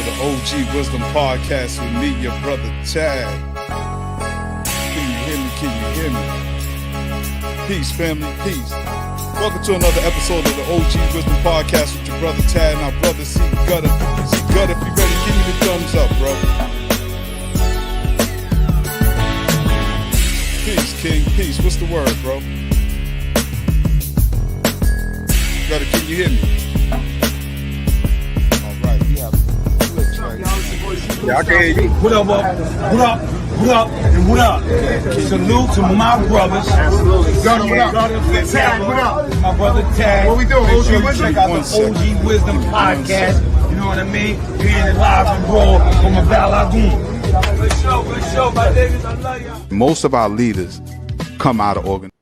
the OG Wisdom Podcast with me, your brother Chad. Can you hear me? Can you hear me? Peace, family, peace. Welcome to another episode of the OG Wisdom Podcast with your brother Chad and our brother Sis Kfighter. Sis Kfighter, if you ready, give me the thumbs up, bro. Peace, King, peace. What's the word, bro? Brother, can you hear me? Yeah, I can hear you. What up, and what up? Salute to my brothers. Absolutely. Tag, what up? My brother Tag. What we doing? Make sure you OG Wisdom? check out the OG Wisdom Podcast. You know what I mean? Being live and raw from a Val Lagoon. Good show, my niggas. I love y'all. Most of our leaders come out of organizations.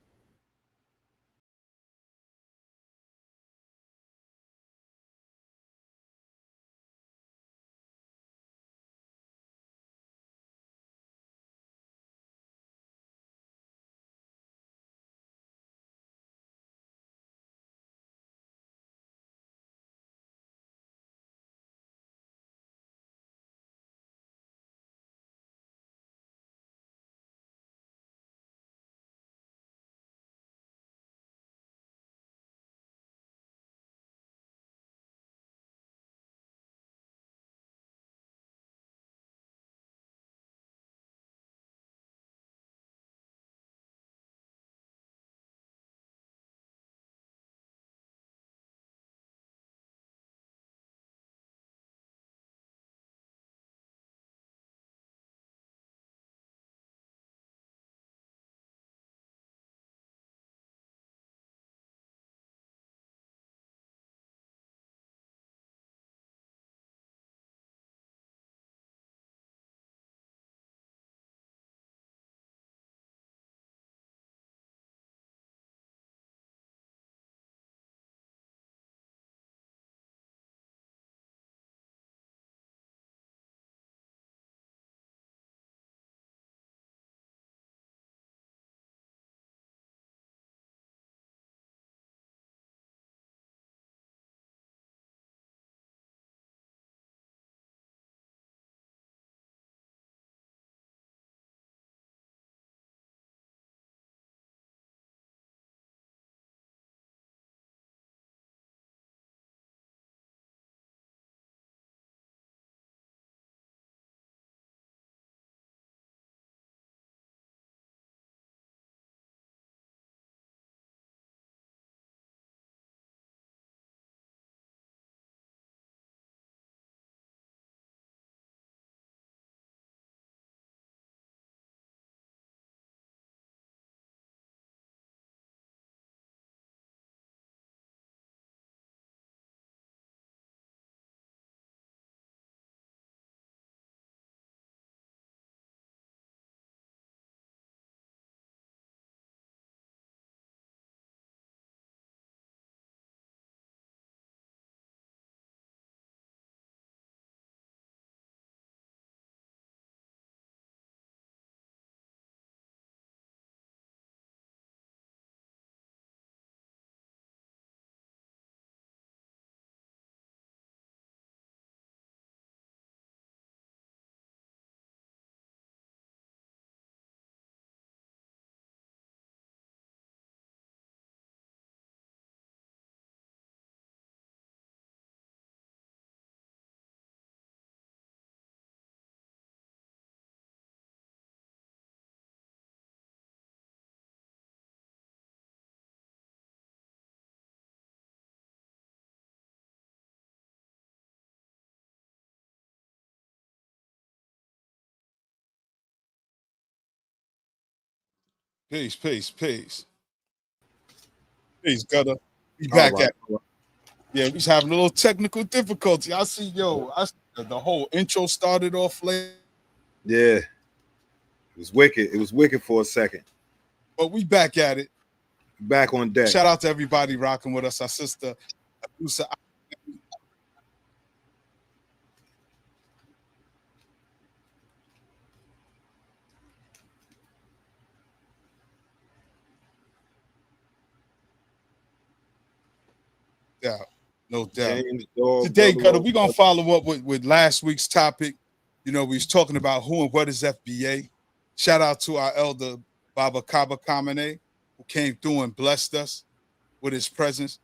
Peace, peace, peace. Peace, Gutter. We back at it. Yeah, we was having a little technical difficulty. I see, the whole intro started off late. Yeah. It was wicked. It was wicked for a second. But we back at it. Back on deck. Shout out to everybody rocking with us. Our sister. Yeah. No doubt. James, dog, Today, brother, Gutter, we're gonna follow up with last week's topic. You know, we was talking about who and what is FBA. Shout out to our elder Baba Kaba Kamene, who came through and blessed us with his presence.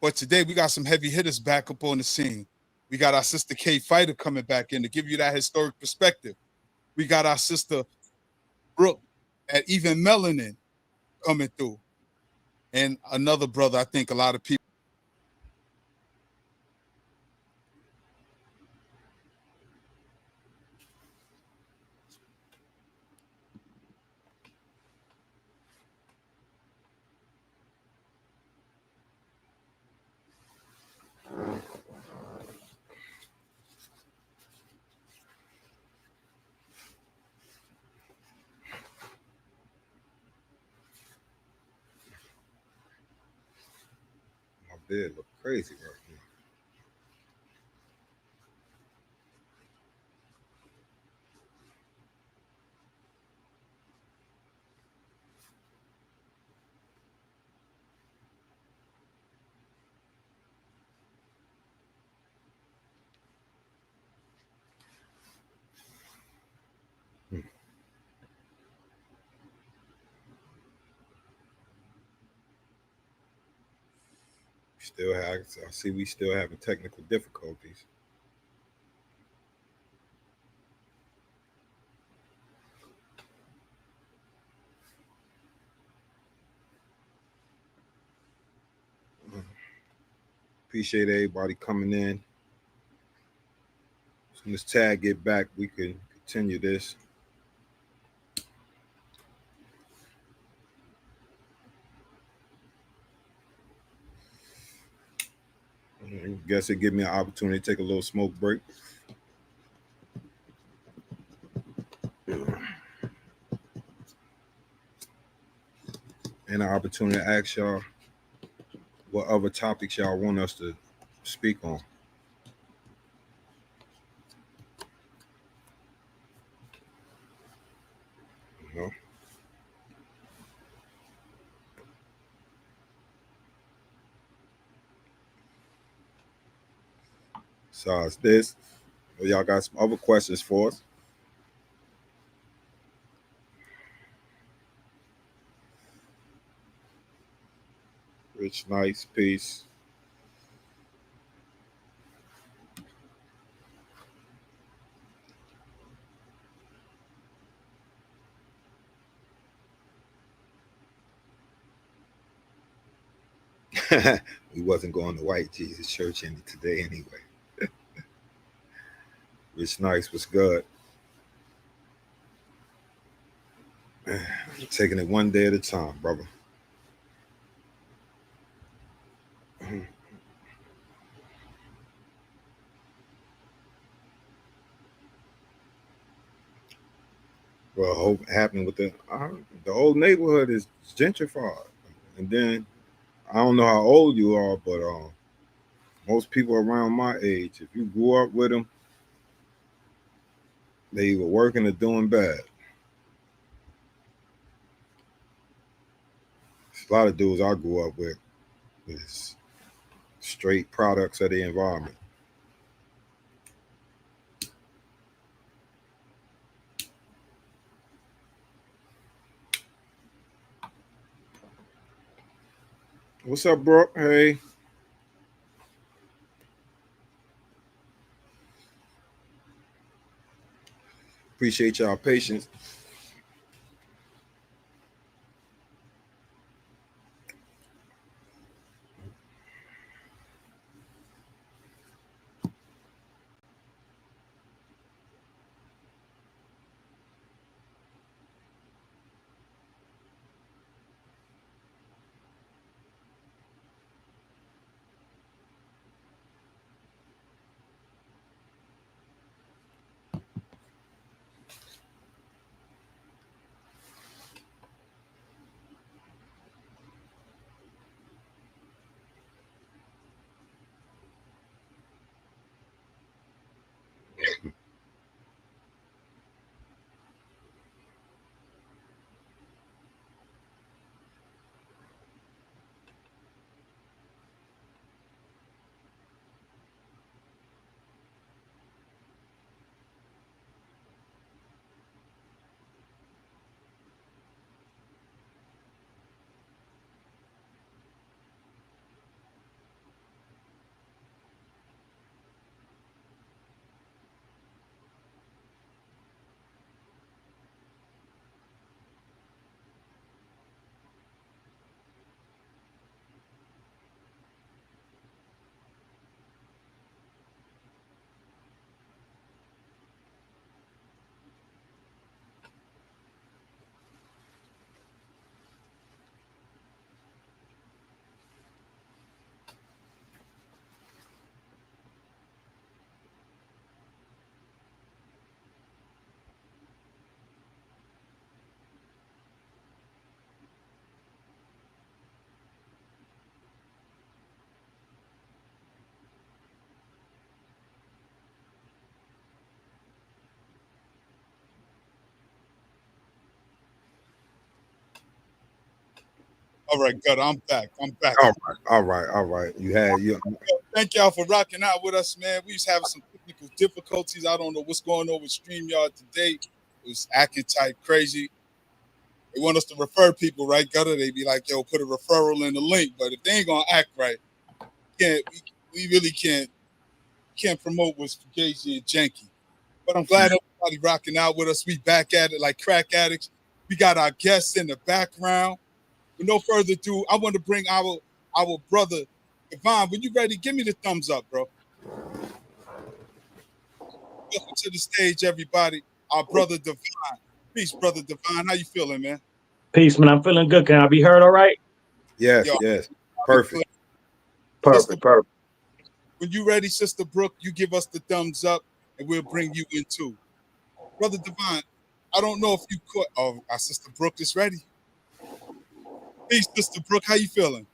But today we got some heavy hitters back up on the scene. We got our sister Kfighter coming back in to give you that historic perspective. We got our sister Breuck at Even Melanin coming through. And another brother, I think a lot of people. My bed look crazy right now. Still have, I see we still having technical difficulties. Appreciate everybody coming in. As soon as Tag get back, we can continue this. I guess it give me an opportunity to take a little smoke break. And an opportunity to ask y'all what other topics y'all want us to speak on. You know? So it's this. Y'all got some other questions for us? Rich, nice, peace. We wasn't going to White Jesus Church today anyway. Rich, nice, was good. Taking it one day at a time, brother. Well, hope happened with the old neighborhood is gentrified, and then I don't know how old you are, but most people around my age, if you grew up with them, they either working or doing bad. A lot of dudes I grew up with is straight products of the environment. What's up, bro? Hey. Appreciate y'all patience. All right, good. I'm back. All right. Thank y'all for rocking out with us, man. We was having some technical difficulties. I don't know what's going on with StreamYard today. It was acting type crazy. They want us to refer people, right, Gutter? They be like, yo, put a referral in the link. But if they ain't gonna act right, we really can't promote what's fugazi and janky. But I'm glad everybody rocking out with us. We back at it like crack addicts. We got our guests in the background. With no further ado, I want to bring our brother Devine. When you ready, give me the thumbs up, bro. Welcome to the stage, everybody. Our brother Devine. Peace, brother Devine. How you feeling, man? Peace, man. I'm feeling good. Can I be heard all right? Yes. Perfect. Perfect. When you ready, Sister Breuck, you give us the thumbs up and we'll bring you in too. Brother Devine, I don't know if you caught. Oh, our Sister Breuck is ready. Peace, Sister Breuck. How you feeling?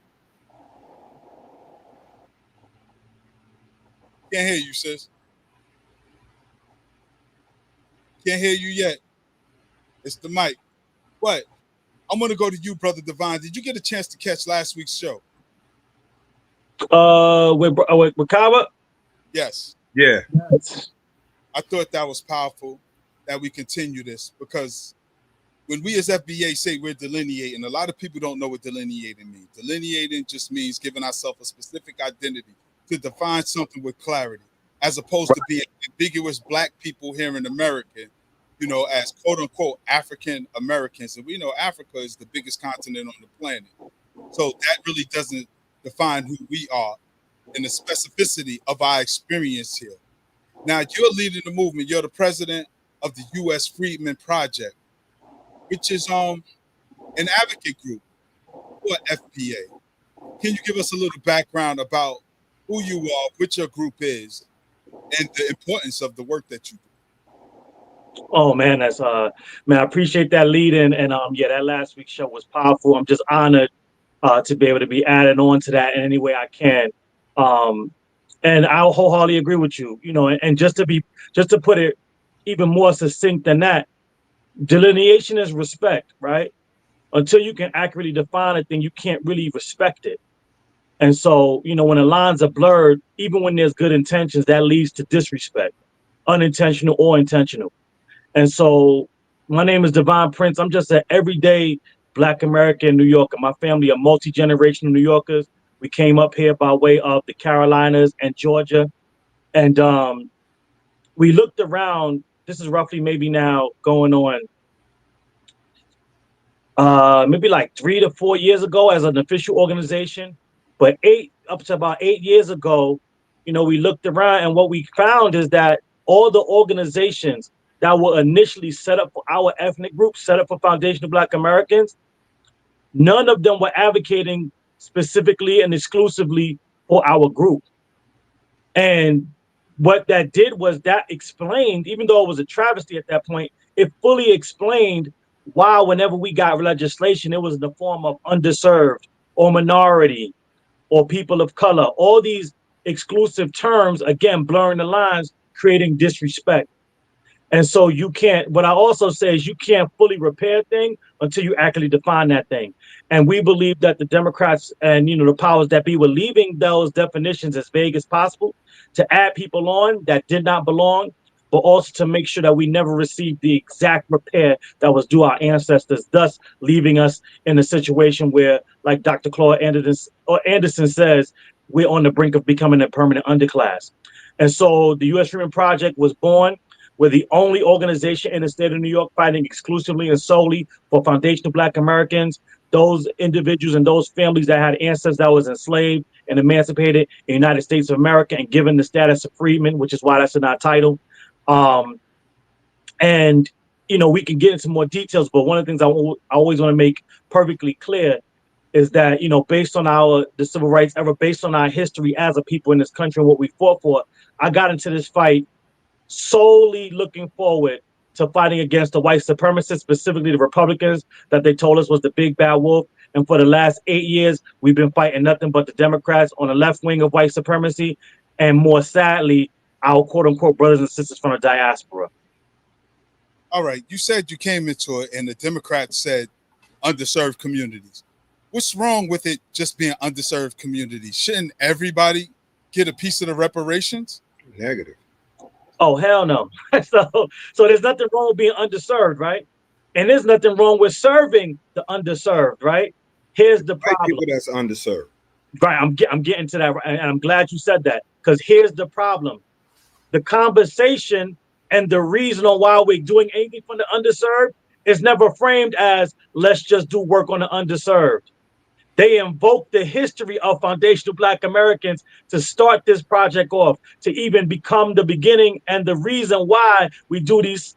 Can't hear you, sis. Can't hear you yet. It's the mic. What? I'm gonna go to you, brother Devine. Did you get a chance to catch last week's show? With Kava? Yes. Yeah. I thought that was powerful that we continue this, because when we as FBA say we're delineating, a lot of people don't know what delineating means. Delineating just means giving ourselves a specific identity to define something with clarity, as opposed to being ambiguous Black people here in America, you know, as quote unquote African Americans. And we know Africa is the biggest continent on the planet. So that really doesn't define who we are and the specificity of our experience here. Now, you're leading the movement. You're the president of the U.S. Freeman Project, which is an advocate group for FBA. Can you give us a little background about who you are, what your group is, and the importance of the work that you do? Oh man, that's man, I appreciate that lead in, and yeah, that last week's show was powerful. I'm just honored to be able to be added on to that in any way I can. And I'll wholeheartedly agree with you, you know, and just to put it even more succinct than that, delineation is respect, right? Until you can accurately define a thing, you can't really respect it. And so, you know, when the lines are blurred, even when there's good intentions, that leads to disrespect, unintentional or intentional. And so my name is Devine Prince. I'm just an everyday Black American New Yorker. My family are multi-generational New Yorkers. We came up here by way of the Carolinas and Georgia. And we looked around. This is roughly maybe now going on maybe like 3 to 4 years ago as an official organization. But up to about 8 years ago, you know, we looked around, and what we found is that all the organizations that were initially set up for our ethnic group, set up for foundational Black Americans, none of them were advocating specifically and exclusively for our group. And what that did was that explained, even though it was a travesty at that point, it fully explained why whenever we got legislation, it was in the form of underserved or minority or people of color. All these exclusive terms, again, blurring the lines, creating disrespect. And so you can't, what I also say is you can't fully repair a thing until you actually define that thing. And we believe that the Democrats and, you know, the powers that be were leaving those definitions as vague as possible to add people on that did not belong, but also to make sure that we never received the exact repair that was due our ancestors, thus leaving us in a situation where, like Dr. Claude Anderson says, we're on the brink of becoming a permanent underclass. And so the U.S. Freeman Project was born. We're the only organization in the state of New York fighting exclusively and solely for foundational Black Americans, those individuals and those families that had ancestors that was enslaved and emancipated in the United States of America and given the status of freedmen, which is why that's in our title. And, you know, we can get into more details, but one of the things I always want to make perfectly clear is that, you know, based on the civil rights era, based on our history as a people in this country and what we fought for, I got into this fight solely looking forward to fighting against the white supremacists, specifically the Republicans that they told us was the big bad wolf. And for the last 8 years, we've been fighting nothing but the Democrats on the left wing of white supremacy, and more sadly, our quote unquote brothers and sisters from the diaspora. All right, you said you came into it and the Democrats said underserved communities. what's wrong with it just being underserved communities? Shouldn't everybody get a piece of the reparations? Negative. Oh, hell no. So there's nothing wrong with being underserved, right? And there's nothing wrong with serving the underserved, right? Here's the White problem. people that's underserved. Right, I'm getting to that, and I'm glad you said that, because here's the problem. The conversation and the reason on why we're doing anything for the underserved is never framed as let's just do work on the underserved. They invoke the history of foundational Black Americans to start this project off, to even become the beginning and the reason why we do these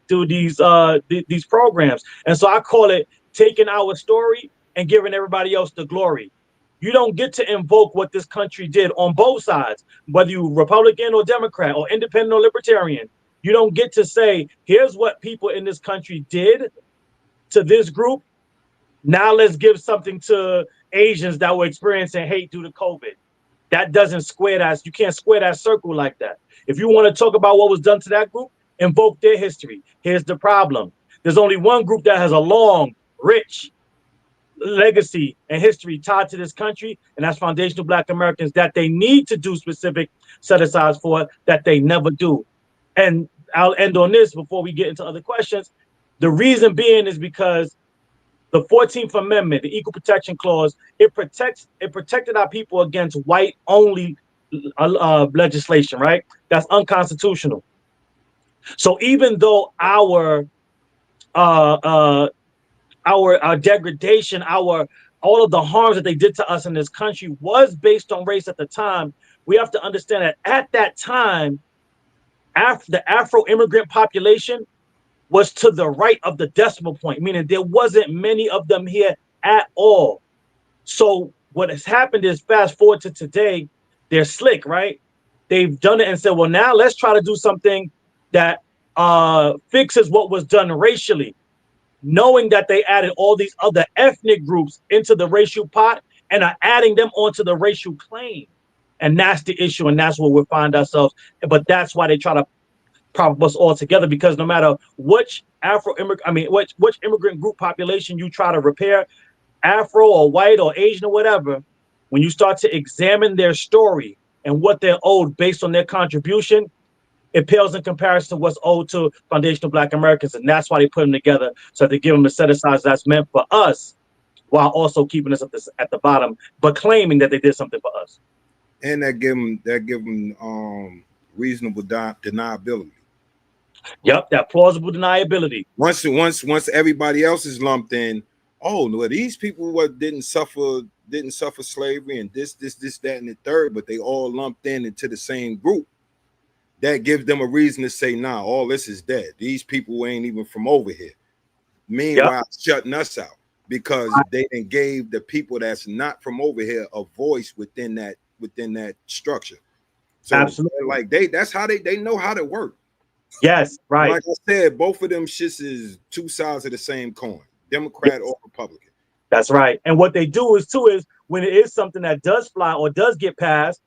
programs. And so I call it taking our story and giving everybody else the glory. You don't get to invoke what this country did on both sides, whether you Republican or Democrat or independent or libertarian. You don't get to say, here's what people in this country did to this group. Now let's give something to Asians that were experiencing hate due to COVID. That doesn't square that. You can't square that circle like that. If you want to talk about what was done to that group, invoke their history. Here's the problem. There's only one group that has a long, rich legacy and history tied to this country, and that's foundational Black Americans that they need to do specific set-asides for that they never do. And I'll end on this before we get into other questions. The reason being is because the 14th Amendment, the Equal Protection Clause, it protected our people against white-only legislation, right? That's unconstitutional. So even though our degradation, all of the harms that they did to us in this country was based on race at the time, we have to understand that at that time, the Afro-immigrant population was to the right of the decimal point, meaning there wasn't many of them here at all. So what has happened is, fast forward to today, they're slick, right? They've done it and said, well, now let's try to do something that fixes what was done racially, knowing that they added all these other ethnic groups into the racial pot and are adding them onto the racial claim. And that's the issue, and that's where we find ourselves. But that's why they try to prop us all together, because no matter which which immigrant group population you try to repair, Afro or white or Asian or whatever, when you start to examine their story and what they're owed based on their contribution, it pales in comparison to what's owed to foundational Black Americans. And that's why they put them together, so they give them a set aside that's meant for us, while also keeping us at the bottom, but claiming that they did something for us. And that give them reasonable deniability. Yep, that plausible deniability. Once everybody else is lumped in, oh no, these people didn't suffer slavery and this, that, and the third, but they all lumped into the same group. That gives them a reason to say, nah, all this is dead. These people ain't even from over here. Meanwhile, shutting us out because they didn't gave the people that's not from over here a voice within that structure. So absolutely, like that's how they know how to work. Yes, right. Like I said, both of them shits is two sides of the same coin, Democrat or Republican. That's right. And what they do is when it is something that does fly or does get passed,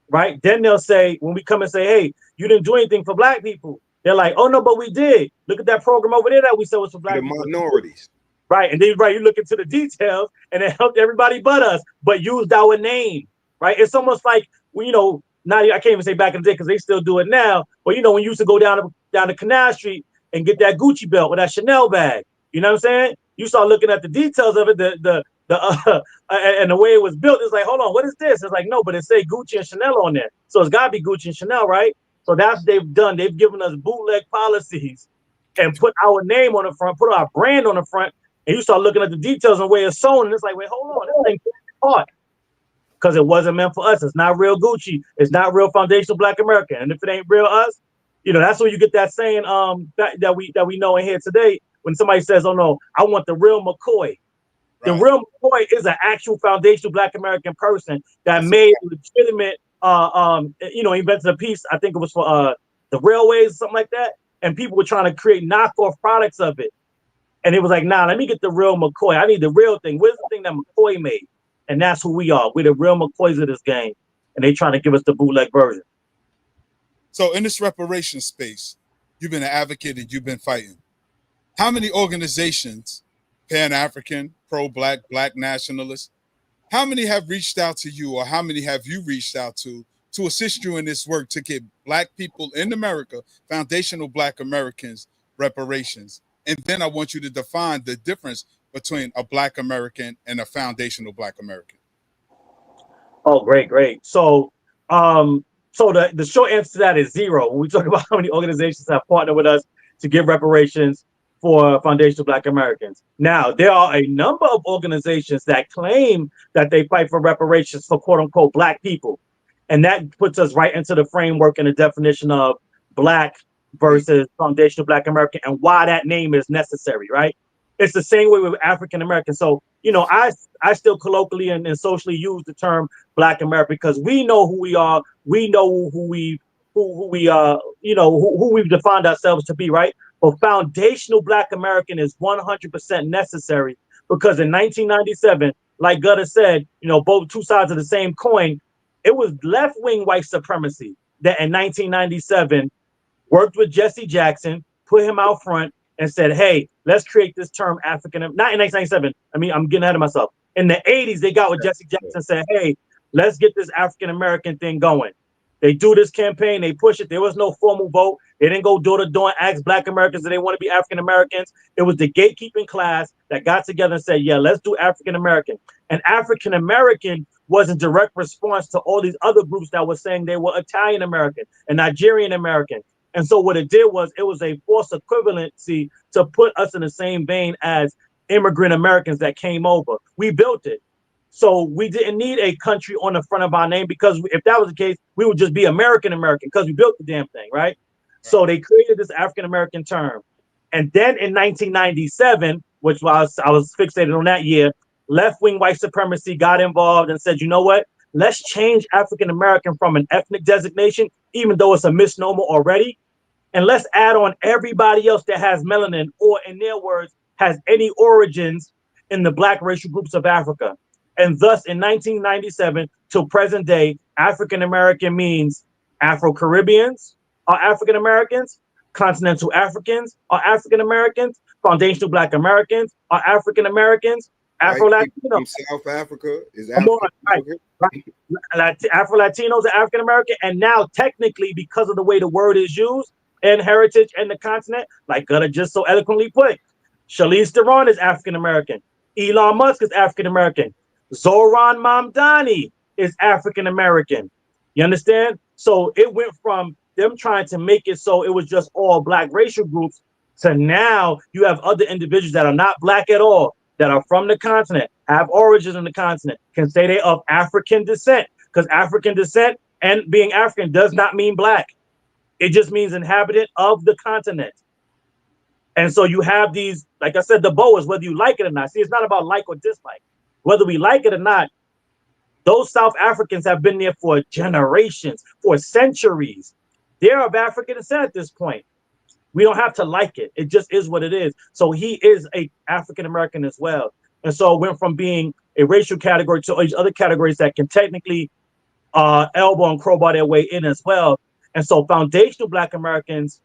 right? Then they'll say, when we come and say, hey, you didn't do anything for Black people. They're like, oh no, but we did. Look at that program over there that we said was for Black people. The minorities. Right. And then you look into the details and it helped everybody but us, but used our name. Right. It's almost like, well, now I can't even say back in the day because they still do it now. But when you used to go down to Canal Street and get that Gucci belt or that Chanel bag, you know what I'm saying? You start looking at the details of it, and the way it was built. It's like, hold on, what is this? It's like, no, but it say Gucci and Chanel on there, so it's got to be Gucci and Chanel, right? So that's what they've done. They've given us bootleg policies and put our name on the front, put our brand on the front, and you start looking at the details and the way it's sewn, and it's like, wait, hold on, this thing apart. Because it wasn't meant for us. It's not real Gucci. It's not real foundational Black American. And if it ain't real us, that's where you get that saying that we know in here today. When somebody says, oh no, I want the real McCoy. Right. The real McCoy is an actual foundational Black American person that made legitimate invented a piece. I think it was for the railways or something like that. And people were trying to create knockoff products of it. And it was like, nah, let me get the real McCoy. I need the real thing. Where's the thing that McCoy made? And that's who we are. We're the real McCoys of this game. And they trying to give us the bootleg version. So in this reparation space, you've been an advocate and you've been fighting. How many organizations, Pan-African, pro-Black, Black nationalists, how many have reached out to you, or how many have you reached out to assist you in this work to get Black people in America, foundational Black Americans, reparations? And then I want you to define the difference between a Black American and a foundational Black American. Oh, great. So the short answer to that is zero. When we talk about how many organizations have partnered with us to give reparations for foundational Black Americans. Now, there are a number of organizations that claim that they fight for reparations for quote unquote Black people. And that puts us right into the framework and the definition of Black versus foundational Black American and why that name is necessary, right? It's the same way with African American. So, I still colloquially and socially use the term Black America because we know who we are. We know who we've defined ourselves to be, right? But foundational Black American is 100% necessary because in 1997, like Gutter said, both two sides of the same coin, it was left-wing white supremacy that in 1997 worked with Jesse Jackson, put him out front, and said, hey, let's create this term African, not in 1997. I mean, I'm getting ahead of myself. In the 80s, they got with Jesse Jackson and said, hey, let's get this African American thing going. They do this campaign, they push it. There was no formal vote. They didn't go door to door and ask Black Americans if they want to be African Americans. It was the gatekeeping class that got together and said, yeah, let's do African American. And African American was in direct response to all these other groups that were saying they were Italian American and Nigerian American. And so what it did was it was a false equivalency to put us in the same vein as immigrant Americans that came over. We built it. So we didn't need a country on the front of our name because if that was the case, we would just be American because we built the damn thing, right? So they created this African American term. And then in 1997, which I was fixated on that year, left-wing white supremacy got involved and said, you know what? Let's change African American from an ethnic designation, even though it's a misnomer already. And let's add on everybody else that has melanin or, in their words, has any origins in the Black racial groups of Africa. And thus, in 1997 till present day, African American means Afro-Caribbeans are African Americans, continental Africans are African Americans, foundational Black Americans are African Americans, Afro-Latino. South Africa is African. Right. Afro-Latinos are African American. And now, technically, because of the way the word is used, and heritage and the continent, like Gutter just so eloquently put. Charlize Theron is African American. Elon Musk is African American. Zoran Mamdani is African American. You understand? So it went from them trying to make it so it was just all Black racial groups to now you have other individuals that are not Black at all, that are from the continent, have origins in the continent, can say they of African descent, because African descent and being African does not mean Black. It just means inhabitant of the continent. And so you have these, like I said, the boas, whether you like it or not. See, it's not about like or dislike. Whether we like it or not, those South Africans have been there for generations, for centuries. They're of African descent at this point. We don't have to like it. It just is what it is. So he is a African American as well. And so it went from being a racial category to these other categories that can technically elbow and crowbar their way in as well. And so foundational Black Americans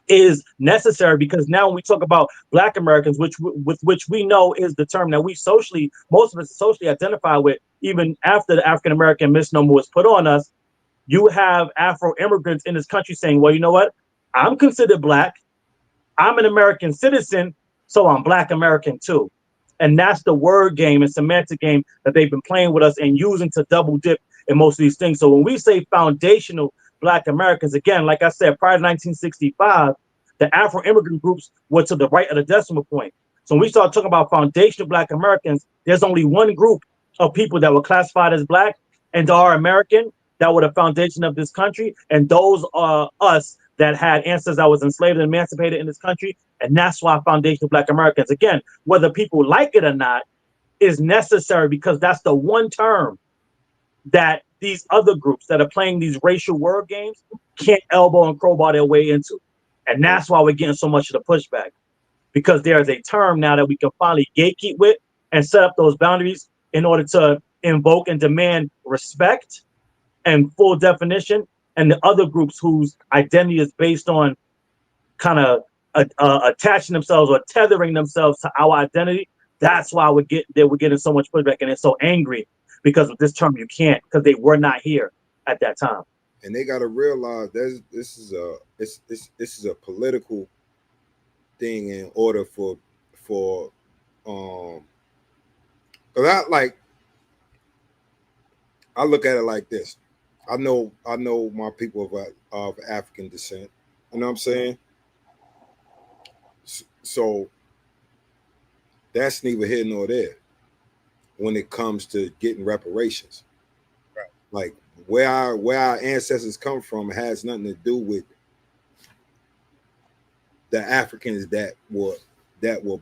is necessary because now when we talk about Black Americans, with which we know is the term that we most of us socially identify with, even after the African American misnomer was put on us, you have Afro immigrants in this country saying, well, you know what? I'm considered Black. I'm an American citizen, so I'm Black American too. And that's the word game and semantic game that they've been playing with us and using to double dip in most of these things. So when we say foundational Black Americans, again, like I said, prior to 1965, the Afro-immigrant groups were to the right of the decimal point. So when we start talking about foundational Black Americans, there's only one group of people that were classified as Black and are American, that were the foundation of this country, and those are us that had ancestors that was enslaved and emancipated in this country, and that's why foundational Black Americans, again, whether people like it or not, is necessary because that's the one term that these other groups that are playing these racial word games can't elbow and crowbar their way into. And that's why we're getting so much of the pushback, because there is a term now that we can finally gatekeep with and set up those boundaries in order to invoke and demand respect and full definition. And the other groups whose identity is based on kind of attaching themselves or tethering themselves to our identity That's why they were getting so much pushback, and they're so angry because of this term. You can't, because they were not here at that time. And they got to realize this is a political thing in order for because I look at it like this. I know my people of African descent. You know what I'm saying? So that's neither here nor there when it comes to getting reparations. Right. Like where our ancestors come from has nothing to do with the Africans that were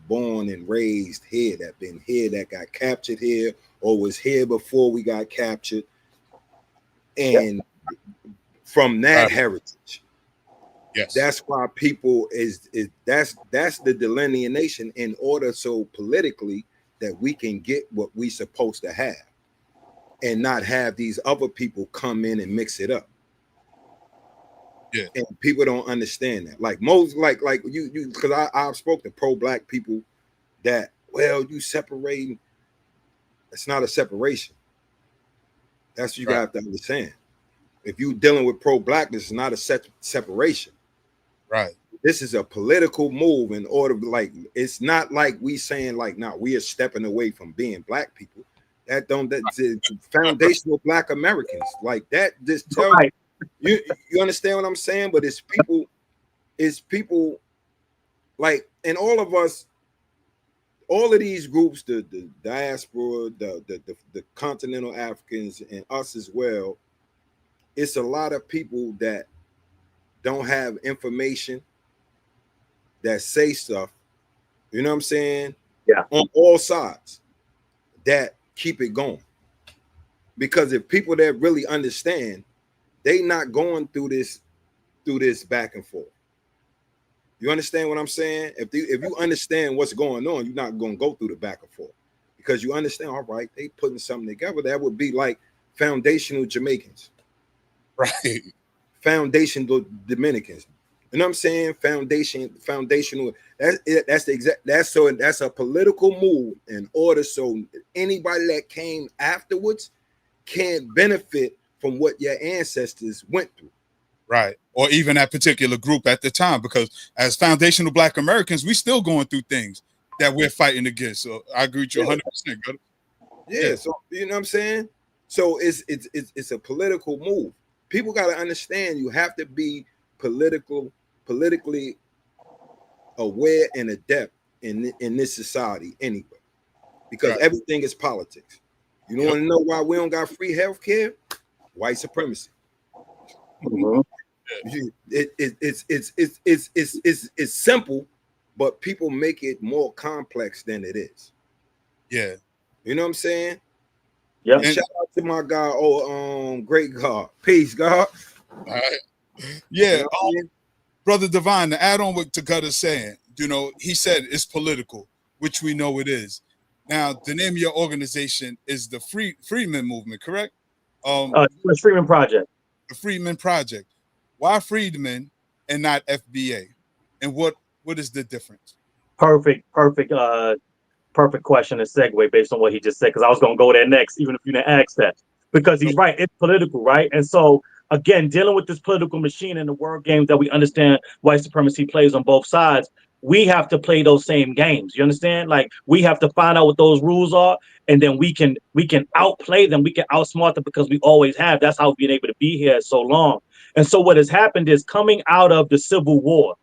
born and raised here, that been here, that got captured here, or was here before we got captured. And from that heritage, yes, that's why people that's the delineation in order so politically that we can get what we supposed to have and not have these other people come in and mix it up. Yeah. And people don't understand that. Like most, like you, because I've spoke to pro-black people that, well, you separating. It's not a separation. That's what you have to understand. If you dealing with pro-blackness, it's not a separation. Right. This is a political move in order, like, it's not like we saying like, now we are stepping away from being black people. That's foundational black Americans. Like that just tells you understand what I'm saying? But it's people like, and all of us, all of these groups, the diaspora, the continental Africans, and us as well, it's a lot of people that don't have information, that say stuff, you know what I'm saying? Yeah. On all sides, that keep it going. Because if people that really understand, they not going through this back and forth. You understand what I'm saying? If you understand what's going on, you're not going to go through the back and forth, because you understand, all right, they putting something together that would be like foundational Jamaicans, right? Foundational Dominicans. You know what I'm saying? Foundational. That's a political move in order so anybody that came afterwards can't benefit from what your ancestors went through. Right. Or even that particular group at the time, because as foundational black Americans, we still going through things that we're fighting against. So I agree with you 100%. Yeah. So you know what I'm saying? So it's a political move. People got to understand, you have to be politically aware and adept in this society anyway, because everything is politics. You don't want to know why we don't got free health care? White supremacy. Mm-hmm. It's simple, but people make it more complex than it is. Yeah. You know what I'm saying? Yeah. Shout out to my guy, great God. Peace, God. All right. Yeah. You know what I mean? Brother Devine, to add on what Takata is saying, he said it's political, which we know it is. Now, the name of your organization is the Freeman Movement, correct? The Freeman Project. The Freeman Project. Why Freedmen and not FBA? And what is the difference? Perfect question and segue based on what he just said, because I was going to go there next, even if you didn't ask that, because he's right. It's political, right? And so, again, dealing with this political machine and the word games that we understand white supremacy plays on both sides, we have to play those same games. You understand? Like, we have to find out what those rules are, and then we can outplay them. We can outsmart them, because we always have. That's how we've been able to be here so long. And so what has happened is, coming out of the Civil War,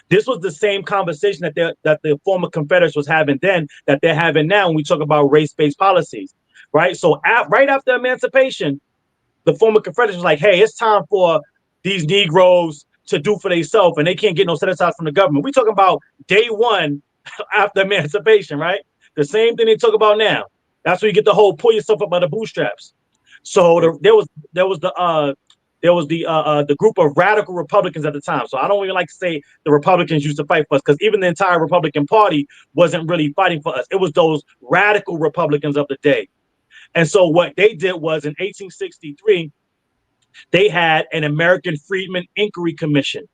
this was the same conversation that the former Confederates was having then, that they're having now when we talk about race-based policies, right? So right after emancipation, the former Confederates was like, hey, it's time for these Negroes to do for themselves, and they can't get no set-aside from the government. We're talking about day one after emancipation, right? The same thing they talk about now. That's where you get the whole pull yourself up by the bootstraps. So there was the group of radical Republicans at the time. So I don't even like to say the Republicans used to fight for us, because even the entire Republican Party wasn't really fighting for us. It was those radical Republicans of the day. And so what they did was, in 1863, they had an American Freedmen Inquiry Commission.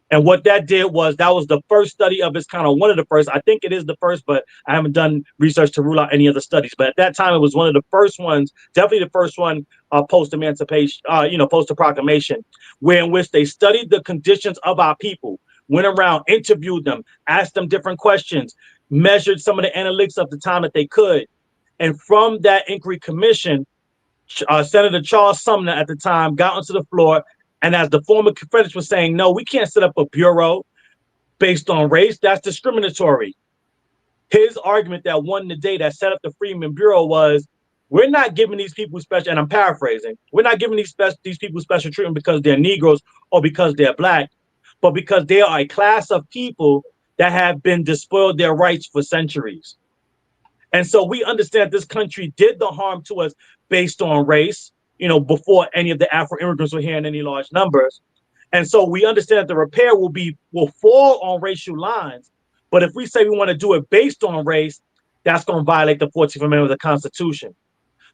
And what that did was that was the first study of its kind, or one of the first. I think it is the first, but I haven't done research to rule out any other studies. But at that time, it was one of the first ones, definitely the first one post-emancipation, post the proclamation, where in which they studied the conditions of our people, went around, interviewed them, asked them different questions, measured some of the analytics of the time that they could. And from that inquiry commission, Senator Charles Sumner at the time got onto the floor, and as the former Confederates were saying, no, we can't set up a bureau based on race. That's discriminatory. His argument that won the day that set up the Freeman Bureau was, we're not giving these people special, and I'm paraphrasing, we're not giving these people special treatment because they're Negroes or because they're Black, but because they are a class of people that have been despoiled their rights for centuries. And so we understand this country did the harm to us based on race, before any of the Afro immigrants were here in any large numbers. And so we understand that the repair will fall on racial lines. But if we say we want to do it based on race, that's going to violate the 14th Amendment of the Constitution.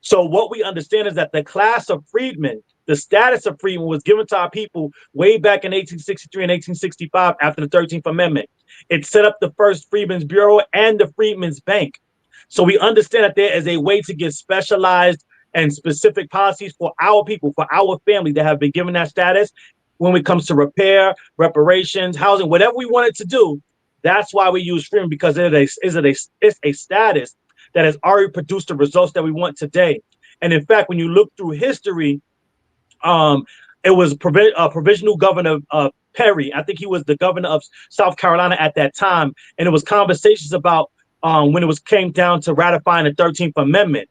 So what we understand is that the class of freedmen, the status of freedmen, was given to our people way back in 1863 and 1865 after the 13th Amendment. It set up the first Freedmen's Bureau and the Freedmen's Bank. So we understand that there is a way to get specialized and specific policies for our people, for our family that have been given that status when it comes to repair, reparations, housing, whatever we want it to do. That's why we use freedom, because it's a status that has already produced the results that we want today. And in fact, when you look through history, it was provisional governor Perry. I think he was the governor of South Carolina at that time. And it was conversations about when it came down to ratifying the 13th Amendment.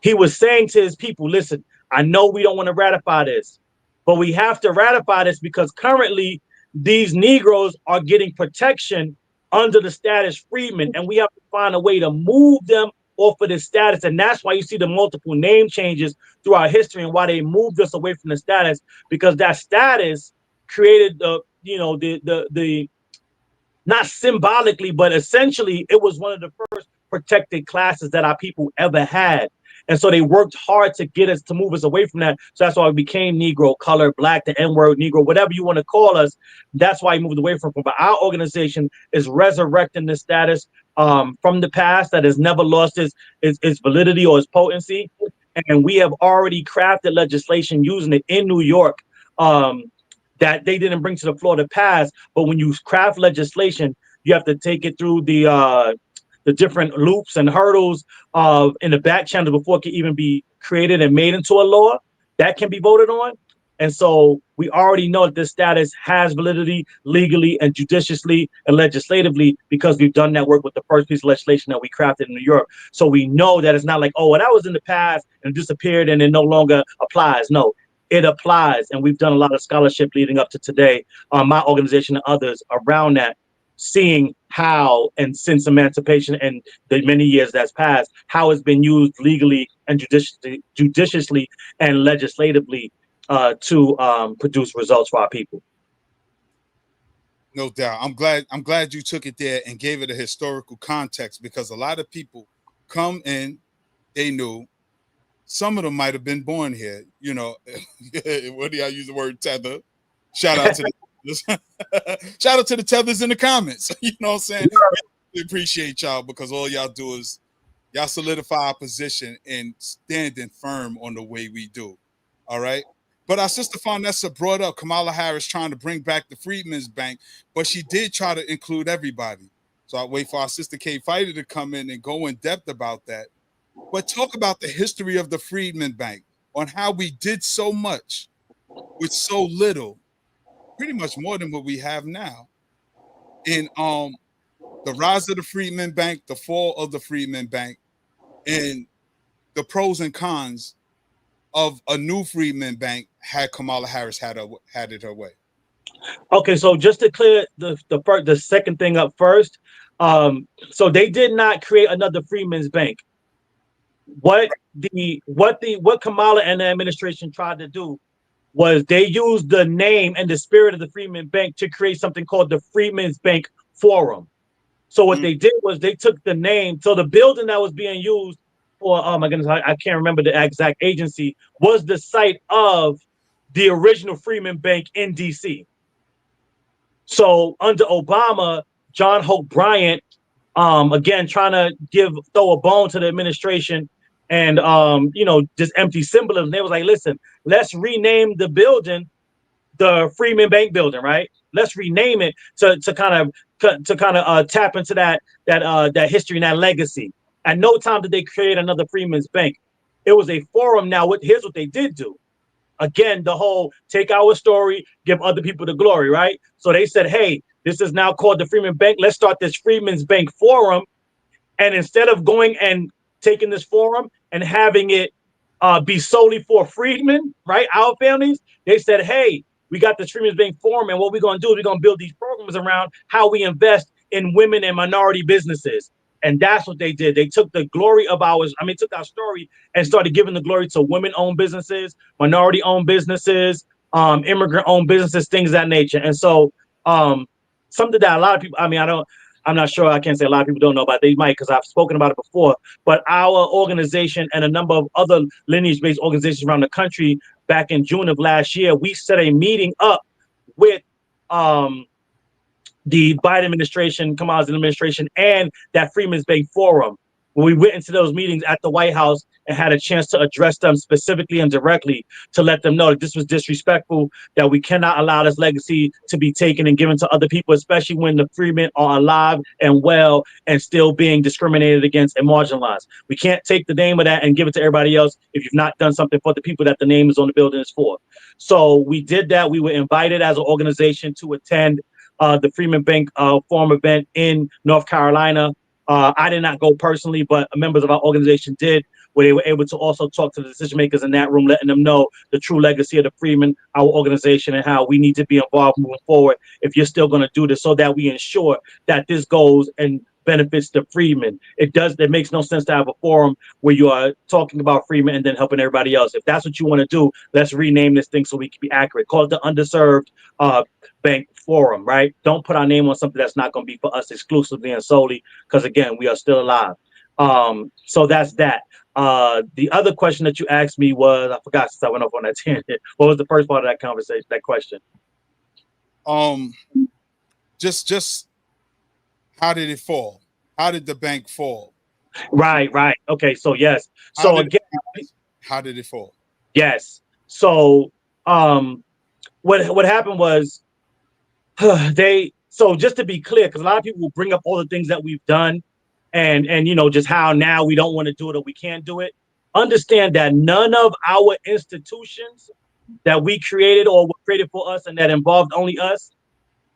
He was saying to his people, listen, I know we don't want to ratify this, but we have to ratify this because currently these Negroes are getting protection under the status freedmen, and we have to find a way to move them off of this status. And that's why you see the multiple name changes throughout history and why they moved us away from the status, because that status created the not symbolically, but essentially it was one of the first protected classes that our people ever had. And so they worked hard to get us, to move us away from that. So that's why we became Negro, color, Black, the N-word, Negro, whatever you want to call us. That's why we moved away from it. But our organization is resurrecting this status from the past that has never lost its validity or its potency. And we have already crafted legislation using it in New York that they didn't bring to the floor to pass. But when you craft legislation, you have to take it through the different loops and hurdles in the back channel before it can even be created and made into a law that can be voted on. And so we already know that this status has validity legally and judiciously and legislatively because we've done that work with the first piece of legislation that we crafted in New York. So we know that it's not like, oh, well, that was in the past and disappeared and it no longer applies. No, it applies. And we've done a lot of scholarship leading up to today, my organization and others around that, seeing how, and since emancipation and the many years that's passed, how it's been used legally and judiciously and legislatively to produce results for our people. No doubt. I'm glad you took it there and gave it a historical context, because a lot of people come in, they knew, some of them might have been born here. What do I use the word tether? Shout out to shout out to the tethers in the comments. You know what I'm saying? We appreciate y'all, because all y'all do is y'all solidify our position and standing firm on the way we do. All right. But our sister Farnessa brought up Kamala Harris trying to bring back the Freedmen's Bank, but she did try to include everybody. So I'll wait for our sister Kfighter to come in and go in depth about that. But talk about the history of the Freedmen Bank, on how we did so much with so little, pretty much more than what we have now. In the rise of the Freedmen Bank, the fall of the Freedmen Bank, and the pros and cons of a new Freedmen Bank had Kamala Harris had it her way. Okay, so just to clear the second thing up first, so they did not create another Freedmen's Bank. What Kamala and the administration tried to do was they used the name and the spirit of the Freeman Bank to create something called the Freeman's Bank Forum. So what they did was they took the name. So the building that was being used for, oh my goodness, I can't remember the exact agency, was the site of the original Freeman Bank in DC. So under Obama, John Hope Bryant, again, trying to throw a bone to the administration and, just empty symbolism. They was like, listen, let's rename the building the Freeman Bank building, right? Let's rename it to kind of tap into that history and that legacy. At no time did they create another Freeman's Bank. It was a forum. Now, here's what they did do. Again, the whole take our story, give other people the glory, right? So they said, hey, this is now called the Freeman Bank. Let's start this Freeman's Bank Forum. And instead of going and taking this forum and having it be solely for freedmen, right, our families, they said, hey, we got the Freeman's Bank Forum, and what we're going to do is we're going to build these programs around how we invest in women and minority businesses. And that's what they did. They took the glory of took our story and started giving the glory to women-owned businesses, minority-owned businesses, immigrant-owned businesses, things of that nature. And so something that a lot of people, I'm not sure, I can't say a lot of people don't know about it. They might, because I've spoken about it before, but our organization and a number of other lineage-based organizations around the country, back in June of last year, we set a meeting up with the Biden administration, Kamala's administration, and that Freeman's Bank Forum. When we went into those meetings at the White House and had a chance to address them specifically and directly to let them know that this was disrespectful, that we cannot allow this legacy to be taken and given to other people, especially when the freemen are alive and well and still being discriminated against and marginalized. We can't take the name of that and give it to everybody else if you've not done something for the people that the name is on the building is for. So we did that. We were invited as an organization to attend the Freeman Bank Forum event in North Carolina. I did not go personally, but members of our organization did, where they were able to also talk to the decision makers in that room, letting them know the true legacy of the Freeman, our organization, and how we need to be involved moving forward if you're still going to do this, so that we ensure that this goes and benefits the Freeman. It makes no sense to have a forum where you are talking about Freeman and then helping everybody else. If that's what you want to do, let's rename this thing so we can be accurate. Call it the Underserved Bank Forum, right? Don't put our name on something that's not going to be for us exclusively and solely, because again, we are still alive. So that's that. The other question that you asked me was, I forgot since I went off on that tangent. What was the first part of that conversation, that question? Just how did it fall? How did the bank fall? Right. Okay, so yes. How did it fall? Yes. So what happened was so just to be clear, because a lot of people will bring up all the things that we've done and just how now we don't want to do it or we can't do it. Understand that none of our institutions that we created or were created for us and that involved only us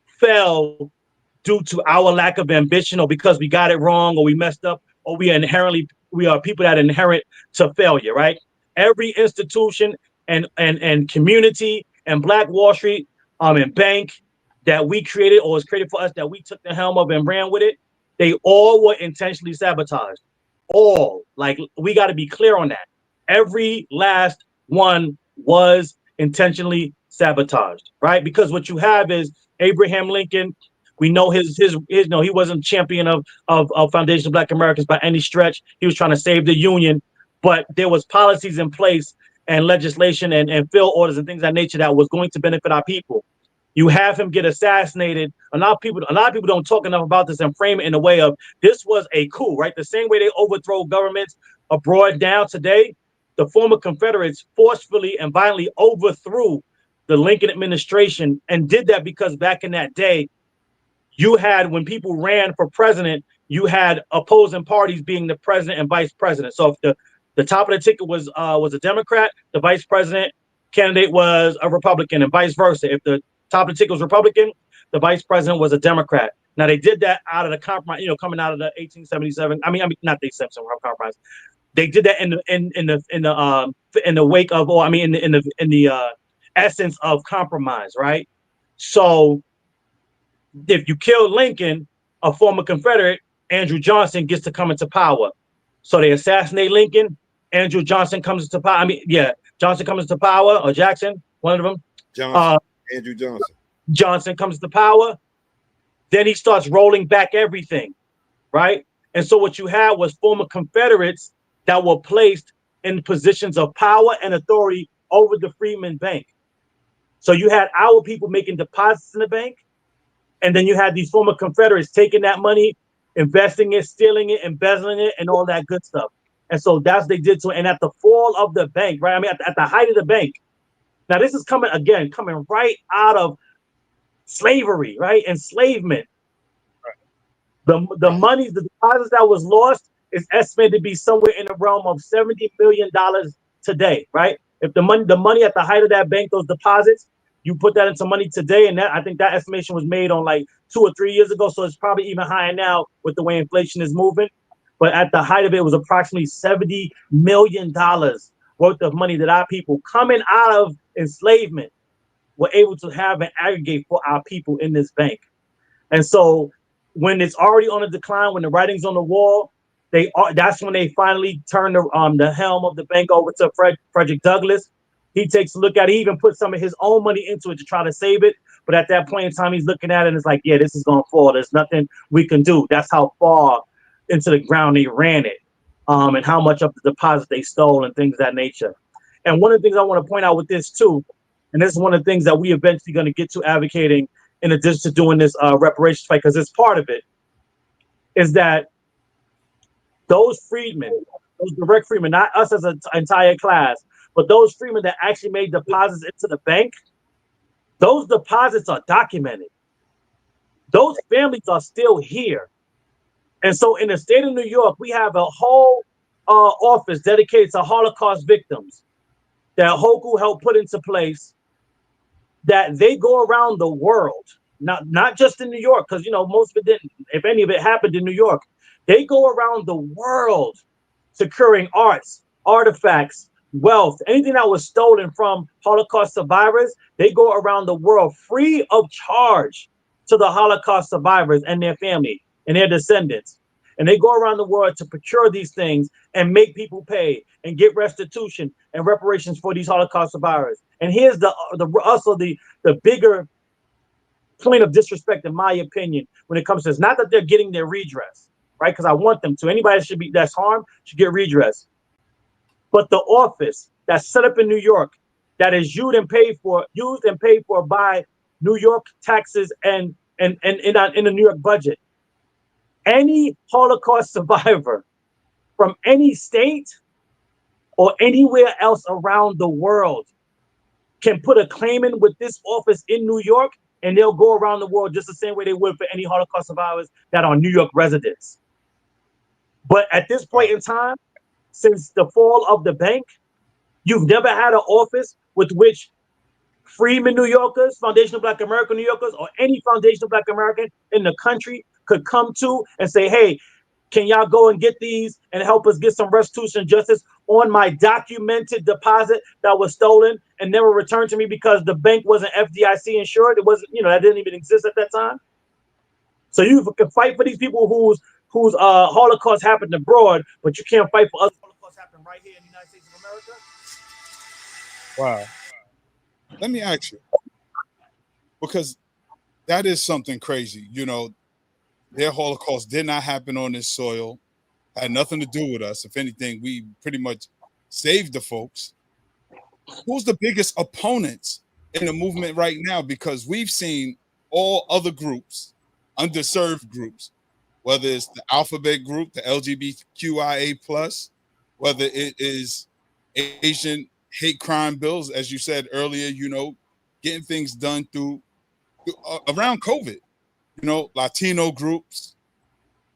fell due to our lack of ambition or because we got it wrong or we messed up or we are people that inherit to failure, right? Every institution and community and Black Wall Street and bank that we created or was created for us, that we took the helm of and ran with it, they all were intentionally sabotaged. All. Like, we got to be clear on that. Every last one was intentionally sabotaged, right? Because what you have is Abraham Lincoln. We know his he wasn't champion of Foundation of Black Americans by any stretch. He was trying to save the Union, but there was policies in place and legislation and field orders and things of that nature that was going to benefit our people. You have him get assassinated. A lot of people don't talk enough about this and frame it in a way of this was a coup, right? The same way they overthrow governments abroad down today, the former Confederates forcefully and violently overthrew the Lincoln administration and did that because back in that day, you had, when people ran for president, you had opposing parties being the president and vice president. So if the top of the ticket was a Democrat, the vice president candidate was a Republican, and vice versa. If the top of the ticket was Republican, the vice president was a Democrat. Now they did that out of the compromise, coming out of the 1877. I mean, not the 1877 compromise. They did that in the wake of, or I mean, in the essence of compromise, right? So if you kill Lincoln, a former Confederate, Andrew Johnson gets to come into power. So they assassinate Lincoln. Andrew Johnson comes into power. Johnson comes into power, or Jackson, one of them. Andrew Johnson. Johnson comes to power. Then he starts rolling back everything, right? And so what you had was former Confederates that were placed in positions of power and authority over the Freeman Bank. So you had our people making deposits in the bank. And then you had these former Confederates taking that money, investing it, stealing it, embezzling it, and all that good stuff. And so that's what they did to it. And at the fall of the bank, right? I mean, at the height of the bank. Now, this is coming right out of slavery, right? Enslavement. The money, the deposits that was lost is estimated to be somewhere in the realm of $70 million today, right? If the money at the height of that bank, those deposits, you put that into money today, and that I think that estimation was made on like 2 or 3 years ago, so it's probably even higher now with the way inflation is moving. But at the height of it was approximately $70 million worth of money that our people coming out of enslavement were able to have and aggregate for our people in this bank. And so when it's already on a decline, when the writing's on the wall, that's when they finally turn the helm of the bank over to Frederick Douglass. He takes a look at it. He even put some of his own money into it to try to save it. But at that point in time, he's looking at it and it's like, yeah, this is going to fall. There's nothing we can do. That's how far into the ground they ran it, and how much of the deposit they stole and things of that nature. And one of the things I want to point out with this too, and this is one of the things that we eventually going to get to advocating in addition to doing this reparations fight, because it's part of it, is that those freedmen, those direct freedmen, not us as an entire class, but those freedmen that actually made deposits into the bank, those deposits are documented. Those families are still here. And so in the state of New York, we have a whole office dedicated to Holocaust victims that Hoku helped put into place, that they go around the world, not just in New York, because, you know, most of it didn't, if any of it happened in New York. They go around the world securing arts, artifacts, wealth, anything that was stolen from Holocaust survivors. They go around the world free of charge to the Holocaust survivors and their family and their descendants. And they go around the world to procure these things and make people pay and get restitution and reparations for these Holocaust survivors. And here's the bigger point of disrespect, in my opinion, when it comes to this. Not that they're getting their redress, right? Because I want them to. Anybody that's harmed should get redress. But the office that's set up in New York, that is used and paid for by New York taxes and in the New York budget. Any Holocaust survivor from any state or anywhere else around the world can put a claim in with this office in New York, and they'll go around the world just the same way they would for any Holocaust survivors that are New York residents. But at this point in time, since the fall of the bank, you've never had an office with which Freeman New Yorkers, Foundation of Black American New Yorkers, or any Foundation of Black American in the country could come to and say, hey, can y'all go and get these and help us get some restitution and justice on my documented deposit that was stolen and never returned to me because the bank wasn't FDIC insured? It wasn't, that didn't even exist at that time. So you can fight for these people whose Holocaust happened abroad, but you can't fight for other Holocaust happened right here in the United States of America. Wow. Let me ask you, because that is something crazy. Their Holocaust did not happen on this soil, had nothing to do with us. If anything, we pretty much saved the folks. Who's the biggest opponents in the movement right now? Because we've seen all other groups, underserved groups, whether it's the alphabet group, the LGBTQIA+, whether it is Asian hate crime bills, as you said earlier, getting things done through around COVID. Latino groups,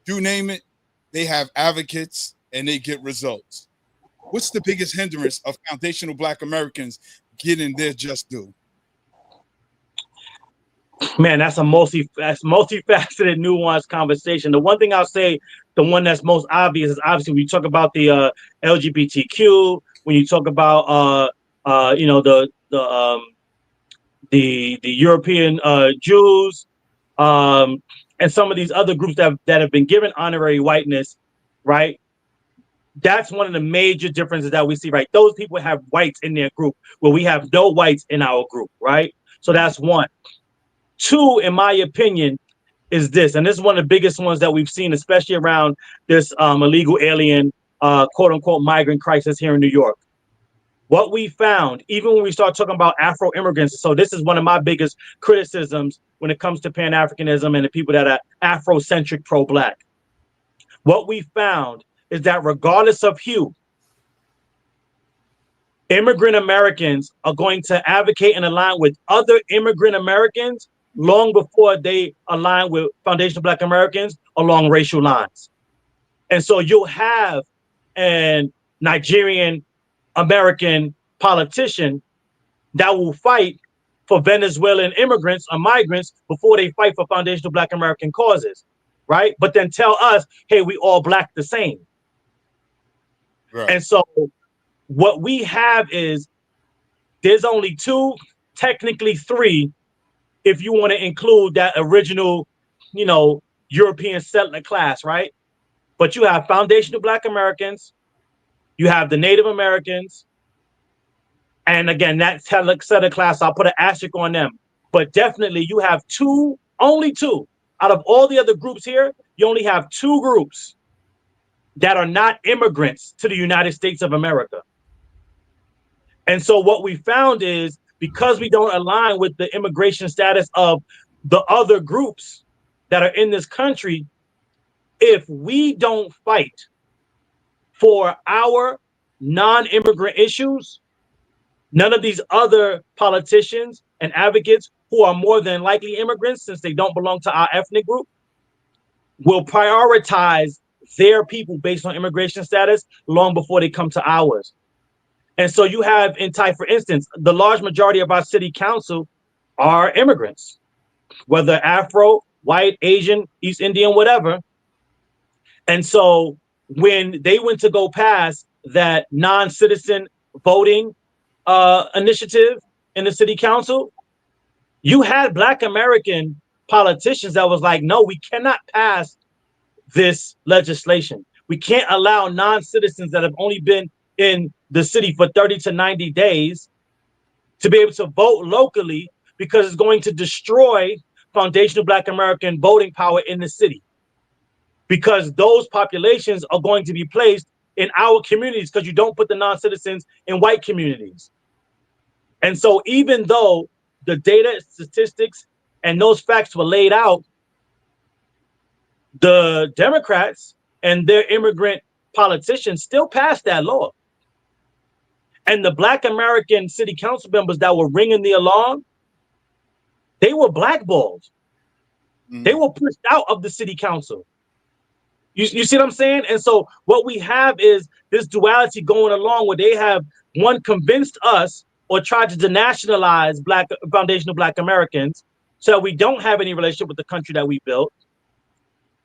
you name it, they have advocates and they get results. What's the biggest hindrance of foundational Black Americans getting their just due? Man, that's multifaceted, nuanced conversation. The one thing I'll say, the one that's most obvious is obviously when you talk about the LGBTQ, when you talk about the European Jews, and some of these other groups that have been given honorary whiteness, right? That's one of the major differences that we see, right? Those people have whites in their group where we have no whites in our group, right? So that's one. Two, in my opinion, is this, and this is one of the biggest ones that we've seen, especially around this illegal alien, quote unquote, migrant crisis here in New York. what we found, even when we start talking about Afro immigrants, so this is one of my biggest criticisms when it comes to Pan-Africanism and the people that are Afrocentric pro-Black. What we found is that regardless of hue, immigrant Americans are going to advocate and align with other immigrant Americans long before they align with foundational Black Americans along racial lines. And so you'll have an Nigerian American politician that will fight for Venezuelan immigrants or migrants before they fight for foundational Black American causes, right? But then tell us, hey, we all Black the same. Right. And so what we have is there's only two, technically three, if you want to include that original, you know, European settler class, right? But you have foundational Black Americans, you have the Native Americans, and again, that settler class, I'll put an asterisk on them. But definitely you have two, only two, out of all the other groups here, you only have two groups that are not immigrants to the United States of America. And so what we found is because we don't align with the immigration status of the other groups that are in this country, if we don't fight for our non-immigrant issues, none of these other politicians and advocates who are more than likely immigrants, since they don't belong to our ethnic group, will prioritize their people based on immigration status long before they come to ours. And so you have for instance, the large majority of our city council are immigrants, whether Afro, white, Asian, East Indian, whatever. And so when they went to go pass that non-citizen voting initiative in the city council, you had Black American politicians that was like, no, we cannot pass this legislation. We can't allow non-citizens that have only been in the city for 30 to 90 days to be able to vote locally, because it's going to destroy foundational Black American voting power in the city, because those populations are going to be placed in our communities because you don't put the non-citizens in white communities. And so even though the data, statistics, and those facts were laid out, the Democrats and their immigrant politicians still passed that law. And the Black American city council members that were ringing the alarm, they were blackballed. They were pushed out of the city council. You see what I'm saying? And so what we have is this duality going along where they have, one, convinced us or tried to denationalize foundational Black Americans so that we don't have any relationship with the country that we built,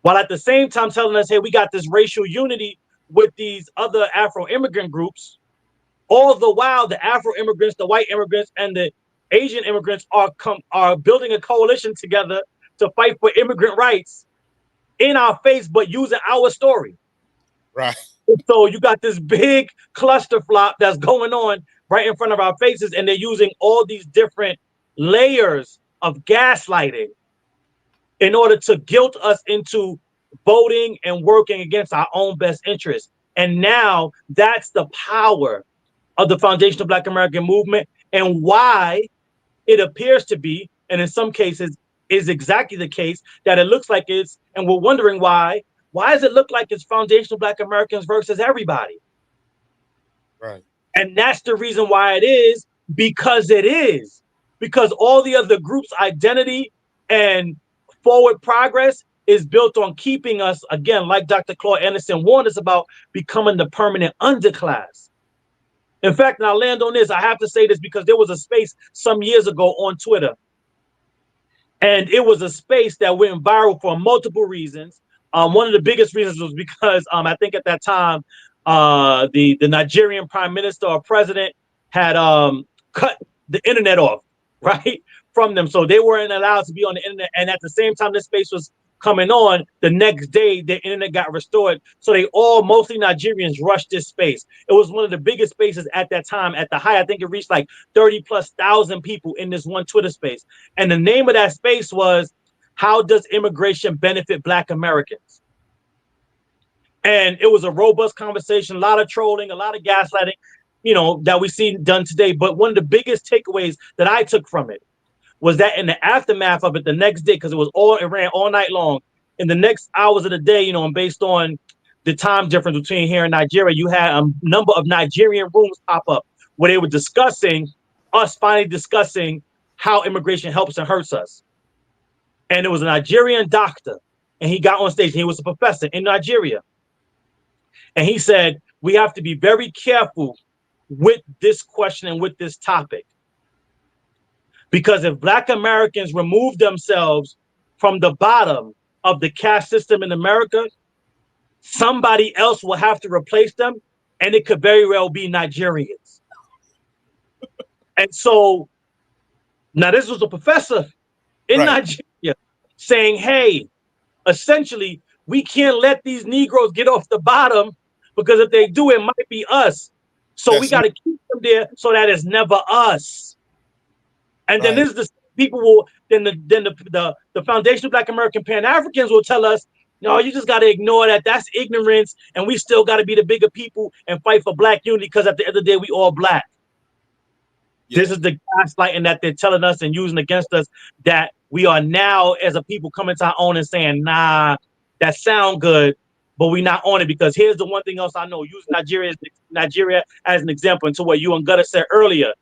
while at the same time telling us, hey, we got this racial unity with these other Afro immigrant groups. All the while, the Afro immigrants, the white immigrants, and the Asian immigrants are building a coalition together to fight for immigrant rights in our face, but using our story. Right. So you got this big cluster flop that's going on right in front of our faces, and they're using all these different layers of gaslighting in order to guilt us into voting and working against our own best interests. And now that's the power of the foundational Black American movement, and why it appears to be, and in some cases is exactly the case, that it looks like it's, and we're wondering why does it look like it's foundational Black Americans versus everybody? Right. And that's the reason why it is, because it is. Because all the other groups' identity and forward progress is built on keeping us, again, like Dr. Claude Anderson warned us about, becoming the permanent underclass. In fact, and I'll land on this, I have to say this because there was a space some years ago on Twitter, and it was a space that went viral for multiple reasons. One of the biggest reasons was because I think at that time, the Nigerian prime minister or president had cut the internet off, right, from them. So they weren't allowed to be on the internet. And at the same time this space was coming on, the next day the internet got restored. So they all, mostly Nigerians, rushed this space. It was one of the biggest spaces at that time. At the height, I think it reached like 30,000+ people in this one Twitter space. And the name of that space was, "How does immigration benefit Black Americans?" And it was a robust conversation, a lot of trolling, a lot of gaslighting. that we see done today. But one of the biggest takeaways that I took from it was that in the aftermath of it, the next day, because it ran all night long, in the next hours of the day, and based on the time difference between here and Nigeria, you had a number of Nigerian rooms pop up where they were finally discussing how immigration helps and hurts us. And it was a Nigerian doctor, and he got on stage, and he was a professor in Nigeria. And he said, we have to be very careful with this question and with this topic. Because if Black Americans remove themselves from the bottom of the caste system in America, somebody else will have to replace them, and it could very well be Nigerians. And so, now this was a professor in Nigeria saying, hey, essentially, we can't let these Negroes get off the bottom, because if they do, it might be us. So we got to keep them there so that it's never us. And then this is the people will the Foundation of Black American Pan-Africans will tell us, no, you just got to ignore that. That's ignorance, and we still got to be the bigger people and fight for Black unity, because at the end of the day, we all Black. This is the gaslighting that they're telling us and using against us, that we are now as a people coming to our own and saying, nah, that sound good, but we're not on it. Because here's the one thing else I know, using Nigeria as an example, into what you and Gutter said earlier,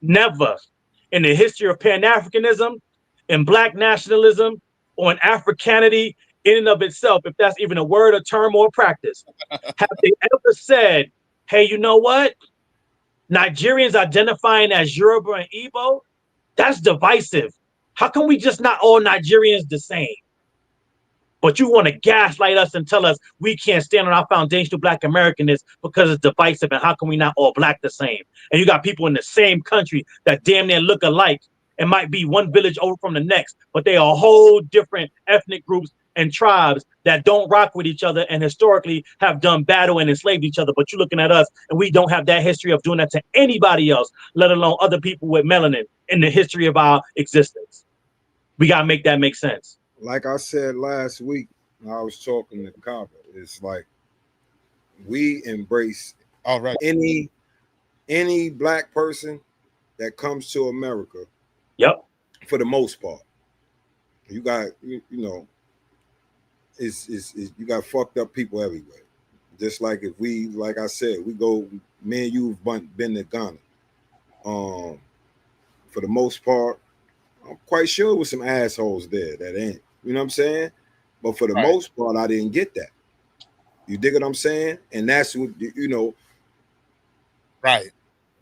never in the history of Pan-Africanism, in Black nationalism, or in Africanity in and of itself, if that's even a word, a term, or a practice, have they ever said, hey, you know what? Nigerians identifying as Yoruba and Igbo, that's divisive. How come we just not all Nigerians the same? But you want to gaslight us and tell us we can't stand on our foundational Black Americanness because it's divisive, and how come we not all Black the same? And you got people in the same country that damn near look alike and might be one village over from the next, but they are whole different ethnic groups and tribes that don't rock with each other and historically have done battle and enslaved each other. But you're looking at us, and we don't have that history of doing that to anybody else, let alone other people with melanin in the history of our existence. We got to make that make sense. Like I said last week, I was talking to Kaba. It's like we embrace any Black person that comes to America. Yep. For the most part, you got you you got fucked up people everywhere. Just like if we, like I said, we go, me and you've been to Ghana. For the most part, I'm quite sure there was some assholes there that ain't, you know what I'm saying? But for the most part, I didn't get that. You dig what I'm saying? And that's what,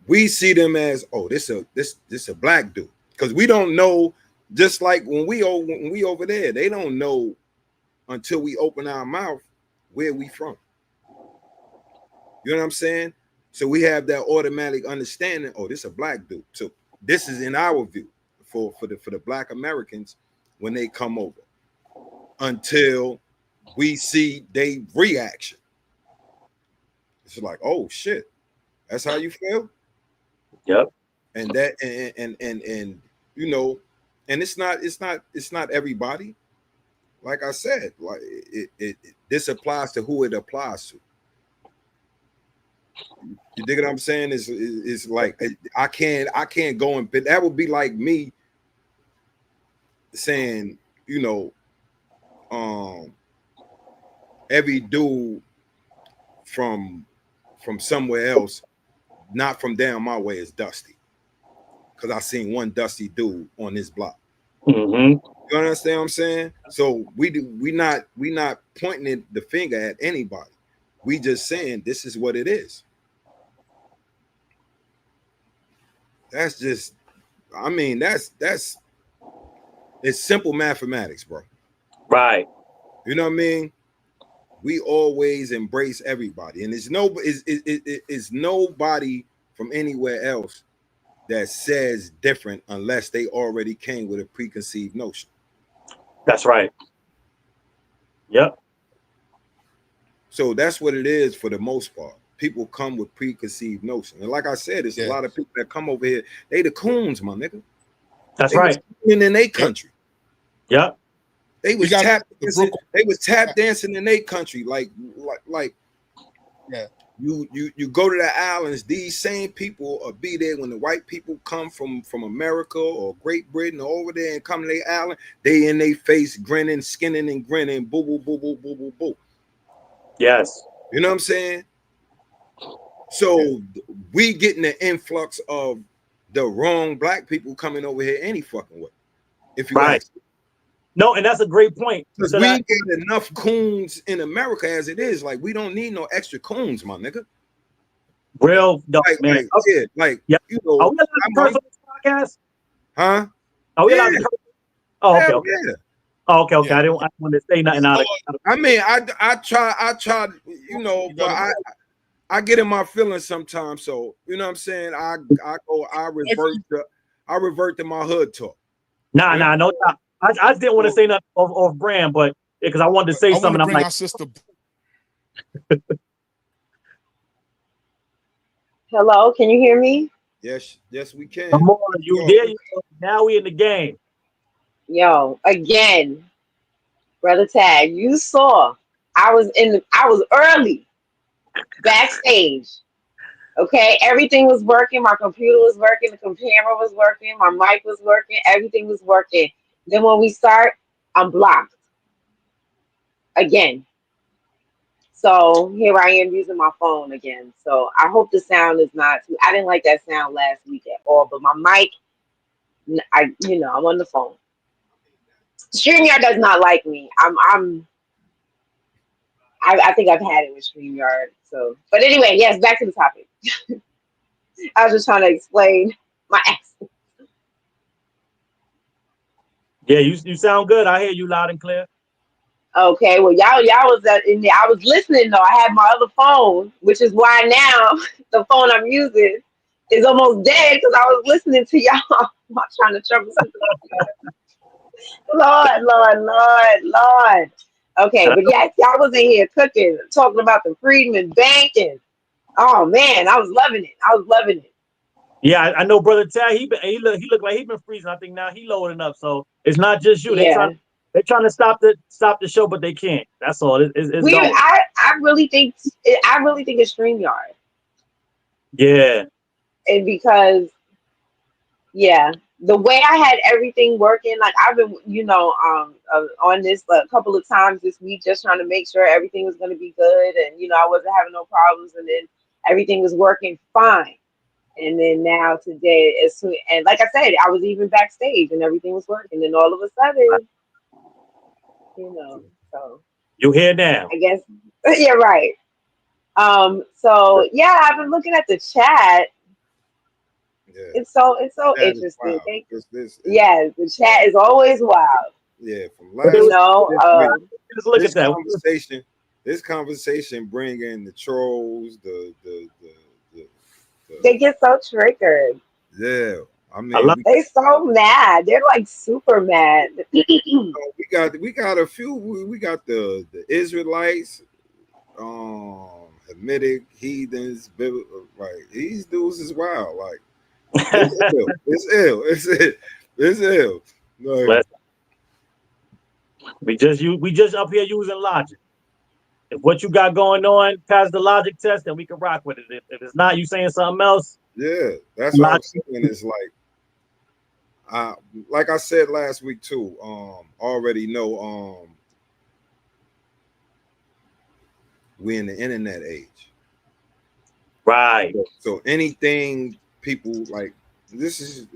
we see them as, oh, this a Black dude. Because we don't know, just like when we over there, they don't know until we open our mouth where we from. You know what I'm saying? So we have that automatic understanding, oh, this a Black dude. So this is in our view for the Black Americans when they come over, until we see their reaction. It's like, oh shit, that's how you feel? Yep. And that and and it's not everybody. Like I said, like this applies to who it applies to. You dig what I'm saying? It's like I can't go and, but that would be like me saying, every dude from somewhere else, not from down my way, is dusty. Because I seen one dusty dude on this block. Mm-hmm. You understand what I'm saying? So we not pointing the finger at anybody. We just saying this is what it is. That's just, I mean, that's it's simple mathematics, bro. Right. You know what I mean? We always embrace everybody, and it's nobody from anywhere else that says different unless they already came with a preconceived notion. That's right. Yep. So that's what it is for the most part. People come with preconceived notions. And like I said, it's a lot of people that come over here, they the coons, my nigga. That's right. In their country. Yep. They was tap dancing in their country. Like You go to the islands, these same people will be there when the white people come from America or Great Britain or over there and come to their island. They in their face grinning, skinning and grinning, boo boo boo boo boo boo boo. Yes. You know what I'm saying? So we getting the influx of the wrong black people coming over here any fucking way. If you ask me. No, and that's a great point. Because we get enough coons in America as it is. Like, we don't need no extra coons, my nigga. Real dope, man. You know. Are we allowed to curse on this podcast? Huh? Are we allowed to curse? Oh, okay, okay. Yeah. Oh, okay, okay. Yeah. I didn't want to say nothing out of. I mean, I try, you know, but I get in my feelings sometimes. So, you know what I'm saying? I revert to my hood talk. Nah, no. I just didn't want to say nothing off brand, but because I wanted to say something. I'm like, our sister. Hello, can you hear me? Yes, we can. Come on, you there? Now we in the game. Yo, again, Brother Tag, you saw I was early backstage. Okay, everything was working. My computer was working. The camera was working. My mic was working. Everything was working. Then when we start, I'm blocked again. So here I am using my phone again. So I hope the sound is not too. I didn't like that sound last week at all. But my mic, I'm on the phone. StreamYard does not like me. I think I've had it with StreamYard. So, but anyway, yes, back to the topic. I was just trying to explain my accent. Yeah, you sound good. I hear you loud and clear. Okay, well, y'all was in there. I was listening though. I had my other phone, which is why now the phone I'm using is almost dead because I was listening to y'all. I'm trying to trouble something. Lord. Okay, but yes, y'all was in here cooking, talking about the Freeman Bank, and oh man, I was loving it. Yeah, I know, Brother Tad. He looked like he been freezing. I think now he loading up. So it's not just you. Yeah. They're trying to stop the show, but they can't. That's all. I really think it's StreamYard. Yeah. And because the way I had everything working, like I've been, on this a couple of times this week, just trying to make sure everything was going to be good, and I wasn't having no problems, and then everything was working fine. And then now today, and like I said, I was even backstage and everything was working, and all of a sudden, so you here now? I guess, yeah, right. So yeah, I've been looking at the chat. Yeah. It's so interesting. The chat is always wild. Yeah, from last just look at that This conversation bring in the trolls, they get so triggered. Yeah, I mean, they so mad. They're like super mad. we got a few. We got the Israelites, Hamitic heathens. Like these dudes is wild. Like it's ill. Like, we just up here using logic. If what you got going on pass the logic test, then we can rock with it. If it's not, you saying something else. Yeah, that's what I'm saying. It's like I said last week too. Already know. We're in the internet age, right? So anything people like this is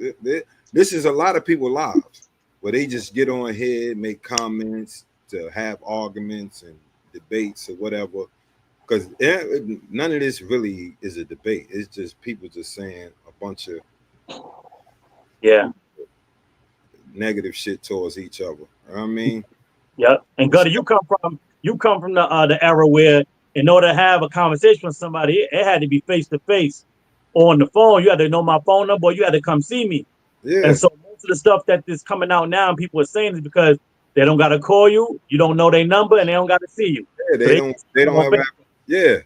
a lot of people's lives where they just get on here, make comments to have arguments and debates or whatever, because none of this really is a debate. It's just people just saying a bunch of negative shit towards each other. You know what I mean? Yep. And Gutter, you come from the era where in order to have a conversation with somebody, it had to be face to face. On the phone, you had to know my phone number, or you had to come see me. Yeah. And so most of the stuff that is coming out now and people are saying is because they don't got to call you, you don't know their number, and they don't got to see you. Yeah, they don't have. Yeah,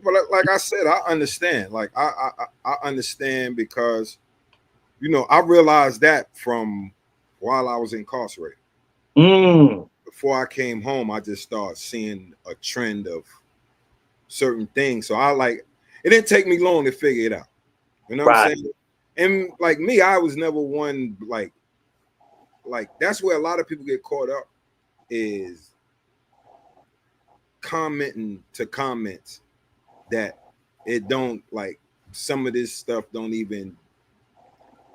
but like I said, I understand. Like I understand because, I realized that from while I was incarcerated. Before I came home, I just started seeing a trend of certain things. So it didn't take me long to figure it out. You know what I'm saying? And like me, I was never one like that's where a lot of people get caught up, is commenting to comments that it don't, like, some of this stuff don't even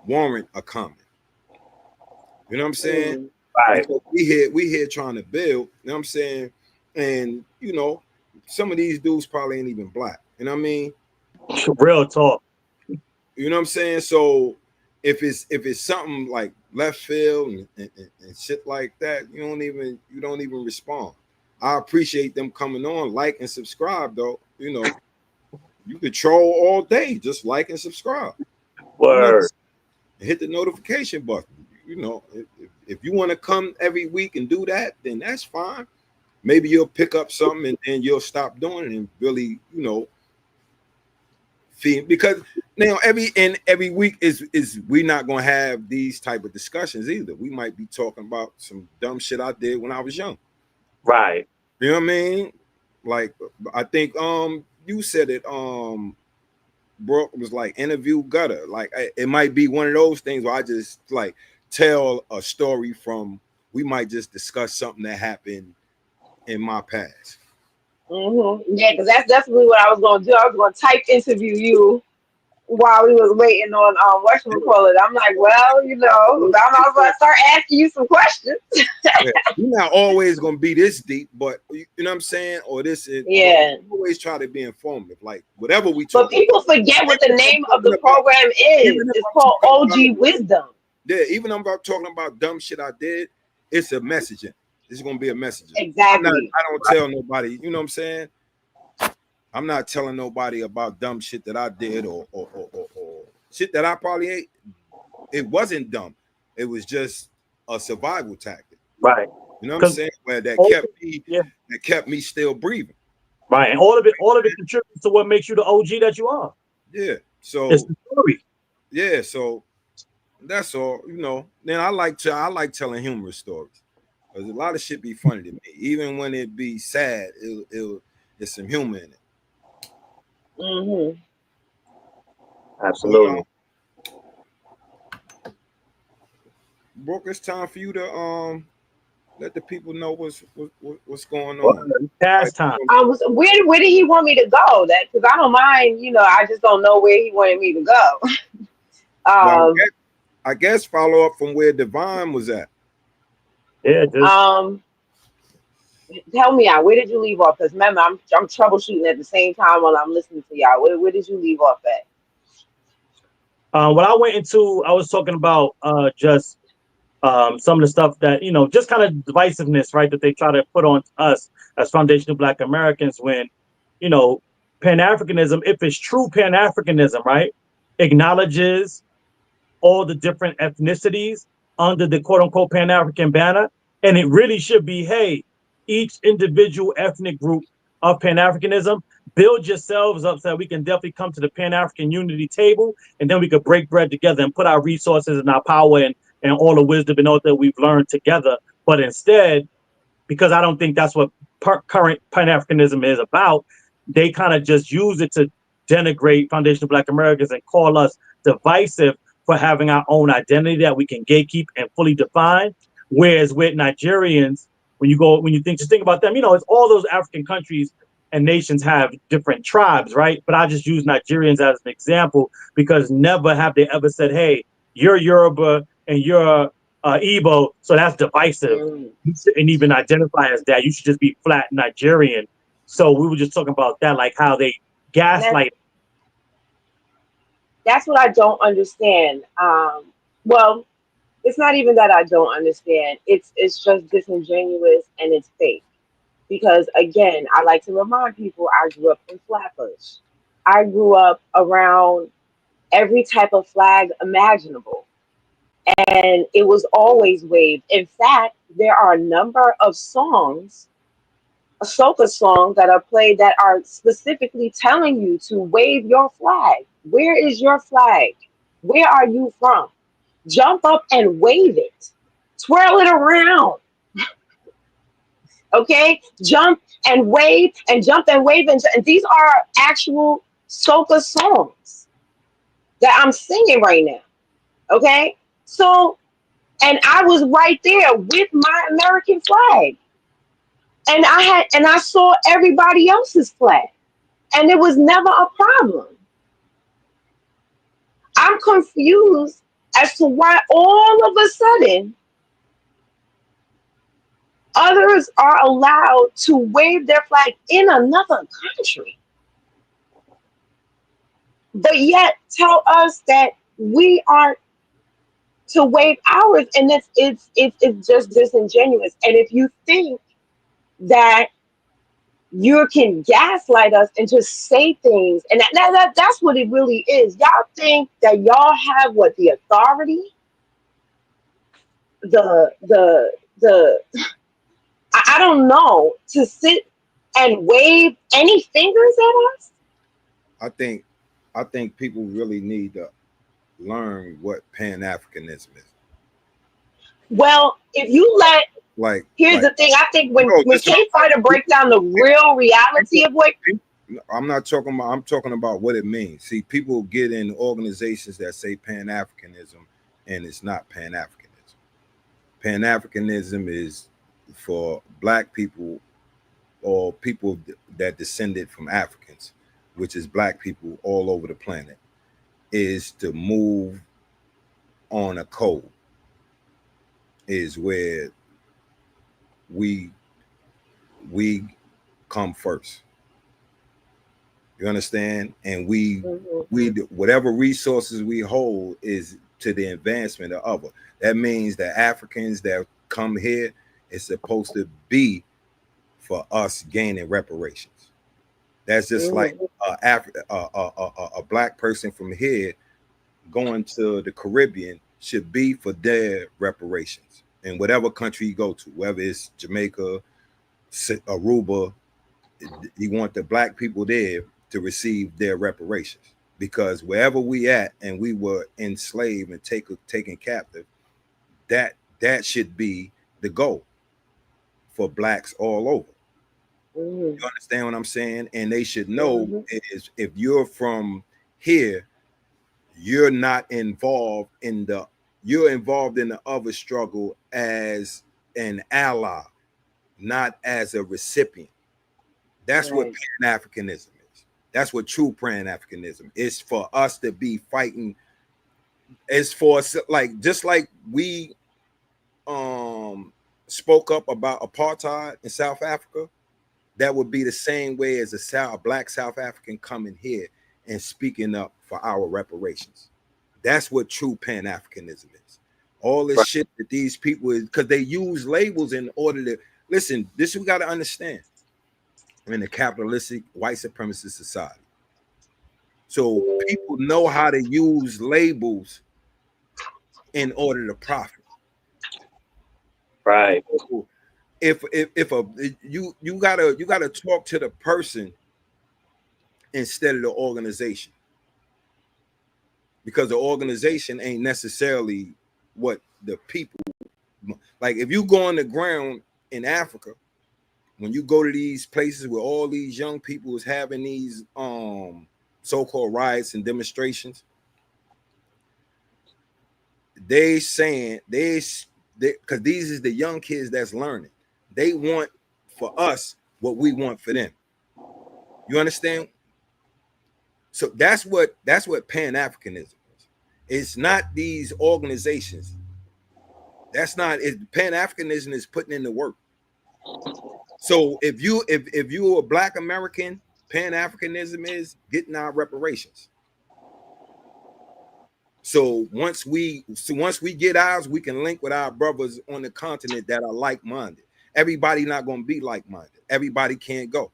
warrant a comment. You know what I'm saying? Right. Because we here trying to build, you know what I'm saying? And you know, some of these dudes probably ain't even black. You know what I mean? Real talk. You know what I'm saying? So if it's something like left field and shit like that, you don't even respond. I appreciate them coming on, like and subscribe though. You know, you could troll all day, just like and subscribe. Word. Hit the notification button. You know, if you want to come every week and do that, then that's fine. Maybe you'll pick up something and you'll stop doing it and really, you know, feed, because now every week is we're not gonna have these type of discussions either. We might be talking about some dumb shit I did when I was young. Right. You know what I mean? Like, I think you said it, Brooke was like interview gutter. Like, it might be one of those things where I just like tell a story from, we might just discuss something that happened in my past. Yeah, because that's definitely what I was going to do. I was going to type interview you while we was waiting on whatchamacallit. I'm like, well, you know, I'm going to start asking you some questions. Yeah, you're not always going to be this deep, but you know what I'm saying? Or this is, yeah. Always try to be informative. Like, whatever we talk. But people forget what the name of the program is. It's called OG Wisdom. Yeah, even though I'm talking about dumb shit I did, it's a messaging. It's going to be a messaging. Exactly. I don't tell nobody, you know what I'm saying? I'm not telling nobody about dumb shit that I did or shit that I probably ate. It wasn't dumb. It was just a survival tactic. Right. You know what I'm saying? Where that kept me still breathing. Right. And all of it contributes to what makes you the OG that you are. Yeah. So it's the story. Yeah, so that's all, you know. Then I like telling humorous stories. Because a lot of shit be funny to me. Even when it be sad, there's some humor in it. Absolutely. Brooke, it's time for you to let the people know what's going on. Past time. Where did he want me to go? That, because I don't mind, you know, I just don't know where he wanted me to go. Well, I guess follow up from where Devine was at. Yeah, just help me out. Where did you leave off? Because remember, I'm troubleshooting at the same time while I'm listening to y'all. Where did you leave off at? What I went into, I was talking about just some of the stuff that, you know, just kind of divisiveness, right, that they try to put on us as foundational Black Americans when, you know, Pan-Africanism, if it's true Pan-Africanism, right, acknowledges all the different ethnicities under the quote-unquote Pan-African banner. And it really should be, hey, each individual ethnic group of Pan-Africanism, build yourselves up so that we can definitely come to the Pan-African unity table, and then we could break bread together and put our resources and our power and all the wisdom and all that we've learned together. But instead, because I don't think that's what current Pan-Africanism is about, they kind of just use it to denigrate foundational Black Americans and call us divisive for having our own identity that we can gatekeep and fully define. Whereas with Nigerians, when you think about them, you know, it's all those African countries and nations have different tribes, right? But I just use Nigerians as an example because never have they ever said, hey, you're Yoruba and you're Igbo, so that's divisive. You shouldn't even identify as that. You should just be flat Nigerian. So we were just talking about that, like how they gaslight. That's what I don't understand. Well, it's not even that I don't understand. It's just disingenuous and it's fake. Because again, I like to remind people I grew up in Flatbush. I grew up around every type of flag imaginable. And it was always waved. In fact, there are a number of songs, a soca songs that are played that are specifically telling you to wave your flag. Where is your flag? Where are you from? Jump up and wave it. Twirl it around. Okay, jump and wave and jump and wave, and these are actual soca songs that I'm singing right now. Okay, so and I was right there with my American flag, and I saw everybody else's flag, and it was never a problem. I'm confused as to why all of a sudden others are allowed to wave their flag in another country, but yet tell us that we are to wave ours, and it's just disingenuous. And if you think that you can gaslight us and just say things, and that's what it really is. Y'all think that y'all have what, the authority, the I don't know, to sit and wave any fingers at us? I think people really need to learn what Pan-Africanism is. Well, if you let, here's the thing. I think when Sis Kfighter break down the real reality of what, I'm talking about what it means. See, people get in organizations that say Pan-Africanism, and it's not Pan-Africanism. Pan-Africanism is for Black people or people that descended from Africans, which is Black people all over the planet, is to move on a code, is where we come first. You understand? And we whatever resources we hold is to the advancement of other. That means that Africans that come here is supposed to be for us gaining reparations. That's just like a Black person from here going to the Caribbean should be for their reparations in whatever country you go to, whether it's Jamaica, Aruba. You want the Black people there to receive their reparations, because wherever we at and we were enslaved and taken captive, that should be the goal for Blacks all over. You understand what I'm saying? And they should know is if you're from here, you're not involved in the other struggle as an ally, not as a recipient. That's what Pan-Africanism is. That's what true Pan-Africanism is, for us to be fighting. It's for us, like, just like we spoke up about apartheid in South Africa, that would be the same way as a Black South African coming here and speaking up for our reparations. That's what true Pan-Africanism is. All this shit that these people is, because they use labels in order to listen. This we got to understand. We're in a capitalistic white supremacist society, so people know how to use labels in order to profit. Right. If you gotta talk to the person instead of the organization, because the organization ain't necessarily what the people like. If you go on the ground in Africa, when you go to these places where all these young people is having these so-called riots and demonstrations, they saying because these is the young kids that's learning. They want for us what we want for them. You understand? So that's what Pan-Africanism is. It's not these organizations. That's not it. Pan-Africanism is putting in the work. So if you're a Black American, Pan-Africanism is getting our reparations. So once we get ours, we can link with our brothers on the continent that are like-minded. Everybody not going to be like-minded. Everybody can't go.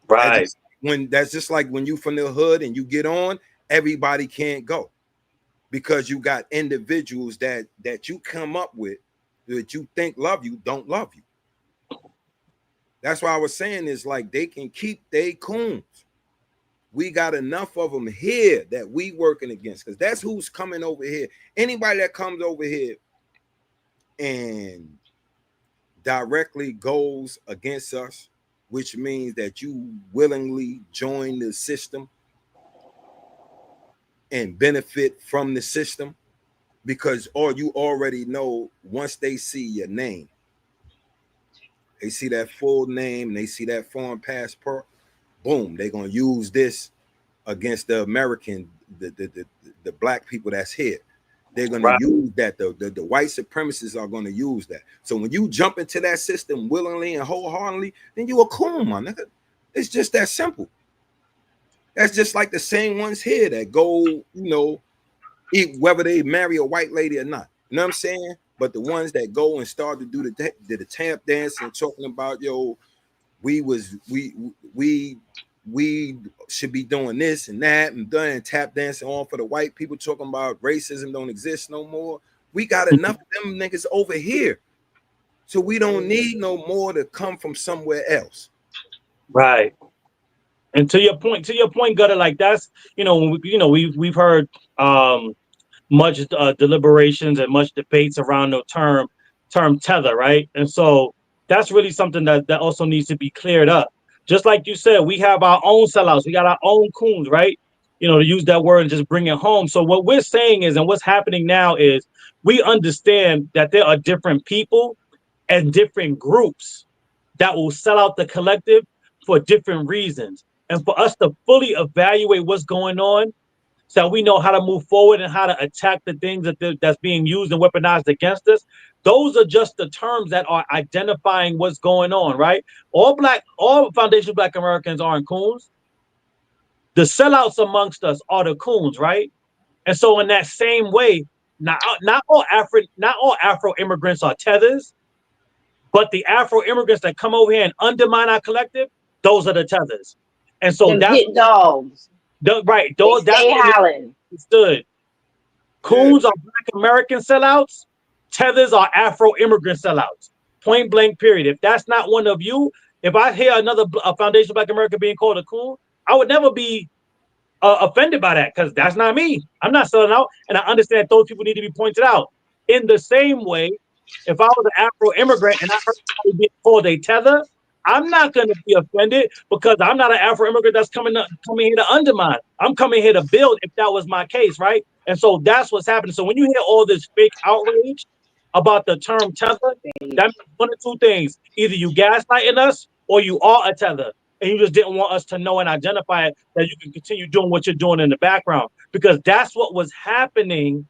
Right. That's just like when you from the hood and you get on, everybody can't go, because you got individuals that you come up with that you think love you, don't love you. That's why I was saying is like they can keep they coons. We got enough of them here that we working against, because that's who's coming over here. Anybody that comes over here and directly goes against us, which means that you willingly join the system and benefit from the system, because or you already know, once they see your name, they see that full name, they see that foreign passport, boom, they're gonna use this against the American, the black people that's here. They're gonna Right. use that. The white supremacists are gonna use that. So when you jump into that system willingly and wholeheartedly, then you a coon, my nigga. It's just that simple. That's just like the same ones here that go, you know, whether they marry a white lady or not. You know what I'm saying? But the ones that go and start to do the tap dance and talking about, yo, we should be doing this and that and done tap dancing on for the white people, talking about racism don't exist no more. We got enough of them niggas over here, so we don't need no more to come from somewhere else. Right. And to your point, Gutter, like that's, you know, we've heard much deliberations and much debates around the term tether, right? And so that's really something that also needs to be cleared up. Just like you said, we have our own sellouts, we got our own coons, right? You know, to use that word and just bring it home. So what we're saying is, and what's happening now is, we understand that there are different people and different groups that will sell out the collective for different reasons. And for us to fully evaluate what's going on, so we know how to move forward and how to attack the things that's being used and weaponized against us. Those are just the terms that are identifying what's going on, right? All foundational Black Americans aren't coons. The sellouts amongst us are the coons, right? And so in that same way, not all Afro immigrants are tethers, but the Afro immigrants that come over here and undermine our collective, those are the tethers. And so Them that's hit dogs. right. They That's stay what howling. understood. Yeah. Coons are Black American sellouts. Tethers are Afro immigrant sellouts. Point blank, period. If that's not one of you, if I hear another foundational Black American being called a coon, I would never be offended by that, because that's not me. I'm not selling out, and I understand those people need to be pointed out. In the same way, if I was an Afro immigrant and I heard somebody being called a tether, I'm not going to be offended, because I'm not an Afro immigrant that's coming here to undermine. I'm coming here to build, if that was my case, right? And so that's what's happening. So when you hear all this fake outrage about the term tether, that means one of two things: either you gaslighting us, or you are a tether, and you just didn't want us to know and identify it, that you can continue doing what you're doing in the background, because that's what was happening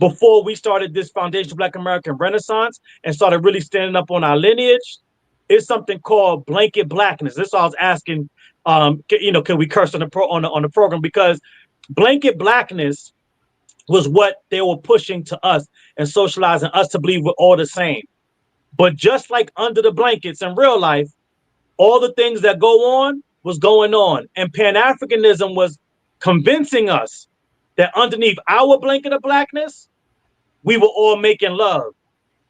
before we started this Foundation Black American Renaissance and started really standing up on our lineage. Is something called blanket blackness. This is what I was asking, can we curse on the program? Because blanket blackness was what they were pushing to us and socializing us to believe we're all the same. But just like under the blankets in real life, all the things that go on was going on. And Pan-Africanism was convincing us that underneath our blanket of blackness, we were all making love.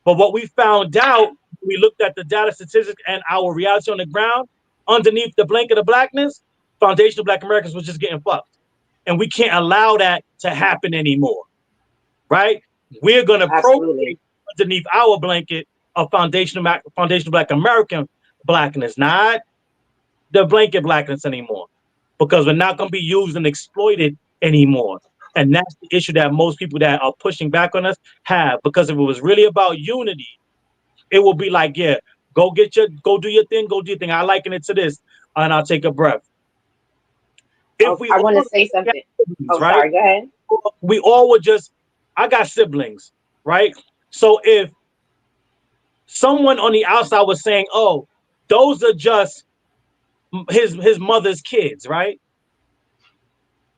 But what we found out, we looked at the data statistics and our reality on the ground, underneath the blanket of blackness, foundational Black Americans was just getting fucked. And we can't allow that to happen anymore, right? We're going to procreate underneath our blanket of foundational Black American blackness, not the blanket blackness anymore, because we're not going to be used and exploited anymore. And that's the issue that most people that are pushing back on us have. Because if it was really about unity, it will be like, yeah, go do your thing. I liken it to this, and I'll take a breath. If I want to say something. Right? Sorry, go ahead. We all would I got siblings, right? So if someone on the outside was saying, oh, those are just his mother's kids, right?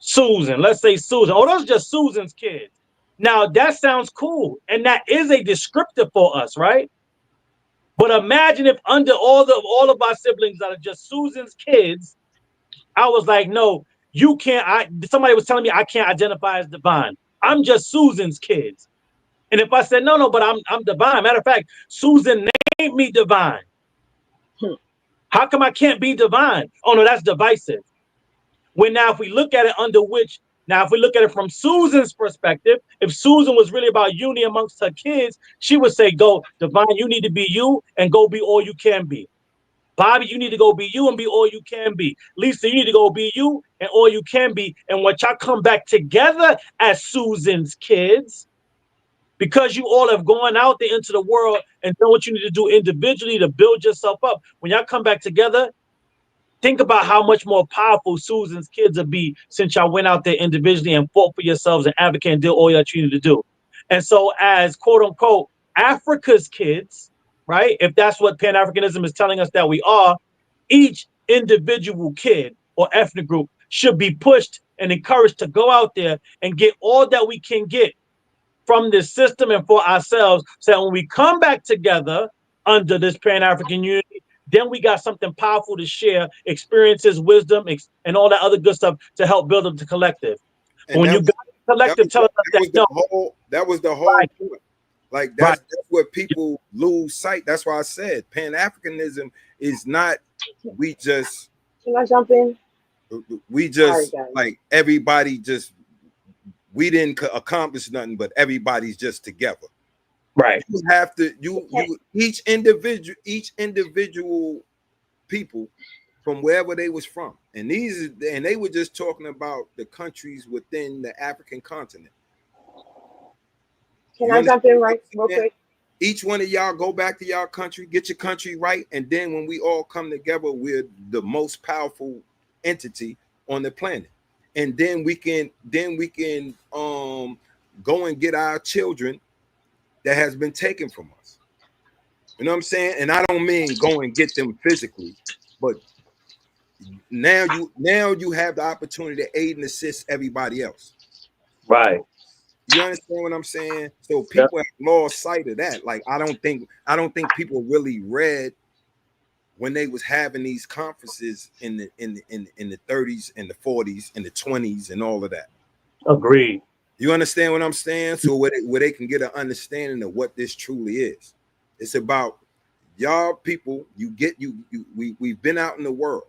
Susan, let's say Susan. Oh, those are just Susan's kids. Now that sounds cool, and that is a descriptor for us, right? But imagine if under all of our siblings that are just Susan's kids, I was like, no, you can't. Somebody was telling me I can't identify as divine. I'm just Susan's kids. And if I said no, but I'm divine. Matter of fact, Susan named me divine. How come I can't be divine? Oh no, that's divisive. When now, if we look at it under which Now, if we look at it from Susan's perspective, if Susan was really about unity amongst her kids, she would say, go, Devine, you need to be you and go be all you can be. Bobby, you need to go be you and be all you can be. Lisa, you need to go be you and all you can be. And when y'all come back together as Susan's kids, because you all have gone out there into the world and done what you need to do individually to build yourself up, when y'all come back together, think about how much more powerful Susan's kids will be since y'all went out there individually and fought for yourselves and advocate and did all that you need to do. And so as quote unquote Africa's kids, right? If that's what Pan-Africanism is telling us that we are, each individual kid or ethnic group should be pushed and encouraged to go out there and get all that we can get from this system and for ourselves. So when we come back together under this Pan-African unity, then we got something powerful to share, experiences, wisdom, and all that other good stuff to help build up the collective. But when you got the collective telling us that was the whole right. point. Like that's what people lose sight. That's why I said Pan-Africanism is not we just can I jump in? We just like everybody just we didn't accomplish nothing, but everybody's just together. Right. You have to you each individual people from wherever they was from, and they were just talking about the countries within the African continent. Can I jump in real quick? Each one of y'all go back to y'all country, get your country right, and then when we all come together, we're the most powerful entity on the planet. And then we can go and get our children that has been taken from us. You know what I'm saying? And I don't mean go and get them physically, but now you have the opportunity to aid and assist everybody else. Right. You understand what I'm saying? So people have lost sight of that. Like I don't think people really read when they was having these conferences in the 30s and the 40s and the 20s and all of that. Agreed. You understand what I'm saying? So where they can get an understanding of what this truly is. It's about y'all people. We've been out in the world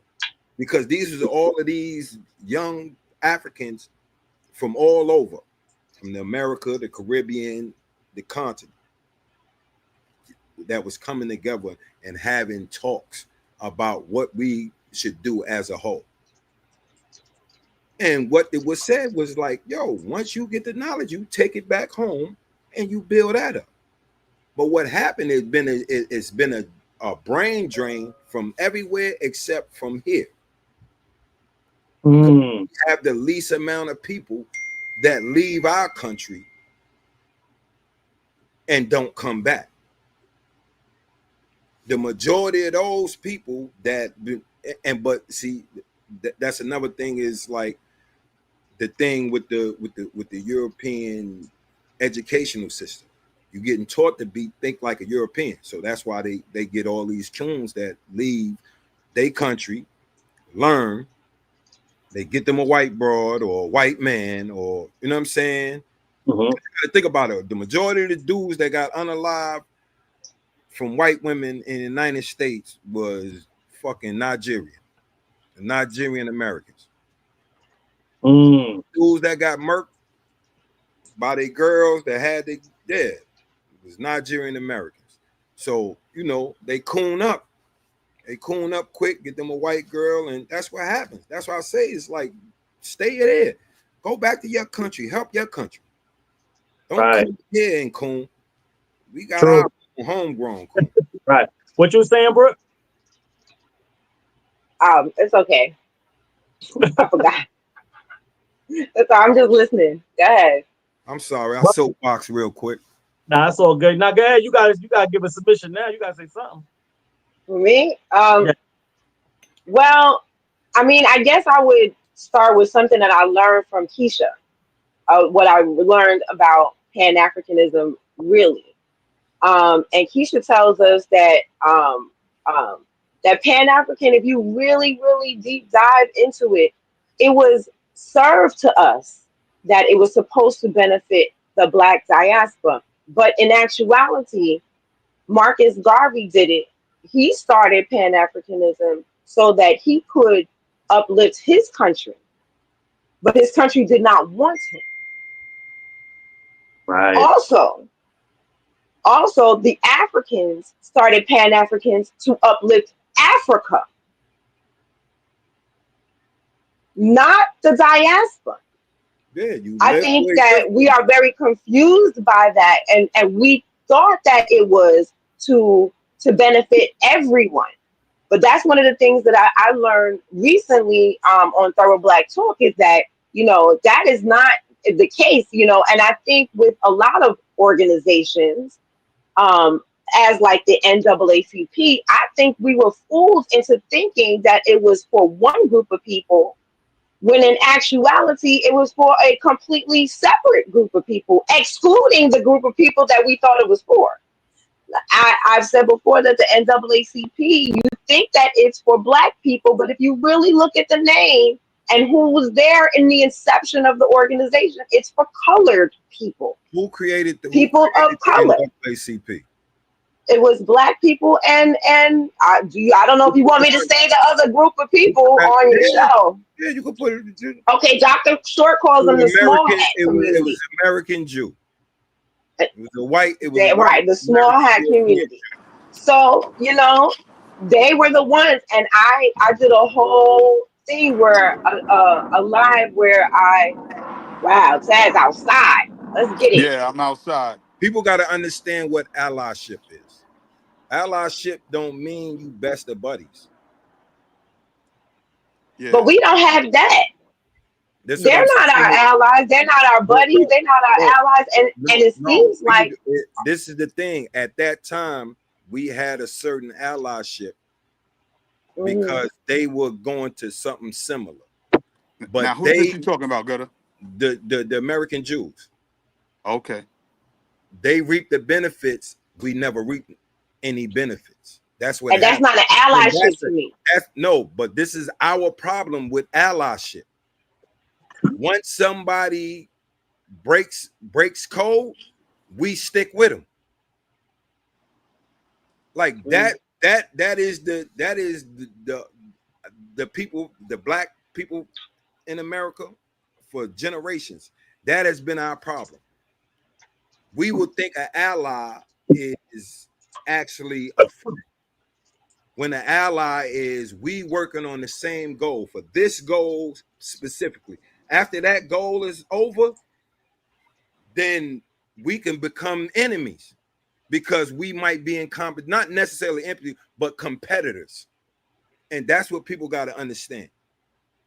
because these are all of these young Africans from all over, from the America, the Caribbean, the continent, that was coming together and having talks about what we should do as a whole. And what it was said was like, yo, once you get the knowledge, you take it back home and you build that up. But what happened has been it's been a brain drain from everywhere except from here. We have the least amount of people that leave our country and don't come back. The majority of those people but see, that's another thing is like the thing with the European educational system. You're getting taught to think like a European. So that's why they get all these tunes that leave their country, learn, they get them a white broad or a white man, or you know what I'm saying? Mm-hmm. Think about it. The majority of the dudes that got unalived from white women in the United States was fucking Nigerian Americans. Dudes that got murked by their girls that had their dead was Nigerian Americans. So, you know, they coon up. They coon up quick, get them a white girl, and that's what happens. That's why I say it's like, stay there. Go back to your country. Help your country. Don't come here and coon. We got our homegrown coon. Right. What you saying, Brooke? It's okay. I forgot. That's all. I'm just listening. Go ahead. I'm sorry. I'll soapbox real quick. Nah, it's all good. Now go ahead. You gotta give a submission now. You gotta say something. For me? Well, I mean, I guess I would start with something that I learned from Keisha. What I learned about Pan-Africanism, really. And Keisha tells us that that Pan-African, if you really, really deep dive into it, it was served to us that it was supposed to benefit the Black diaspora. But in actuality, Marcus Garvey did it. He started Pan-Africanism so that he could uplift his country. but his country did not want him. Right. Also, the Africans started Pan-Africans to uplift Africa, not the diaspora. Yeah, you I live think where that we are very confused by that, and we thought that it was to benefit everyone. But that's one of the things that I learned recently on Thorough Black Talk is that, that is not the case, and I think with a lot of organizations, as like the NAACP, I think we were fooled into thinking that it was for one group of people, when in actuality, it was for a completely separate group of people, excluding the group of people that we thought it was for. I've said before that the NAACP, you think that it's for Black people, but if you really look at the name and who was there in the inception of the organization, it's for colored people. Who created the people of color? NAACP? It was Black people, and I don't know if you want me to say the other group of people on your show. Yeah, you can put it. Okay, Dr. Short calls them the small hat community. It was American Jew. It was a white. It was right, the small hat community. So they were the ones, and I did a whole thing where a live where Tad's outside. Let's get it. Yeah, I'm outside. People got to understand what allyship is. Allyship don't mean you best of buddies. Yeah. But we don't have that. They're not our allies. They're not our buddies. They're not our allies. And it seems like this is the thing. At that time, we had a certain allyship because they were going to something similar. But now, who is you talking about, Gutter? The American Jews. Okay. They reap the benefits. We never reap any benefits. That's what. And that's not an allyship to me. No, but this is our problem with allyship. Once somebody breaks code, we stick with them. Like that is the people, the Black people in America for generations. That has been our problem. We would think an ally is actually a friend, when an ally is we working on the same goal for this goal specifically. After that goal is over, then we can become enemies because we might be in not necessarily empathy, but competitors. And that's what people got to understand.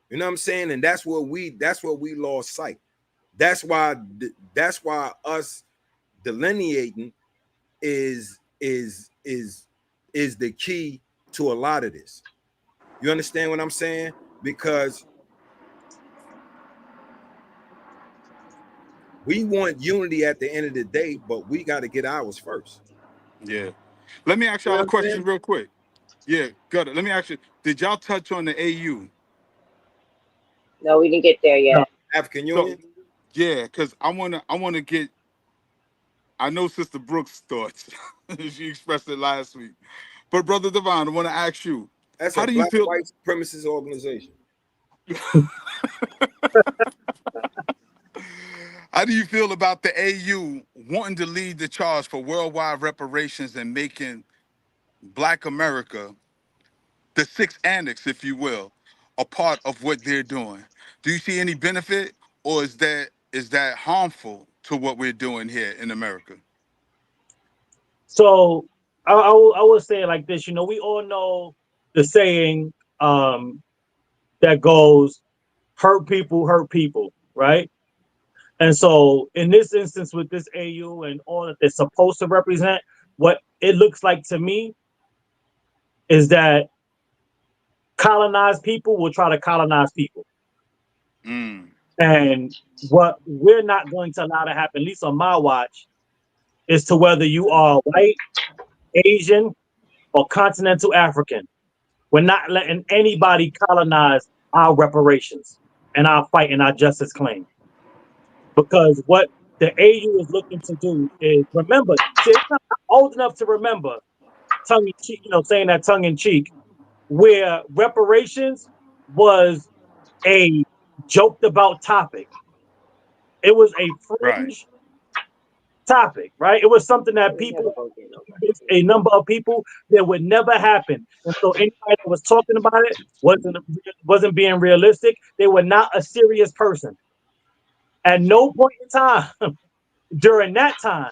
You know what I'm saying? And that's what we lost sight. That's why us delineating is the key to a lot of this. You understand what I'm saying? Because we want unity at the end of the day, but we got to get ours first. Yeah. Let me ask y'all a question real quick. Yeah, Gutter. Let me ask you, did y'all touch on the AU? No, we didn't get there yet. No. African Union? So, yeah, because I wanna get, I know Sister Breuck's thoughts. She expressed it last week. But Brother Devine, I want to ask you, that's how do you feel? White supremacist organization. How do you feel about the AU wanting to lead the charge for worldwide reparations and making Black America, the sixth annex, if you will, a part of what they're doing? Do you see any benefit, or is that harmful to what we're doing here in America? So I would say it like this. We all know the saying that goes, hurt people, right? And so in this instance with this AU and all that they're supposed to represent, what it looks like to me is that colonized people will try to colonize people. And what we're not going to allow to happen, at least on my watch, is to whether you are white, Asian, or continental African. We're not letting anybody colonize our reparations and our fight and our justice claim. Because what the AU is looking to do is, remember, I'm old enough to remember tongue in cheek, saying that tongue in cheek, where reparations was a joked about topic. It was a Right. fringe topic, right? It was something that people, a number of people, that would never happen. And so anybody that was talking about it wasn't being realistic. They were not a serious person. At no point in time during that time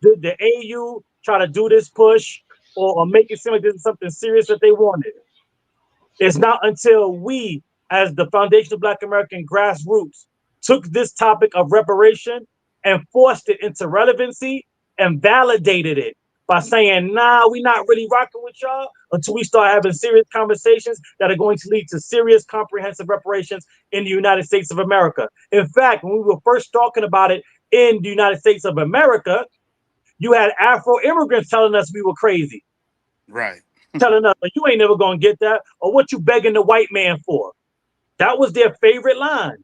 did the AU try to do this push or make it seem like this is something serious that they wanted. It's not until we, as the Foundation of Black American Grassroots, took this topic of reparation and forced it into relevancy and validated it by saying, nah, we're not really rocking with y'all until we start having serious conversations that are going to lead to serious comprehensive reparations in the United States of America. In fact, when we were first talking about it in the United States of America, you had Afro immigrants telling us we were crazy, Right. telling us, you ain't never gonna get that, or what you begging the white man for. That was their favorite line.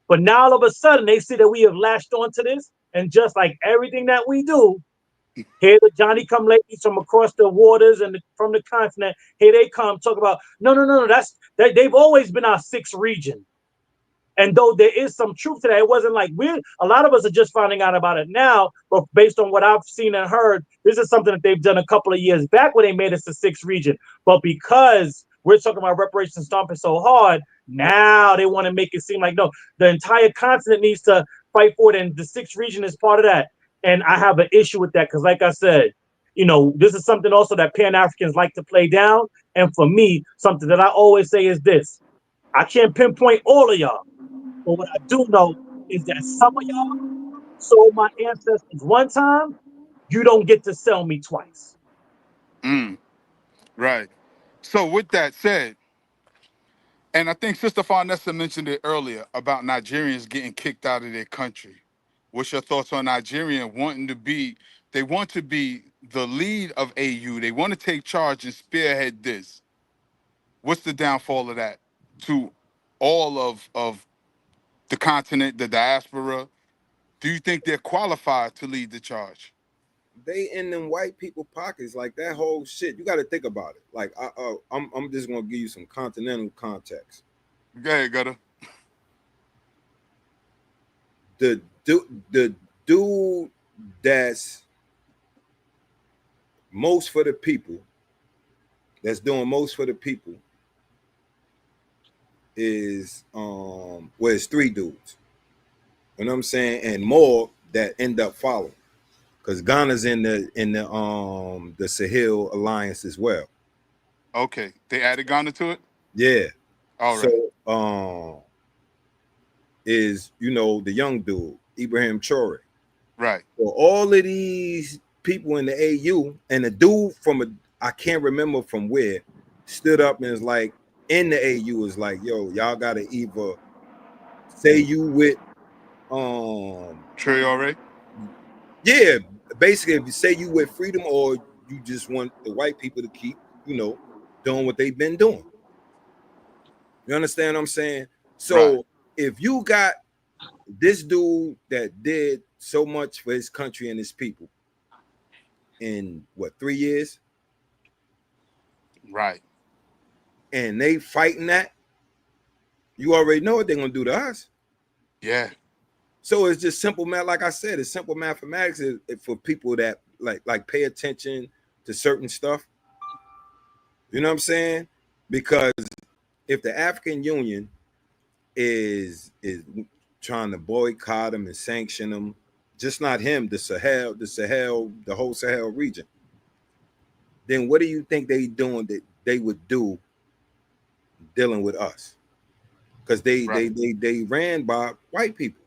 But now all of a sudden they see that we have latched onto this, and just like everything that we do, here the Johnny come ladies from across the waters and from the continent, here they come talk about no, they've always been our sixth region. And though there is some truth to that, it wasn't like a lot of us are just finding out about it now, but based on what I've seen and heard, this is something that they've done a couple of years back when they made us the sixth region. But because we're talking about reparations stomping so hard, now they want to make it seem like, no, the entire continent needs to fight for it, and the sixth region is part of that. And I have an issue with that because, like I said, this is something also that Pan-Africans like to play down. And for me, something that I always say is this: I can't pinpoint all of y'all. But what I do know is that some of y'all sold my ancestors one time, you don't get to sell me twice. Right. So with that said, and I think Sister Farnessa mentioned it earlier about Nigerians getting kicked out of their country. What's your thoughts on Nigerian they want to be the lead of AU. They want to take charge and spearhead this. What's the downfall of that to all of the continent, the diaspora? Do you think they're qualified to lead the charge? They in them white people pockets, like that whole shit. You got to think about it. Like I'm just gonna give you some continental context. Go ahead, Gutter. The dude that's most for the people, that's doing most for the people, is it's three dudes. You know what I'm saying? And more that end up following. Because Ghana's in the Sahel Alliance as well. Okay. They added Ghana to it? Yeah. All right. So is the young dude, Ibrahim Traore. Right. So all of these people in the AU, and the dude I can't remember from where, stood up and is like, in the AU is like, yo, y'all gotta either say you with Traore? yeah, basically if you say you with freedom, or you just want the white people to keep, doing what they've been doing. You understand what I'm saying? So Right. if you got this dude that did so much for his country and his people in 3 years, Right. and they fighting that, you already know what they're gonna do to us. Yeah. So it's just simple math. Like I said, it's simple mathematics for people that like pay attention to certain stuff. You know what I'm saying? Because if the African Union is trying to boycott him and sanction him, just not him, the whole Sahel region, then what do you think they doing that they would do dealing with us? Because they ran by white people.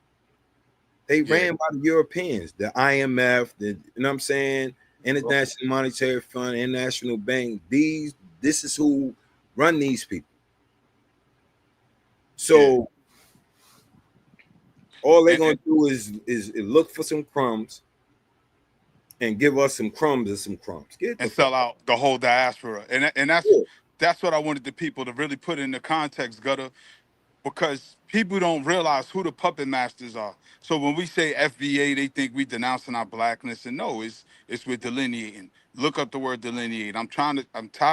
They ran by the Europeans, the IMF, you know what I'm saying, International Monetary Fund, International Bank. This is who run these people. So all they're gonna do is look for some crumbs and give us some crumbs and some crumbs. And sell out the whole diaspora. And that's what I wanted the people to really put into context, Gutter, because people don't realize who the puppet masters are. So when we say FBA, they think we denouncing our blackness, and no, it's we're delineating. Look up the word delineate. I'm tired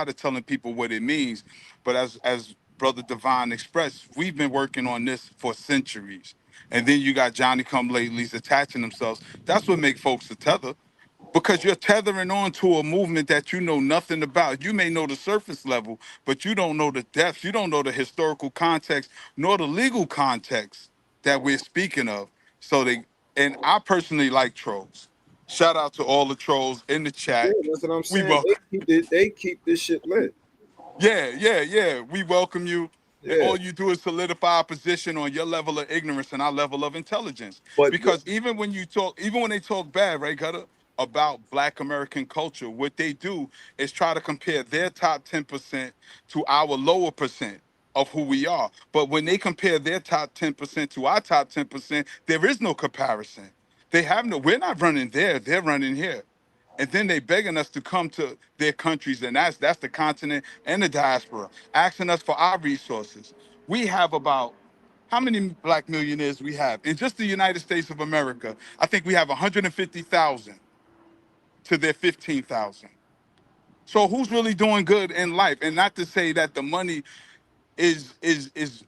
of telling people what it means, but as Brother Devine expressed, we've been working on this for centuries. And then you got Johnny come latelys attaching themselves. That's what make folks a tether. Because you're tethering on to a movement that you know nothing about. You may know the surface level, but you don't know the depth. You don't know the historical context, nor the legal context that we're speaking of. So and I personally like trolls. Shout out to all the trolls in the Yeah, chat. that's what I'm We saying. welcome. They keep this shit lit. Yeah. We welcome you. And Yeah, all you do is solidify a position on your level of ignorance and our level of intelligence. but Because even when they talk bad, right, Gutter, about Black American culture, what they do is try to compare their top 10% to our lower percent of who we are. But when they compare their top 10% to our top 10%, there is no comparison. We're not running there, they're running here. And then they begging us to come to their countries, and that's the continent and the diaspora, asking us for our resources. We have about how many Black millionaires we have in just the United States of America? I think we have 150,000 to their 15,000. So who's really doing good in life? And not to say that the money is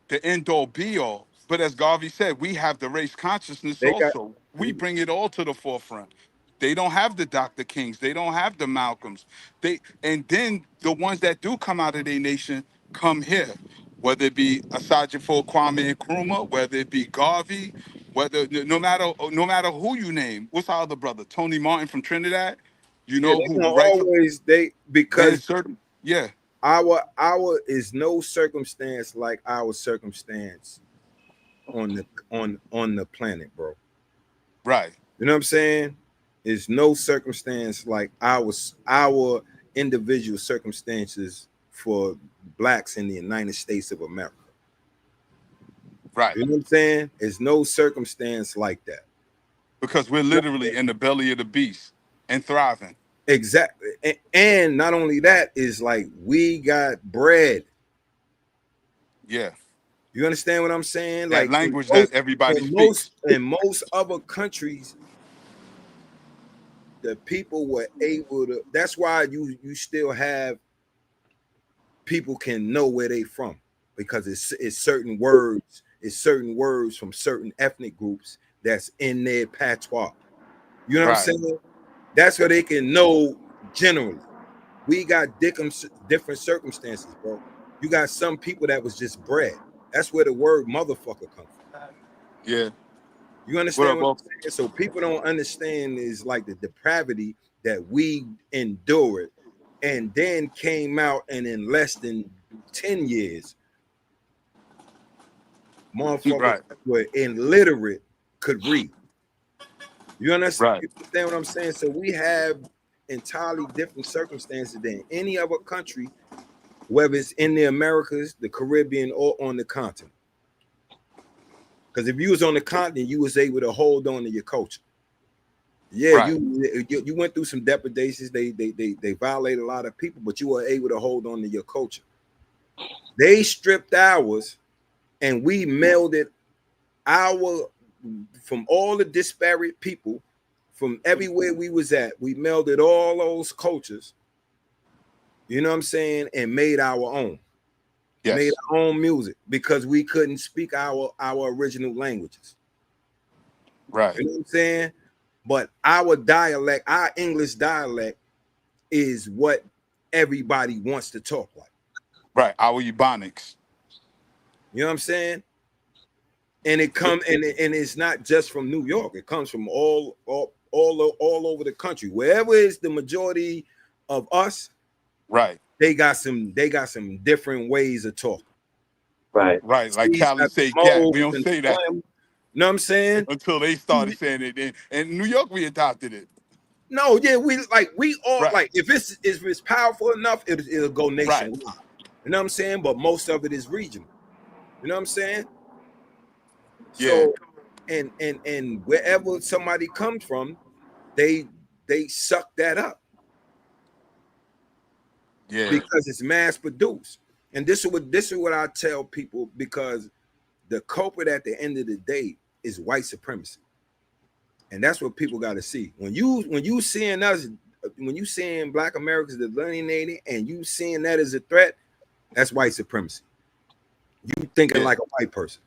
the end all be all. But as Garvey said, we have the race consciousness they got also. We bring it all to the forefront. They don't have the Dr. Kings. They don't have the Malcolms. And then the ones that do come out of their nation come here, whether it be Asajifo Kwame Nkrumah, whether it be Garvey, no matter who you name. What's our other brother? Tony Martin from Trinidad. You yeah, know they who gonna writes always and because certain yeah, our is no circumstance like our circumstance on the planet, bro. right. You know what I'm saying? Is no circumstance like our individual circumstances for blacks in the United States of America. Right. You know what I'm saying? It's no circumstance like that. Because we're literally in the belly of the beast and thriving. Exactly. And not only that, is like we got bread. Yeah. You understand what I'm saying? That Like language that everybody speaks. in most other countries, the people were able to. That's why you still have people can know where they from, because it's certain words. It's certain words from certain ethnic groups that's in their patois. You know what I'm Right. saying? That's what they can know generally. We got different circumstances, bro. You got some people that was just bred. That's where the word motherfucker comes from. Yeah. You What understand up, what Bo? I'm saying? So people don't understand is like the depravity that we endured, and then came out, and in less than 10 years, motherfuckers Right. were illiterate could read. You understand Right. what I'm saying? So we have entirely different circumstances than any other country, whether it's in the Americas, the Caribbean, or on the continent. Because if you was on the continent, you was able to hold on to your culture. Yeah, Right. you went through some depredations. They violated a lot of people, but you were able to hold on to your culture. They stripped ours, and we melded from all the disparate people from everywhere we was at. We melded all those cultures. You know what I'm saying? And made our own. Yes. Made our own music because we couldn't speak our original languages. Right. You know what I'm saying? But our dialect, our English dialect, is what everybody wants to talk like. Right. Our Ebonics. You know what I'm saying? And it come and it's not just from New York. It comes from all over the country. Wherever is the majority of us, Right. they got some different ways of talking. Right. Right. Like He's Cali got say the gat. moles We don't and say that phlegm. You know what I'm saying? until they started saying it. And in New York, we adopted it. No, yeah, we all Right. like if it's powerful enough, it'll go nationwide. Right. You know what I'm saying? But most of it is regional. You know what I'm saying? Yeah. So and wherever somebody comes from, they suck that up Yeah. because it's mass produced. And this is what I tell people, because the culprit at the end of the day is white supremacy. And that's what people got to see. When you seeing us, when you seeing Black Americans delineating and you seeing that as a threat, that's white supremacy. you thinking like a white person.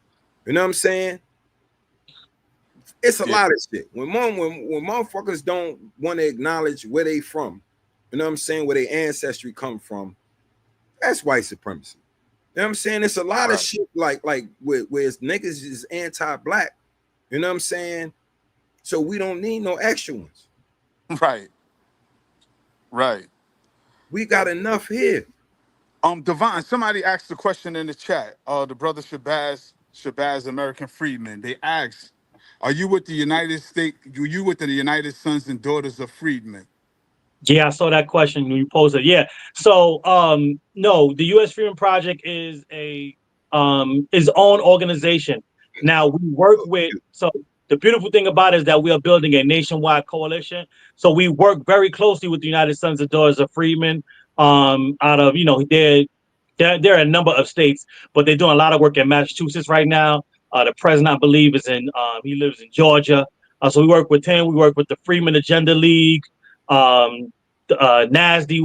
You know what I'm saying? It's a lot of shit. When motherfuckers don't want to acknowledge where they from, you know what I'm saying, where their ancestry come from, that's white supremacy. You know what I'm saying? It's a lot of shit like where niggas is anti-black. You know what I'm saying? So we don't need no extra ones. Right. We got enough here. Devine, somebody asked the question in the chat. The brother Shabazz American Freedman. They asked, "Are you with the United States? Do you with the United Sons and Daughters of Freedmen?" Yeah, I saw that question when you posed it. Yeah. So no, the US Freeman Project is a his own organization. Now we work with, so the beautiful thing about it is that we are building a nationwide coalition. So we work very closely with the United Sons and Daughters of Freedmen. Out of, they're a number of states, but they're doing a lot of work in Massachusetts right now. The president, I believe, is in he lives in Georgia. So we work with him. We work with the Freeman Agenda League, NASD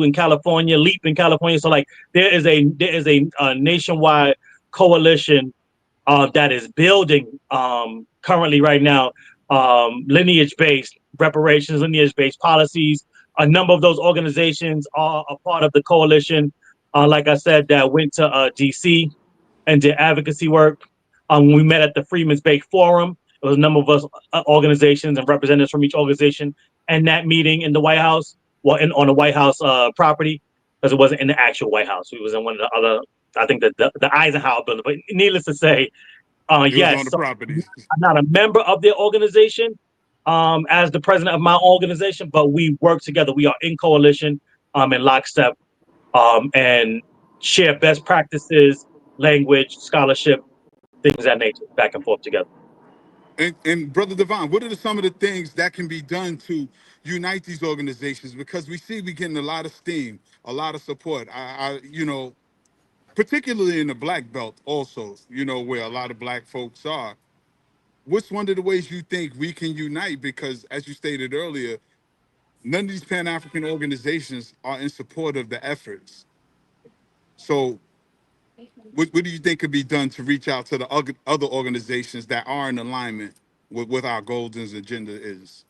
in California, LEAP in California. So like there is a nationwide coalition that is building currently right now, lineage-based reparations, lineage-based policies. A number of those organizations are a part of the coalition. Like I said, that went to DC and did advocacy work. We met at the Freeman's Bay Forum. There was a number of us organizations and representatives from each organization, and that meeting in the White House, on the White House property, because it wasn't in the actual White House. We was in one of the other, I think the Eisenhower building. But needless to say, yes, On the properties. I'm not a member of their organization as the president of my organization, but we work together. We are in coalition in lockstep and share best practices, language, scholarship, things of that nature, back and forth together. And Brother Devine, what are some of the things that can be done to unite these organizations? Because we see we getting a lot of steam, a lot of support. Particularly in the Black Belt also, where a lot of Black folks are. What's one of the ways you think we can unite? Because as you stated earlier, none of these Pan-African organizations are in support of the efforts. So what do you think could be done to reach out to the other organizations that are in alignment with what our goals and agenda is?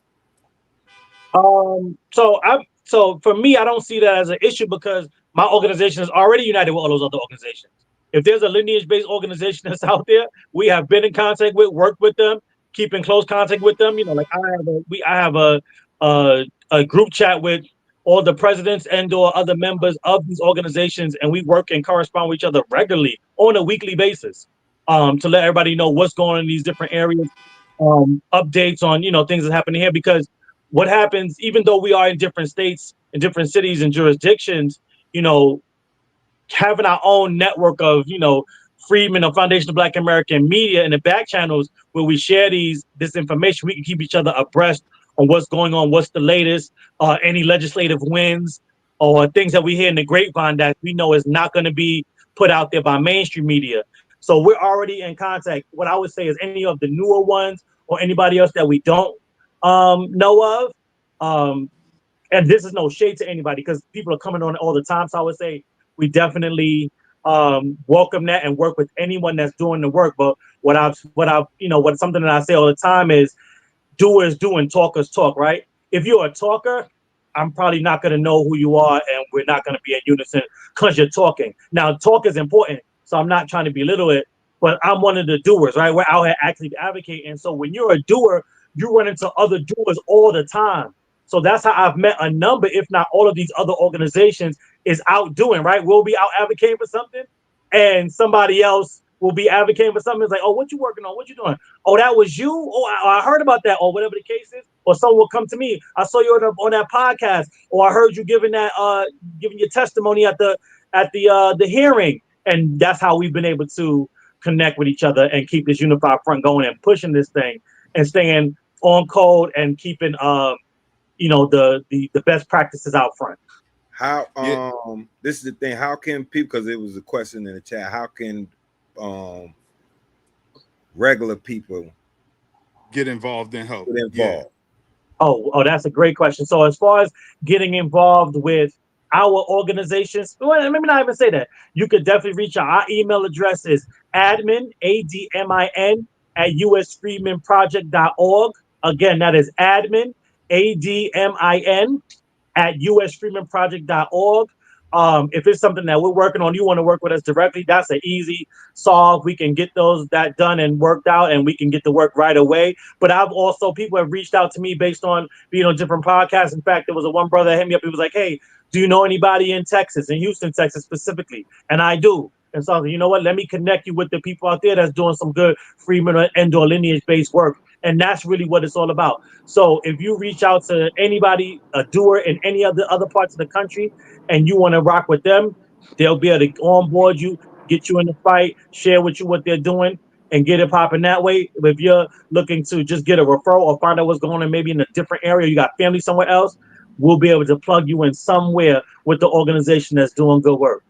So for me, I don't see that as an issue because my organization is already united with all those other organizations. If there's a lineage-based organization that's out there, we have been in contact with, worked with them, keep in close contact with them. Like I have a group chat with all the presidents and/or other members of these organizations, and we work and correspond with each other regularly on a weekly basis to let everybody know what's going on in these different areas, updates on things that happen here. Because what happens, even though we are in different states, in different cities and jurisdictions, having our own network of, Freeman or Foundation of Black American Media in the back channels where we share this information, we can keep each other abreast on what's going on, what's the latest, any legislative wins or things that we hear in the grapevine that we know is not going to be put out there by mainstream media. So we're already in contact. What I would say is any of the newer ones or anybody else that we don't know of, and this is no shade to anybody because people are coming on all the time. So I would say we definitely welcome that and work with anyone that's doing the work. But what's something that I say all the time is doers do and talkers talk, right? If you're a talker, I'm probably not going to know who you are and we're not going to be in unison because you're talking. Now, talk is important, so I'm not trying to belittle it, but I'm one of the doers, right? We're out here actually advocating. So when you're a doer, you run into other doers all the time. So that's how I've met a number, if not all of these other organizations is out doing, right? We'll be out advocating for something and somebody else will be advocating for something. It's like, oh, what you working on? What you doing? Oh, that was you? Oh, I heard about that, or whatever the case is. Or someone will come to me. I saw you on that podcast, or I heard you giving your testimony at the hearing. And that's how we've been able to connect with each other and keep this unified front going and pushing this thing and staying on code and keeping the best practices out front. How this is the thing, how can people, because it was a question in the chat, how can regular people get involved and help? Yeah. Oh, that's a great question. So as far as getting involved with our organizations, well, let me not even say that. You could definitely reach out. Our email address is admin, ADMIN, at usfreemanproject.org. Again, that is admin, ADMIN, at usfreemanproject.org. If it's something that we're working on, you want to work with us directly, that's an easy solve. We can get that done and worked out, and we can get to work right away. But people have reached out to me based on being on different podcasts. In fact, there was one brother that hit me up. He was like, "Hey, do you know anybody in Texas, in Houston, Texas specifically?" And I do. And so I was like, you know what? Let me connect you with the people out there that's doing some good Freeman and/or lineage-based work. And that's really what it's all about. So if you reach out to anybody, a doer in any of the other parts of the country, and you want to rock with them, they'll be able to onboard you, get you in the fight, share with you what they're doing, and get it popping that way. If you're looking to just get a referral or find out what's going on maybe in a different area, you got family somewhere else, we'll be able to plug you in somewhere with the organization that's doing good work.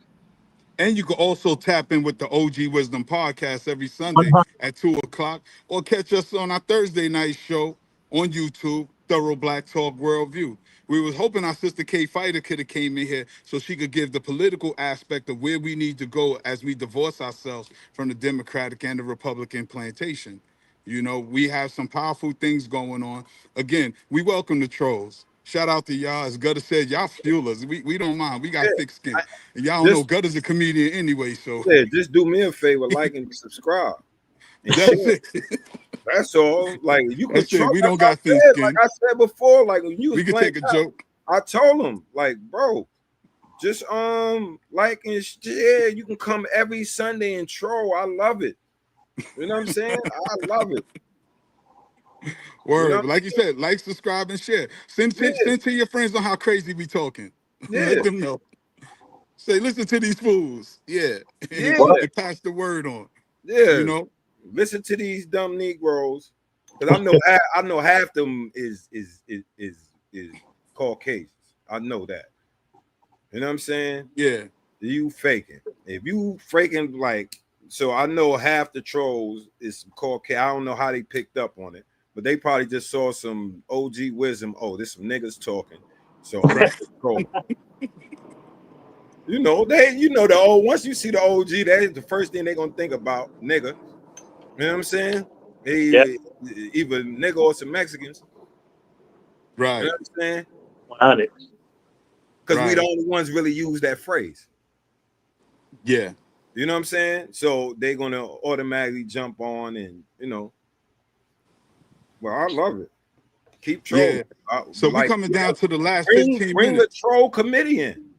And you can also tap in with the OG Wisdom podcast every Sunday at 2:00, or catch us on our Thursday night show on YouTube, Thorough Black Talk Worldview. We was hoping our sister Kfighter could have came in here so she could give the political aspect of where we need to go as we divorce ourselves from the Democratic and the Republican plantation. You know, we have some powerful things going on. Again, we welcome the trolls. Shout out to y'all. As Gutter said, y'all fuel us. We don't mind. We got thick skin. And y'all don't know Gutter's a comedian anyway, so. Yeah, just do me a favor, like and subscribe. And that's it. That's all. Like, you can trust. We don't got thin skin. Like I said before, like when you was we can take a joke. I told him, like, bro, just like and share. You can come every Sunday and troll. I love it. You know what I'm saying? I love it. Word, you know, like you said, like, subscribe, and share. Send to your friends on how crazy we talking. Let them know. Say, listen to these fools. And pass the word on. You know, listen to these dumb Negroes, because I know half them is Caucasians. I know that. You know what I'm saying? Yeah. You faking. If you faking, like, so I know half the trolls is Caucasian. I don't know how they picked up on it. But they probably just saw some OG wisdom. Oh, there's some niggas talking. So you know, once you see the OG, that is the first thing they're gonna think about, nigga. You know what I'm saying? Either nigga or some Mexicans. Right. You know what I'm saying? 100. Because we the only ones really use that phrase. Yeah. You know what I'm saying? So they're gonna automatically jump on, and you know. Well, I love it. Keep trolling. Yeah. So we're coming down to the last 15 minutes. Bring the troll committee in.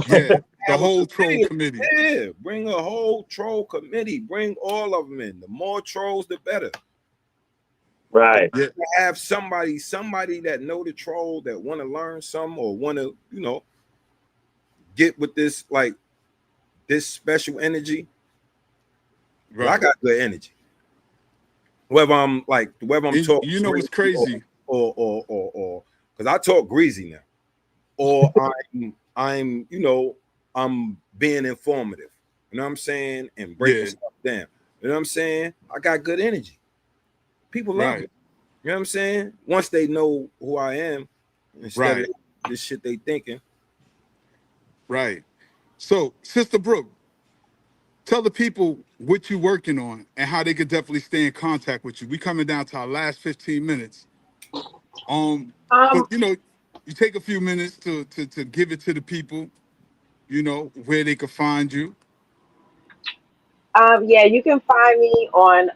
Yeah, the whole troll committee. Yeah, bring a whole troll committee. Bring all of them in. The more trolls, the better. Right. Yeah. Have somebody that know the troll, that want to learn some, or want to, you know, get with this, like, this special energy. Right. Well, I got good energy. Whether I'm talking, you know, what's crazy, or because I talk greasy now, or I'm you know, I'm being informative. You know what I'm saying, and breaking stuff down. You know what I'm saying? I got good energy. People love it. You know what I'm saying? Once they know who I am, instead of this shit they thinking. Right. So, Sister Breuck, tell the people what you're working on and how they could definitely stay in contact with you. We coming down to our last 15 minutes. But, you know, you take a few minutes to give it to the people, you know, where they could find you. Yeah, you can find me on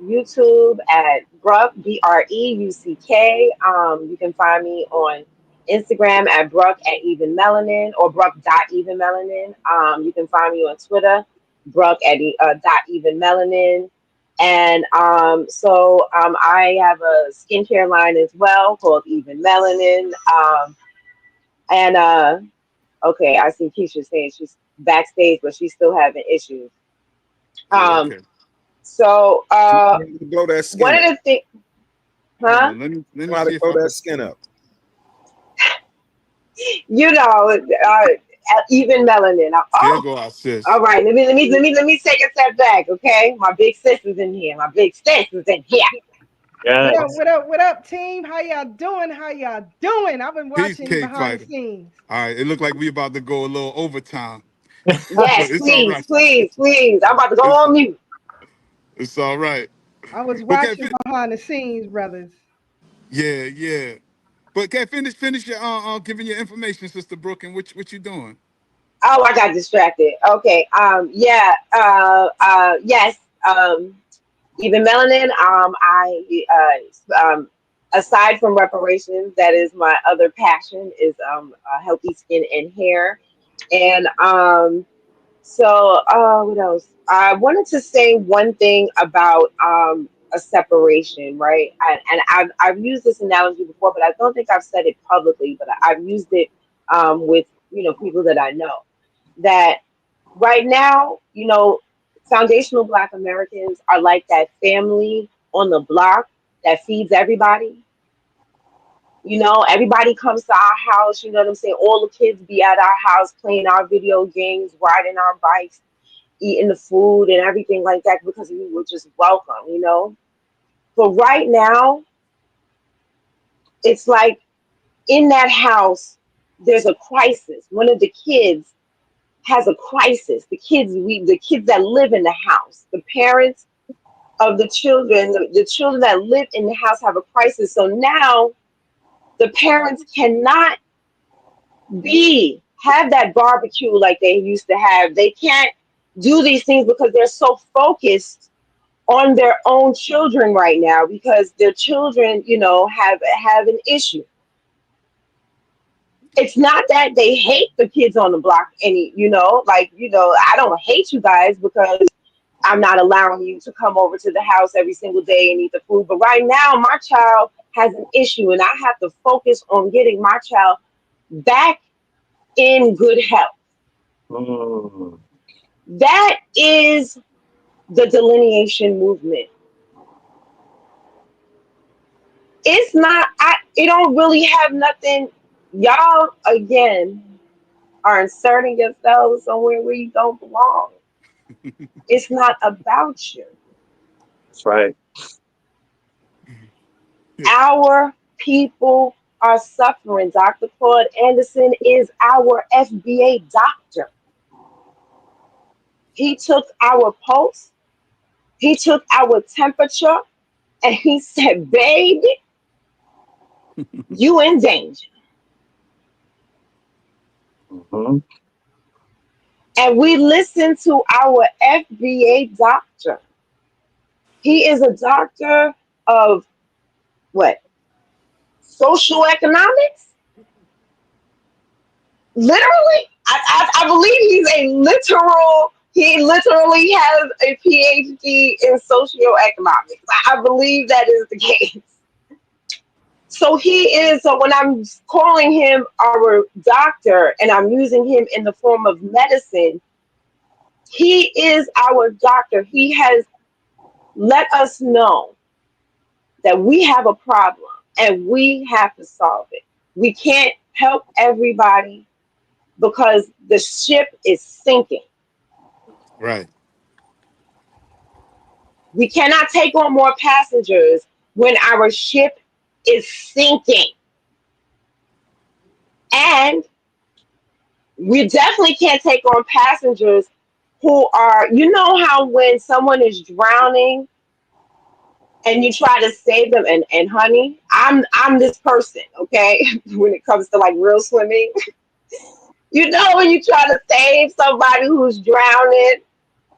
YouTube at Breuck, Breuck. You can find me on Instagram at Breuck at Even Melanin, or Breuck.evenmelanin. You can find me on Twitter, Breuck at .even melanin. And so I have a skincare line as well called Even Melanin. Okay, I see Keisha saying she's backstage, but she's still having issues. So blow that skin one up. of the things, huh? Let me try to blow that skin up. You know, Even Melanin. There go our sis. All right, let me take a step back, okay? My big sis is in here. Yeah. What up, team? How y'all doing? I've been watching behind the scenes. All right, it looked like we about to go a little overtime. Yes, It's all please, right. please, please. I'm about to go It's, on mute. it's all right. I was Okay, watching behind the scenes, brothers. yeah, yeah. But okay, finish your giving your information, Sister Brooke, and what you doing? Oh, I got distracted. Okay. Yeah. Yes. Even melanin. Aside from reparations, that is my other passion is healthy skin and hair, and what else? I wanted to say one thing about a separation, right? And I've used this analogy before, but I don't think I've said it publicly. But I've used it with people that I know. That right now, foundational Black Americans are like that family on the block that feeds everybody. Everybody comes to our house. You know what I'm saying? All the kids be at our house playing our video games, riding our bikes, eating the food and everything like that because we were just welcome. But right now, it's like in that house, there's a crisis. One of the kids has a crisis. The kids that live in the house, the parents of the children, the children that live in the house have a crisis. So now the parents cannot have that barbecue like they used to have. They can't do these things because they're so focused on their own children right now because their children, have an issue. It's not that they hate the kids on the block I don't hate you guys because I'm not allowing you to come over to the house every single day and eat the food. But right now, my child has an issue and I have to focus on getting my child back in good health. Mm. That is the delineation movement. It's not, it don't really have nothing. Y'all, again, are inserting yourselves somewhere where you don't belong. It's not about you. That's right. Our people are suffering. Dr. Claude Anderson is our FBA doctor. He took our pulse, he took our temperature, and he said, baby, you in danger. Mm-hmm. And we listen to our FBA doctor. He is a doctor of what? Social economics? Literally? I believe he literally has a PhD in socioeconomics. I believe that is the case. So when I'm calling him our doctor and I'm using him in the form of medicine, he is our doctor. He has let us know that we have a problem and we have to solve it. We can't help everybody because the ship is sinking. Right. We cannot take on more passengers when our ship is sinking. And we definitely can't take on passengers who are, how when someone is drowning and you try to save them, and honey, I'm this person, okay? When it comes to like real swimming, when you try to save somebody who's drowning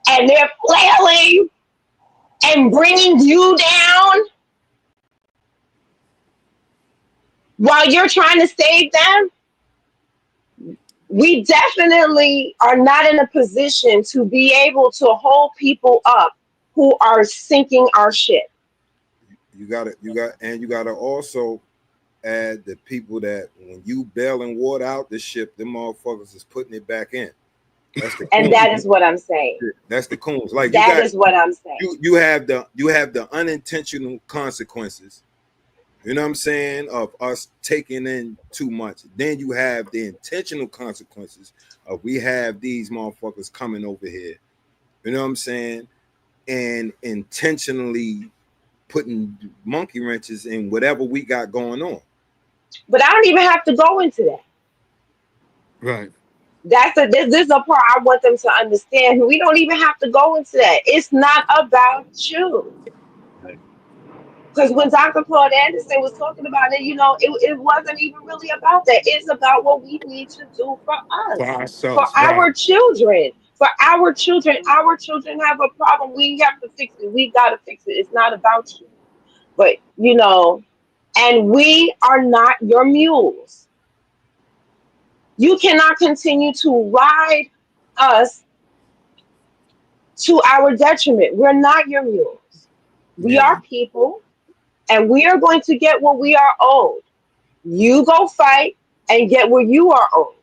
and they're flailing and bringing you down while you're trying to save them, we definitely are not in a position to be able to hold people up who are sinking our ship. You got to also add the people that when you bailing water out the ship, them motherfuckers is putting it back in. That's the And that is what I'm saying. That's the coons. Like that is what I'm saying. You have the unintentional consequences. You know what I'm saying, of us taking in too much. Then you have the intentional consequences of we have these motherfuckers coming over here. You know what I'm saying? And intentionally putting monkey wrenches in whatever we got going on. But I don't even have to go into that. Right. This is a part I want them to understand. We don't even have to go into that. It's not about you. Because when Dr. Claude Anderson was talking about it, it wasn't even really about that. It's about what we need to do for For us, for ourselves, right? our children. For our children have a problem. We have to fix it. We got to fix it. It's not about you. But, and we are not your mules. You cannot continue to ride us to our detriment. We're not your mules. We Yeah. are people, and we are going to get what we are owed. You go fight and get what you are owed.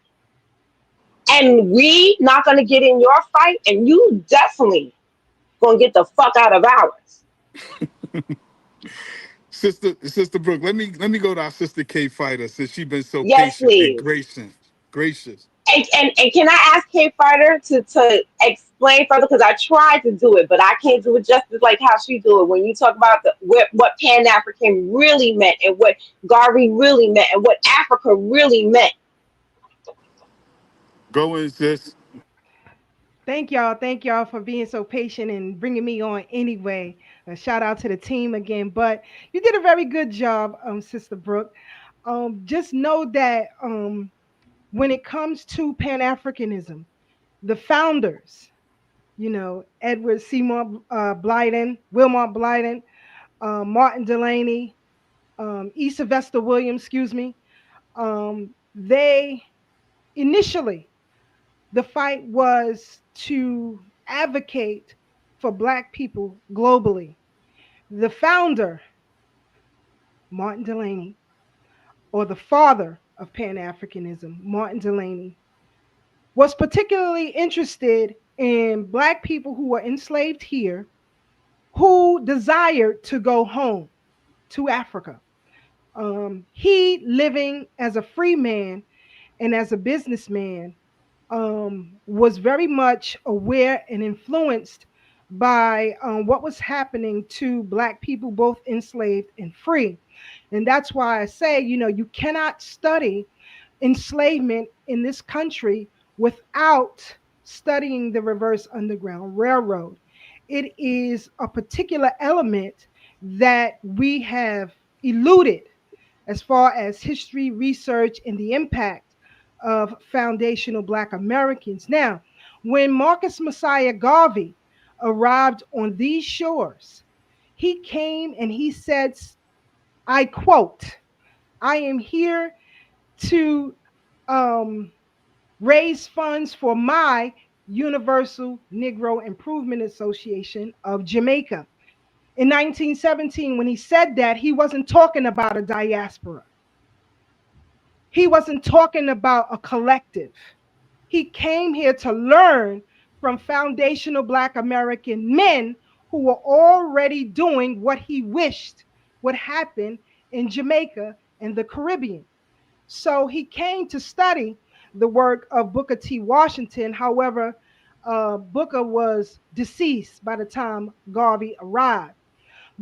And we not gonna get in your fight, and you definitely gonna get the fuck out of ours. Sister Brooke, let me go to our sister Kfighter since she's been so Yes, patient and please. gracious. And can I ask Kfighter to explain further? Because I tried to do it, but I can't do it justice like how she do it. When you talk about what Pan African really meant, and what Garvey really meant, and what Africa really meant. Go in, sis. Thank y'all. Thank y'all for being so patient and bringing me on anyway. A shout out to the team again. But you did a very good job, Sister Brooke. Just know that when it comes to Pan Africanism, the founders, Edward Seymour Blyden, Wilmot Blyden, Martin Delaney, E. Sylvester Williams, excuse me, they initially, the fight was to advocate for Black people globally. The founder, Martin Delaney, or the father of Pan Africanism, Martin Delaney, was particularly interested in Black people who were enslaved here who desired to go home to Africa. He, living as a free man and as a businessman, was very much aware and influenced by what was happening to Black people, both enslaved and free. And that's why I say, you cannot study enslavement in this country without studying the reverse Underground Railroad. It is a particular element that we have eluded as far as history, research, and the impact of foundational Black Americans. Now, when Marcus Messiah Garvey arrived on these shores, he came and he said, I quote, I am here to raise funds for my Universal Negro Improvement Association of Jamaica. In 1917, when he said that, he wasn't talking about a diaspora. He wasn't talking about a collective. He came here to learn from foundational Black American men who were already doing what he wished would happen in Jamaica and the Caribbean. So he came to study the work of Booker T. Washington. However, Booker was deceased by the time Garvey arrived.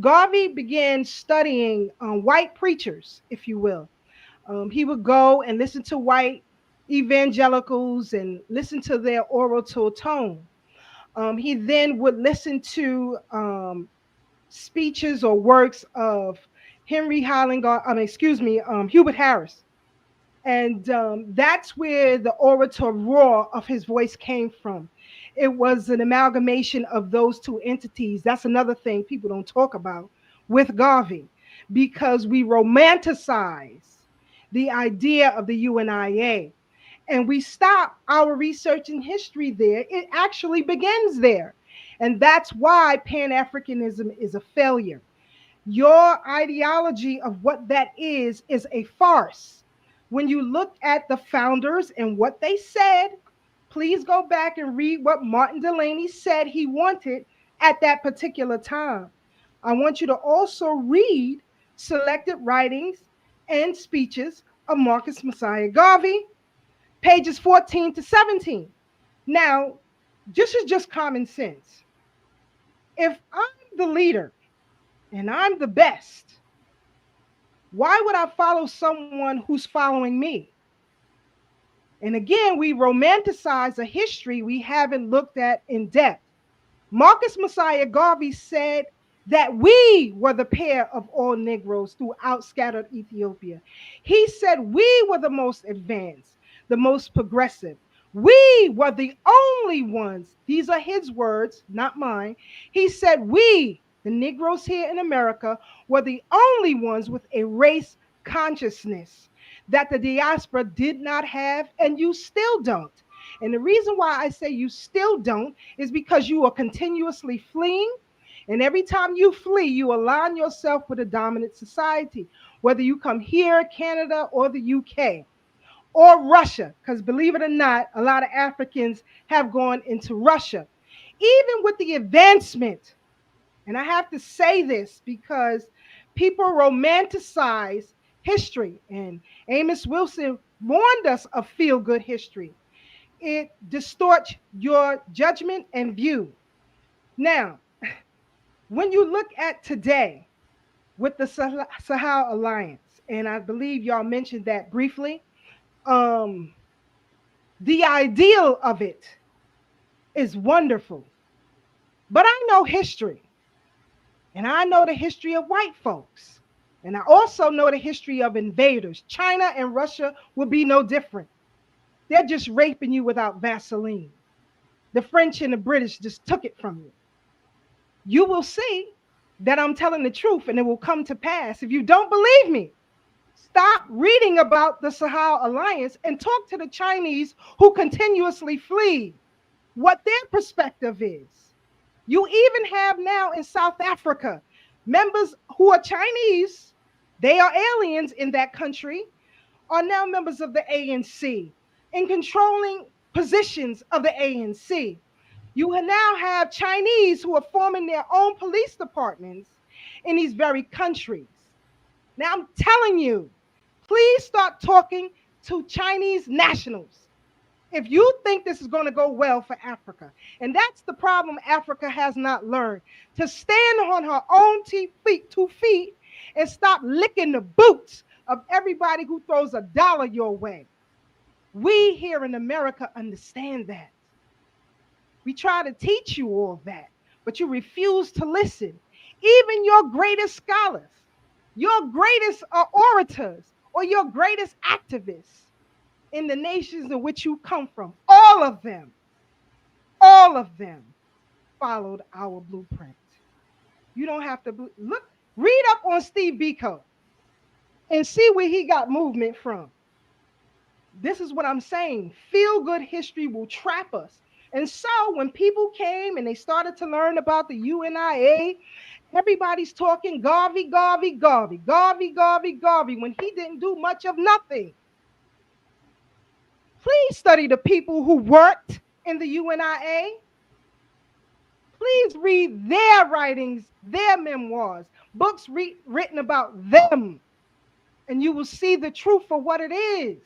Garvey began studying white preachers, if you will. He would go and listen to white evangelicals and listen to their oral tone. He then would listen to speeches or works of Hubert Harris. And that's where the orator roar of his voice came from. It was an amalgamation of those two entities. That's another thing people don't talk about with Garvey, because we romanticize the idea of the UNIA and we stop our research and history there. It actually begins there. And that's why Pan Africanism is a failure. Your ideology of what that is a farce. When you look at the founders and what they said, please go back and read what Martin Delaney said he wanted at that particular time. I want you to also read selected writings and speeches of Marcus Messiah Garvey, pages 14 to 17. Now, this is just common sense. If I'm the leader and I'm the best, why would I follow someone who's following me? And again, we romanticize a history we haven't looked at in depth. Marcus Messiah Garvey said that we were the pair of all Negroes throughout scattered Ethiopia. He said we were the most advanced, the most progressive. We were the only ones. These are his words, not mine. He said we, the Negroes here in America, were the only ones with a race consciousness that the diaspora did not have, and you still don't. And the reason why I say you still don't is because you are continuously fleeing. And every time you flee, you align yourself with a dominant society, whether you come here, Canada, or the UK, or Russia, because believe it or not, a lot of Africans have gone into Russia. Even with the advancement, and I have to say this because people romanticize history, and Amos Wilson warned us of feel good history. It distorts your judgment and view. Now, when you look at today with the Sahel Alliance, and I believe y'all mentioned that briefly, um, the ideal of it is wonderful. But I know history, and I know the history of white folks, and I also know the history of invaders. China and Russia will be no different. They're just raping you without Vaseline. The French and the British just took it from you. You will see that I'm telling the truth, and it will come to pass. If you don't believe me, stop reading about the Sahel Alliance and talk to the Chinese who continuously flee, what their perspective is. You even have now in South Africa members who are Chinese, they are aliens in that country, are now members of the ANC in controlling positions of the ANC. You now have Chinese who are forming their own police departments in these very countries. Now, I'm telling you, please start talking to Chinese nationals if you think this is going to go well for Africa. And that's the problem Africa has not learned, to stand on her own 2 feet and stop licking the boots of everybody who throws a dollar your way. We here in America understand that. We try to teach you all that, but you refuse to listen. Even your greatest scholars, your greatest orators, or your greatest activists in the nations in which you come from, all of them followed our blueprint. You don't have to look, read up on Steve Biko and see where he got movement from. This is what I'm saying. Feel good history will trap us. And so when people came and they started to learn about the UNIA, everybody's talking Garvey, Garvey, Garvey, Garvey, Garvey, Garvey, when he didn't do much of nothing. Please study the people who worked in the UNIA. Please read their writings, their memoirs, books written about them, and you will see the truth for what it is.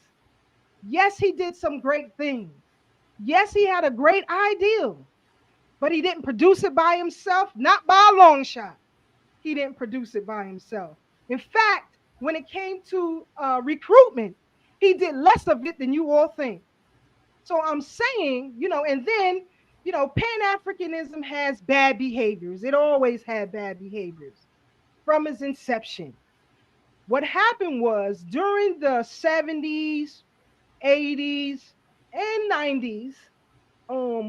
Yes, he did some great things. Yes, he had a great ideal, but he didn't produce it by himself, not by a long shot. He didn't produce it by himself. In fact, when it came to recruitment, he did less of it than you all think. So I'm saying, and then, Pan-Africanism has bad behaviors. It always had bad behaviors from its inception. What happened was during the 70s, 80s, and 90s,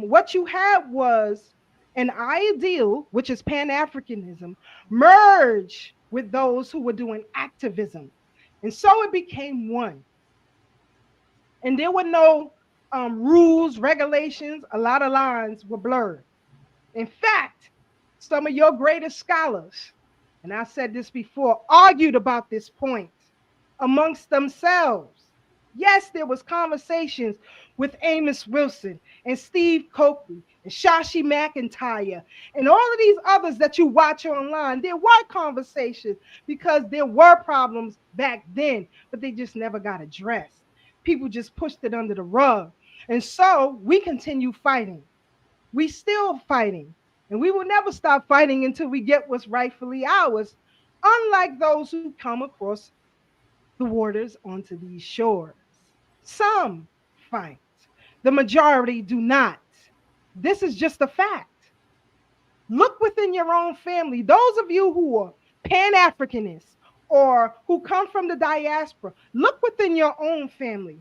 what you had was an ideal, which is Pan-Africanism, merge with those who were doing activism. And so it became one. And there were no rules, regulations. A lot of lines were blurred. In fact, some of your greatest scholars, and I said this before, argued about this point amongst themselves. Yes, there was conversations with Amos Wilson and Steve Coakley and Shashi McIntyre and all of these others that you watch online. There were conversations because there were problems back then, but they just never got addressed. People just pushed it under the rug. And so we continue fighting. We still fighting. And we will never stop fighting until we get what's rightfully ours, unlike those who come across the waters onto these shores. Some fight. The majority do not. This is just a fact. Look within your own family. Those of you who are Pan-Africanists or who come from the diaspora, look within your own family.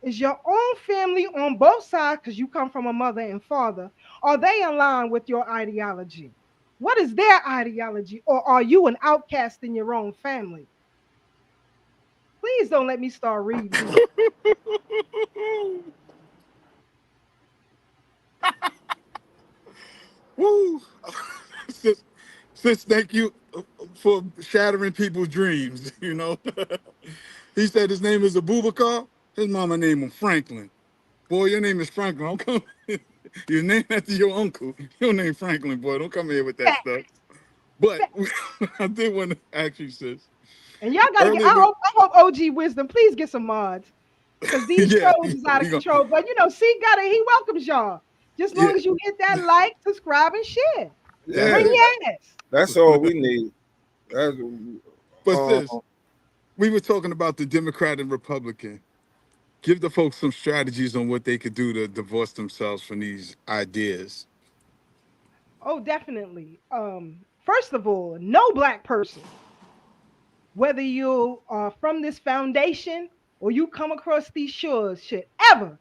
Is your own family on both sides, because you come from a mother and father, are they aligned with your ideology? What is their ideology? Or are you an outcast in your own family? Please don't let me start reading here. Woo! sis, thank you for shattering people's dreams. You know, he said his name is Abubakar. His mama named him Franklin. Boy, your name is Franklin. Don't come. You're named after your uncle. Your name Franklin, boy. Don't come here with that Fact, stuff. But fact. I did want to ask you, sis. And y'all gotta get. Earlier, I hope OG Wisdom, please get some mods, because these yeah, trolls is out of he gonna, control. But C got it. He welcomes y'all. Just yeah, long as you hit that like, subscribe, and share. That's Bring yeah. it. your ass. That's all we need. That's, But uh, sis, we were talking about the Democrat and Republican. Give the folks some strategies on what they could do to divorce themselves from these ideas. Oh, definitely. First of all, no Black person, whether you are from this foundation or you come across these shores, should ever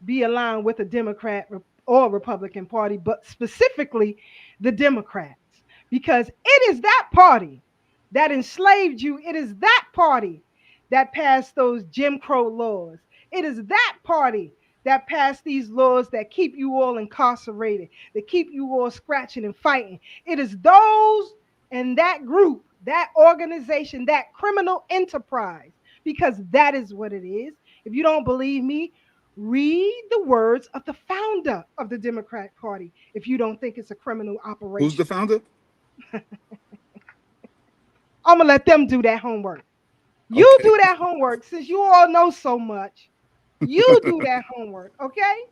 be aligned with a Democrat or Republican Party, but specifically the Democrats, because it is that party that enslaved you. It is that party that passed those Jim Crow laws. It is that party that passed these laws that keep you all incarcerated, that keep you all scratching and fighting. It is those and that group, that organization, that criminal enterprise, because that is what it is. If you don't believe me, read the words of the founder of the Democrat Party if you don't think it's a criminal Who's the operation. founder? I'm going to let them do that homework. You Okay. do that homework since you all know so much. You do that homework, okay?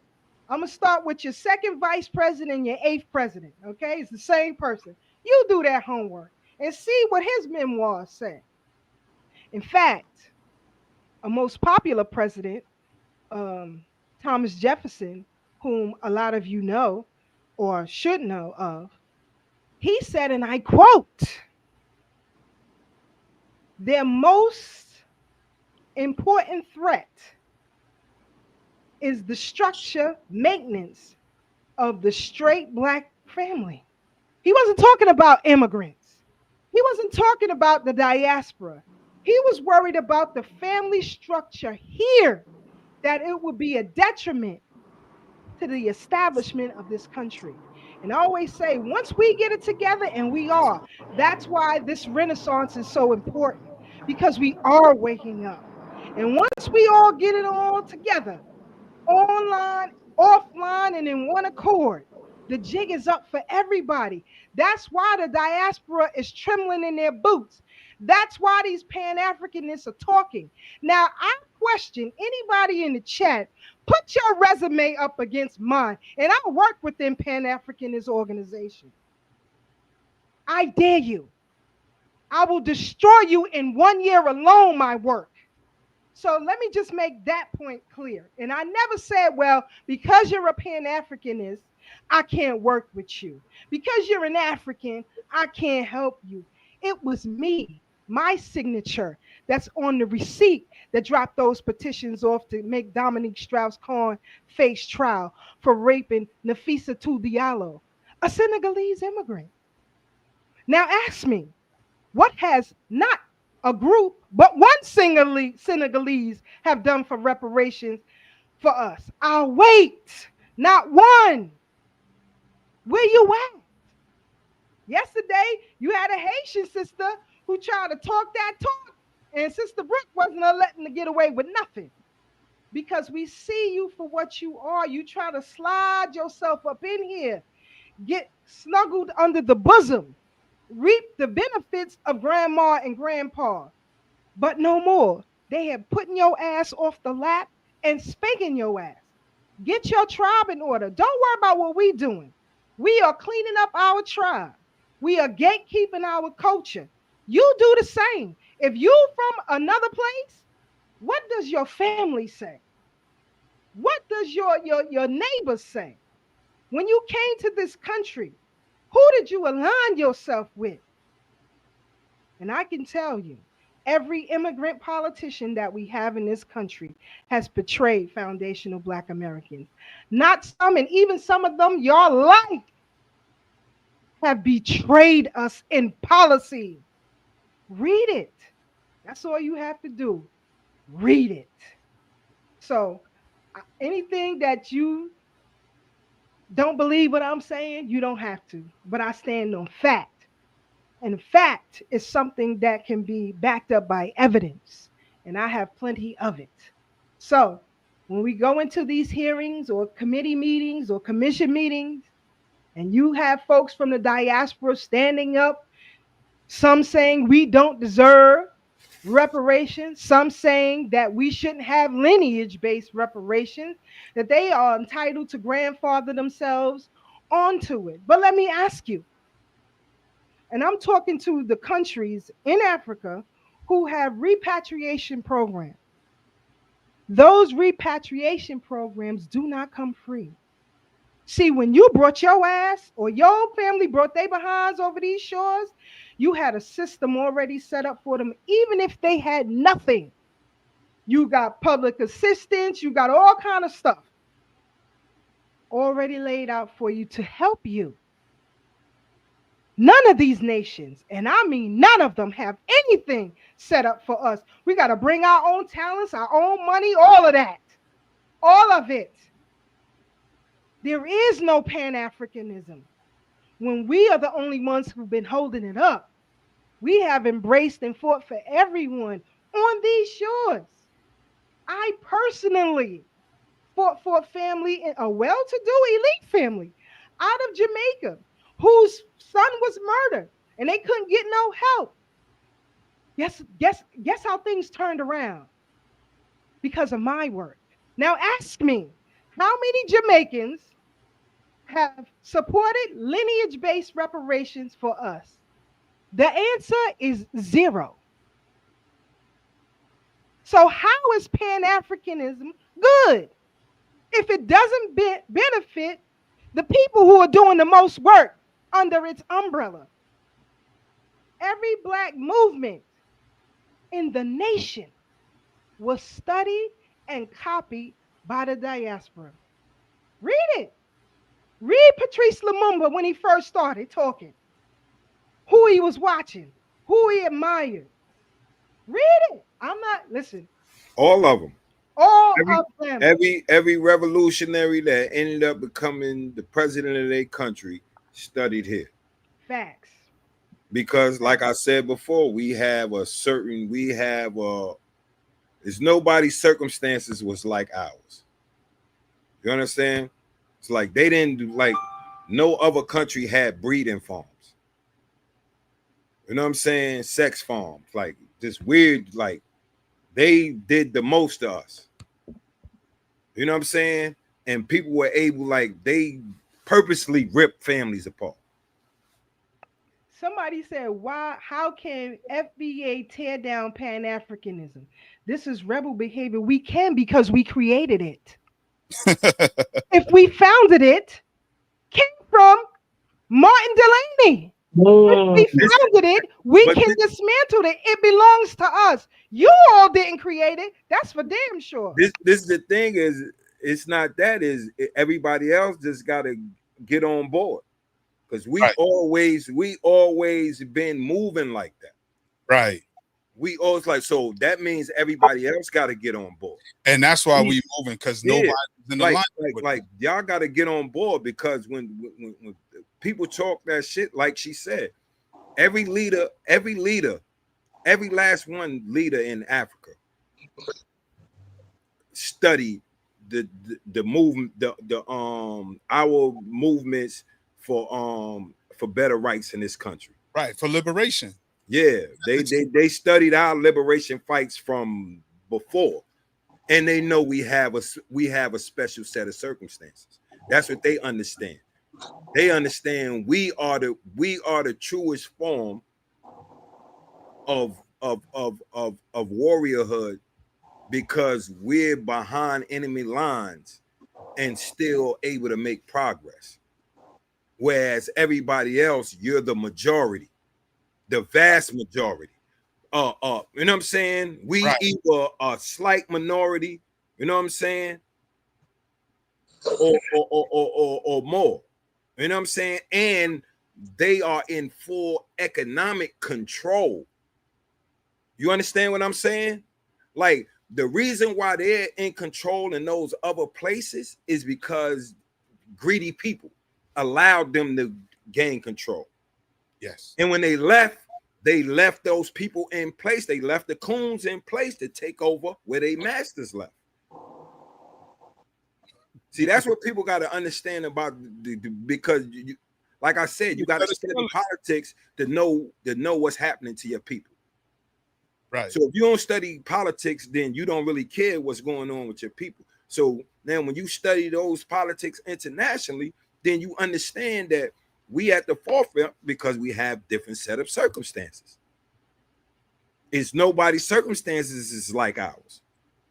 I'm going to start with your second vice president and your eighth president, okay? It's the same person. You do that homework and see what his memoirs say. In fact, a most popular president, Thomas Jefferson, whom a lot of you know or should know of, he said, and I quote, their most important threat is the structure maintenance of the straight Black family. He wasn't talking about immigrants. He wasn't talking about the diaspora. He was worried about the family structure here, that it would be a detriment to the establishment of this country. And I always say, once we get it together, and we are, that's why this renaissance is so important, because we are waking up. And once we all get it all together, online, offline, and in one accord, the jig is up for everybody. That's why the diaspora is trembling in their boots. That's why these Pan-Africanists are talking. Now, I question anybody in the chat, put your resume up against mine, and I'll work within Pan-Africanist organization. I dare you. I will destroy you in 1 year alone, my work. So let me just make that point clear. And I never said, well, because you're a Pan-Africanist, I can't work with you. Because you're an African, I can't help you. It was me, my signature, that's on the receipt that dropped those petitions off to make Dominique Strauss-Kahn face trial for raping Nafisa Diallo, a Senegalese immigrant. Now ask me, what has not a group, but one Senegalese have done for reparations for us? I'll wait. Not one. Where you at? Yesterday, you had a Haitian sister who tried to talk that talk, and Sister Breuck wasn't letting her get away with nothing. Because we see you for what you are. You try to slide yourself up in here, get snuggled under the bosom, reap the benefits of grandma and grandpa, but no more. They have putting your ass off the lap and spanking your ass. Get your tribe in order. Don't worry about what we doing. We are cleaning up our tribe. We are gatekeeping our culture. You do the same. If you from another place, what does your family say? What does your neighbors say? When you came to this country, who did you align yourself with? And I can tell you, every immigrant politician that we have in this country has betrayed foundational Black Americans. Not some, and even some of them y'all like, have betrayed us in policy. Read it. That's all you have to do. Read it. So, anything that you don't believe what I'm saying, you don't have to. But I stand on fact. And fact is something that can be backed up by evidence. And I have plenty of it. So when we go into these hearings or committee meetings or commission meetings, and you have folks from the diaspora standing up, some saying we don't deserve reparations, some saying that we shouldn't have lineage-based reparations, that they are entitled to grandfather themselves onto it. But let me ask you, and I'm talking to the countries in Africa who have repatriation programs. Those repatriation programs do not come free. See, when you brought your ass or your family brought their behinds over these shores, you had a system already set up for them, even if they had nothing. You got public assistance, you got all kind of stuff already laid out for you to help you. None of these nations, and I mean none of them, have anything set up for us. We got to bring our own talents, our own money, all of that. All of it. There is no Pan-Africanism. When we are the only ones who've been holding it up, we have embraced and fought for everyone on these shores. I personally fought for a family, a well-to-do elite family out of Jamaica, whose son was murdered and they couldn't get no help. Guess how things turned around? Because of my work. Now ask me, how many Jamaicans have supported lineage-based reparations for us? The answer is 0. So how is Pan-Africanism good if it doesn't benefit the people who are doing the most work under its umbrella? Every Black movement in the nation was studied and copied by the diaspora. Read it. Read Patrice Lumumba when he first started talking, who he was watching, who he admired. Read it. I'm not, listen. All of them. All of them. Every revolutionary that ended up becoming the president of their country studied here. Facts. Because like I said before, it's nobody's circumstances was like ours. You understand? It's like they didn't do, like no other country had breeding farms. You know what I'm saying? Sex farms, like this weird, like they did the most to us. You know what I'm saying? And people were able, like they purposely ripped families apart. Somebody said, how can FBA tear down Pan-Africanism? This is rebel behavior. We can because we created it. If we founded it, came from Martin Delaney. If we founded it, we can dismantle it. It belongs to us. You all didn't create it. That's for damn sure. This is the thing, is it's not that, is everybody else just got to get on board. Because we always been moving like that. Right. We always like, so that means everybody else got to get on board. And that's why we moving, because nobody's in the line. Like y'all got to get on board, because when people talk that shit, like she said, every last one leader in Africa studied the movement, our movements for better rights in this country. Right, for liberation. Yeah, they studied our liberation fights from before, and they know we have a special set of circumstances. That's what they understand. They understand we are the truest form of warriorhood because we're behind enemy lines and still able to make progress. Whereas everybody else, you're the majority, the vast majority. You know what I'm saying? We either a slight minority, you know what I'm saying, or more. You know what I'm saying? And they are in full economic control. You understand what I'm saying? Like, the reason why they're in control in those other places is because greedy people allowed them to gain control. Yes. And when they left those people in place. They left the coons in place to take over where they masters left. See, that's what people got to understand about because like I said, you got to study politics to know what's happening to your people. Right. So if you don't study politics, then you don't really care what's going on with your people. So now when you study those politics internationally, then you understand that we at the forefront because we have different set of circumstances. It's nobody's circumstances is like ours.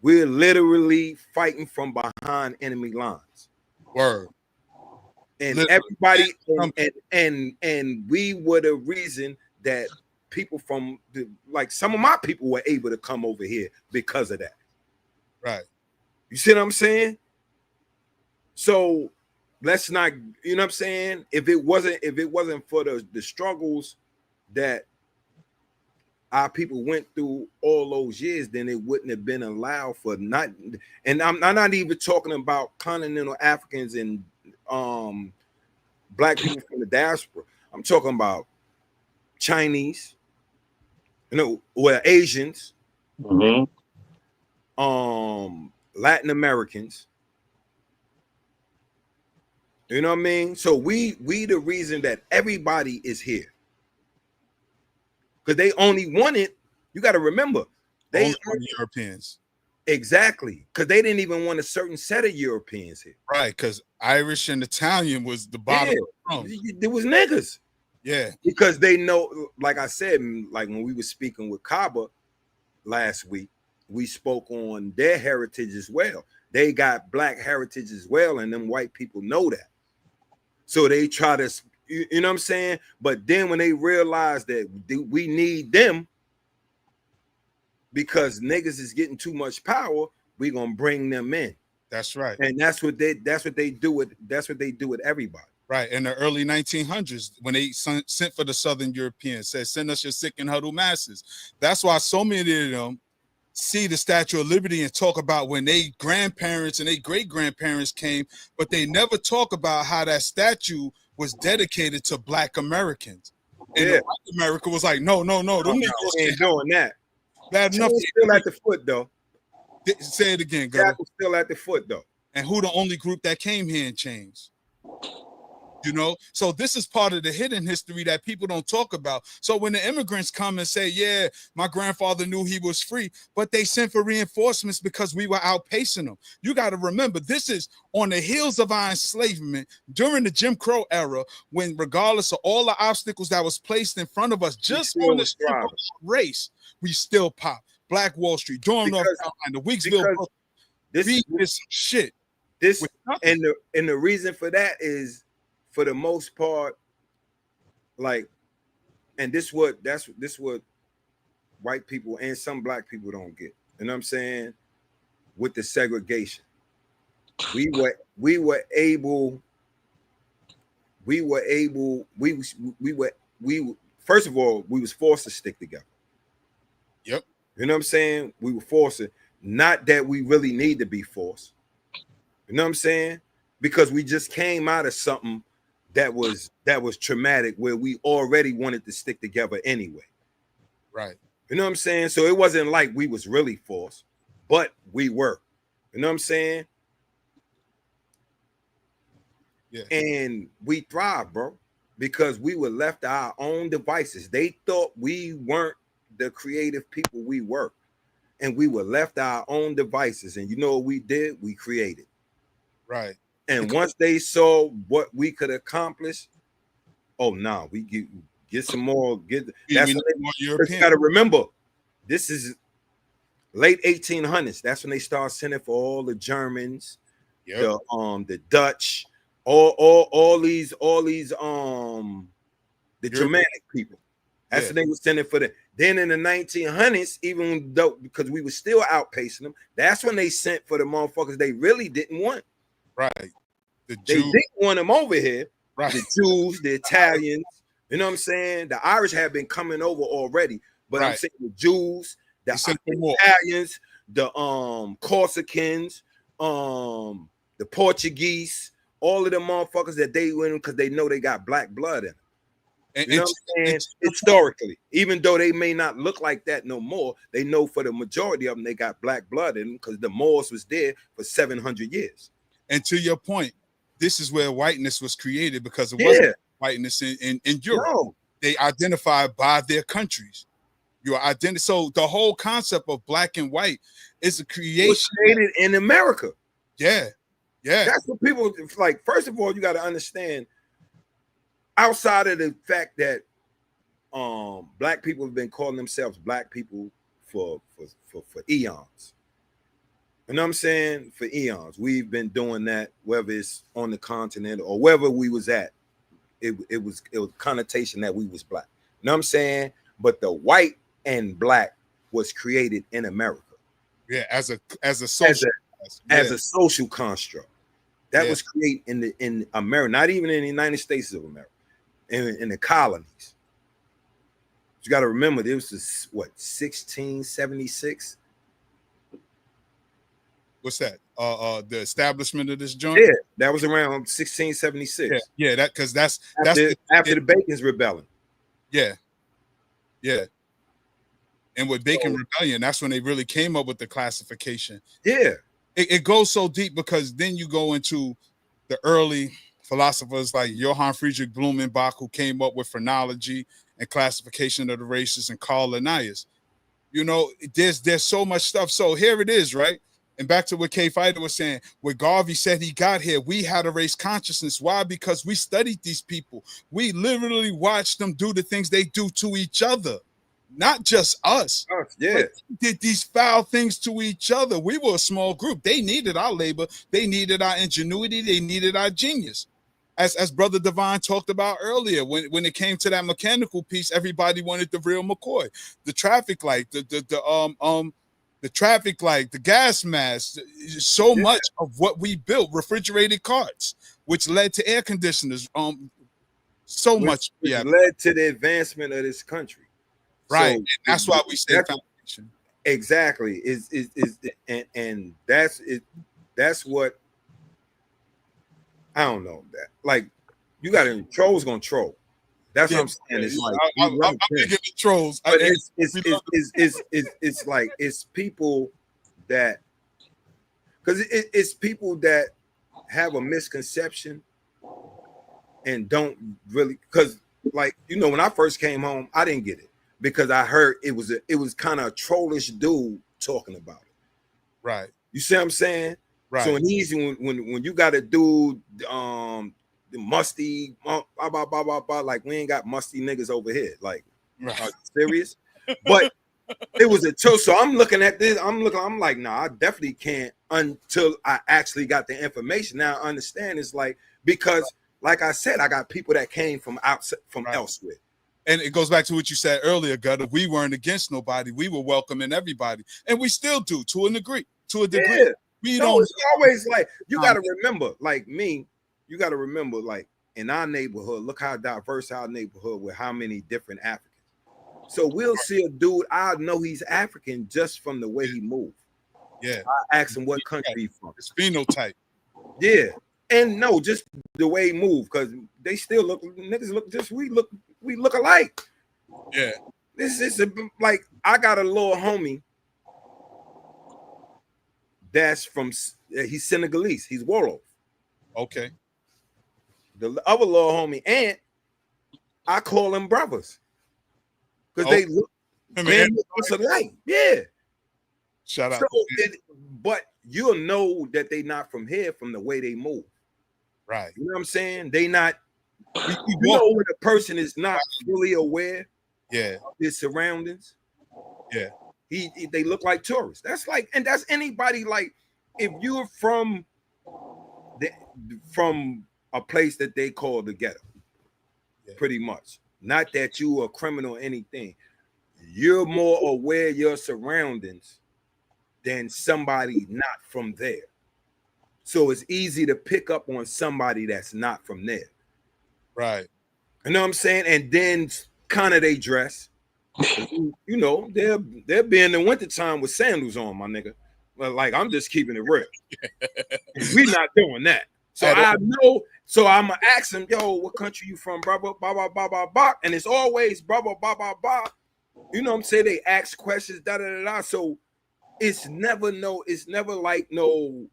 We're literally fighting from behind enemy lines. Word. And everybody and we were the reason that people from like some of my people were able to come over here because of that. Right. You see what I'm saying? So let's not, you know what I'm saying? If it wasn't for the struggles that our people went through all those years, then it wouldn't have been allowed for not. And I'm not even talking about continental Africans and black people from the diaspora. I'm talking about Chinese, or Asians, Latin Americans. You know what I mean? So we the reason that everybody is here. Because they only wanted, you got to remember, they only wanted Europeans. Exactly. Because they didn't even want a certain set of Europeans here. Right, because Irish and Italian was the bottom of the there was niggas. Yeah. Because they know, like I said, like when we were speaking with Kaba last week, we spoke on their heritage as well. They got black heritage as well, and them white people know that. So they try to, you know what I'm saying? But then when they realize that we need them because niggas is getting too much power, we gonna bring them in. That's right. And that's what they do with everybody. Right. In the early 1900s, when they sent for the Southern Europeans, said, send us your sick and huddled masses. That's why so many of them see the Statue of Liberty and talk about when they grandparents and they great-grandparents came, but they never talk about how that statue was dedicated to Black Americans. And White America was like, no, them niggas ain't doing that. Bad enough. Still at the foot, though. Say it again, girl. Still at the foot, though. And who the only group that came here and changed? You know, so this is part of the hidden history that people don't talk about. So when the immigrants come and say, yeah, my grandfather knew he was free, but they sent for reinforcements because we were outpacing them. You got to remember, this is on the heels of our enslavement during the Jim Crow era, when regardless of all the obstacles that was placed in front of us, just on the strength of race, we still pop. Black Wall Street, Durham, North Carolina, Weeksville, this shit. This and the reason for that is, for the most part, like, and this what white people and some black people don't get. You know what I'm saying? With the segregation, we first of all, we was forced to stick together. Yep. You know what I'm saying? We were forced to, not that we really need to be forced. You know what I'm saying? Because we just came out of something that was traumatic, where we already wanted to stick together anyway. Right. You know what I'm saying? So it wasn't like we was really forced, but we were. You know what I'm saying? Yeah. And we thrived, bro, because we were left to our own devices. They thought we weren't the creative people we were, and we were left to our own devices. And you know what we did? We created. Right. And once they saw what we could accomplish, oh no, we get some more. That's what you got to remember. This is late 1800s. That's when they start sending for all the Germans, Yep. the Dutch, all these the Germanic people. That's when they were sending for them. Then in the 1900s, even though because we were still outpacing them, that's when they sent for the motherfuckers they really didn't want. Right. They didn't want them over here. Right. The Jews, the Italians, you know what I'm saying? The Irish have been coming over already, but I'm saying the Jews, the Italians, the Corsicans, the Portuguese, all of them motherfuckers that they went because they know they got black blood in them. You know what I'm saying? Historically, even though they may not look like that no more, they know for the majority of them they got black blood in them because the Moors was there for 700 years. And to your point, this is where whiteness was created because it wasn't whiteness in Europe. No. They identified by their countries. Your identity. So the whole concept of black and white is a creation. It was created in America. Yeah. Yeah. That's what people like. First of all, you got to understand. Outside of the fact that black people have been calling themselves black people for eons. You know what I'm saying? For eons. We've been doing that, whether it's on the continent or wherever we was at. It was connotation that we was black. You know what I'm saying? But the white and black was created in America. Yeah, as a social as a social construct. That was created in America, not even in the United States of America. In the colonies. You got to remember, there was this, 1676? What's that? The establishment of this joint? Yeah, that was around 1676. Yeah, that because that's after the Bacon's Rebellion. Yeah. Yeah. And with Bacon Rebellion, that's when they really came up with the classification. Yeah. It goes so deep because then you go into the early philosophers like Johann Friedrich Blumenbach, who came up with phrenology and classification of the races, and Carl Linnaeus. You know, there's so much stuff. So here it is, right? And back to what Kfighter was saying, what Garvey said he got here, we had a race consciousness. Why? Because we studied these people. We literally watched them do the things they do to each other. Not just us. Yeah. Did these foul things to each other. We were a small group. They needed our labor. They needed our ingenuity. They needed our genius. As Brother Devine talked about earlier, when it came to that mechanical piece, everybody wanted the real McCoy, the traffic light, the traffic light, the gas mask, so much of what we built, refrigerated carts, which led to air conditioners. Much led to the advancement of this country. Right. So, and that's why we say foundation. Exactly. And that's it. That's what. I don't know that. Like, you got to trolls gonna troll. That's what I'm saying. It's like I'm thinking the trolls. But it's like it's people that because it's people that have a misconception and don't really because like when I first came home, I didn't get it because I heard it was kind of a trollish dude talking about it. Right. You see what I'm saying? Right. So when you got a dude the musty blah, blah, blah, blah, blah, like we ain't got musty niggas over here. Like serious? But it was a toast. So I'm looking at this. I'm like, nah, I definitely can't until I actually got the information. Now I understand it's like because like I said, I got people that came from outside from elsewhere. And it goes back to what you said earlier, Gutter. We weren't against nobody. We were welcoming everybody. And we still do to a degree. Yeah. We don't. It's always like you got to remember, like me, you got to remember, like in our neighborhood, look how diverse our neighborhood with how many different Africans. So we'll see a dude, I know he's African just from the way he moves. Yeah. I ask him what country he's from. His phenotype. Yeah. And no, just the way he move, because they still look niggas look just we look alike. Yeah. This is like I got a little homie. That's from he's Senegalese. He's Wolof. Okay. The other little homie, Aunt, I call them brothers because they look alike. Yeah. Shout out. But you'll know that they not from here from the way they move. Right. You know what I'm saying? They not. You know when a person is not fully aware. Yeah. Of his surroundings. Yeah. They look like tourists. That's like, and that's anybody. Like, if you're from a place that they call the ghetto, pretty much. Not that you a criminal or anything. You're more aware of your surroundings than somebody not from there. So it's easy to pick up on somebody that's not from there. Right. You know what I'm saying? And then kind of they dress. You know, they'll be in the wintertime with sandals on, my nigga. Well, like, I'm just keeping it real. We're not doing that. So I know. So I'm gonna ask them, yo, what country you from, blah blah blah blah blah blah blah, and it's always blah blah blah blah blah. You know what I'm saying? They ask questions, da da da da. So it's never like no,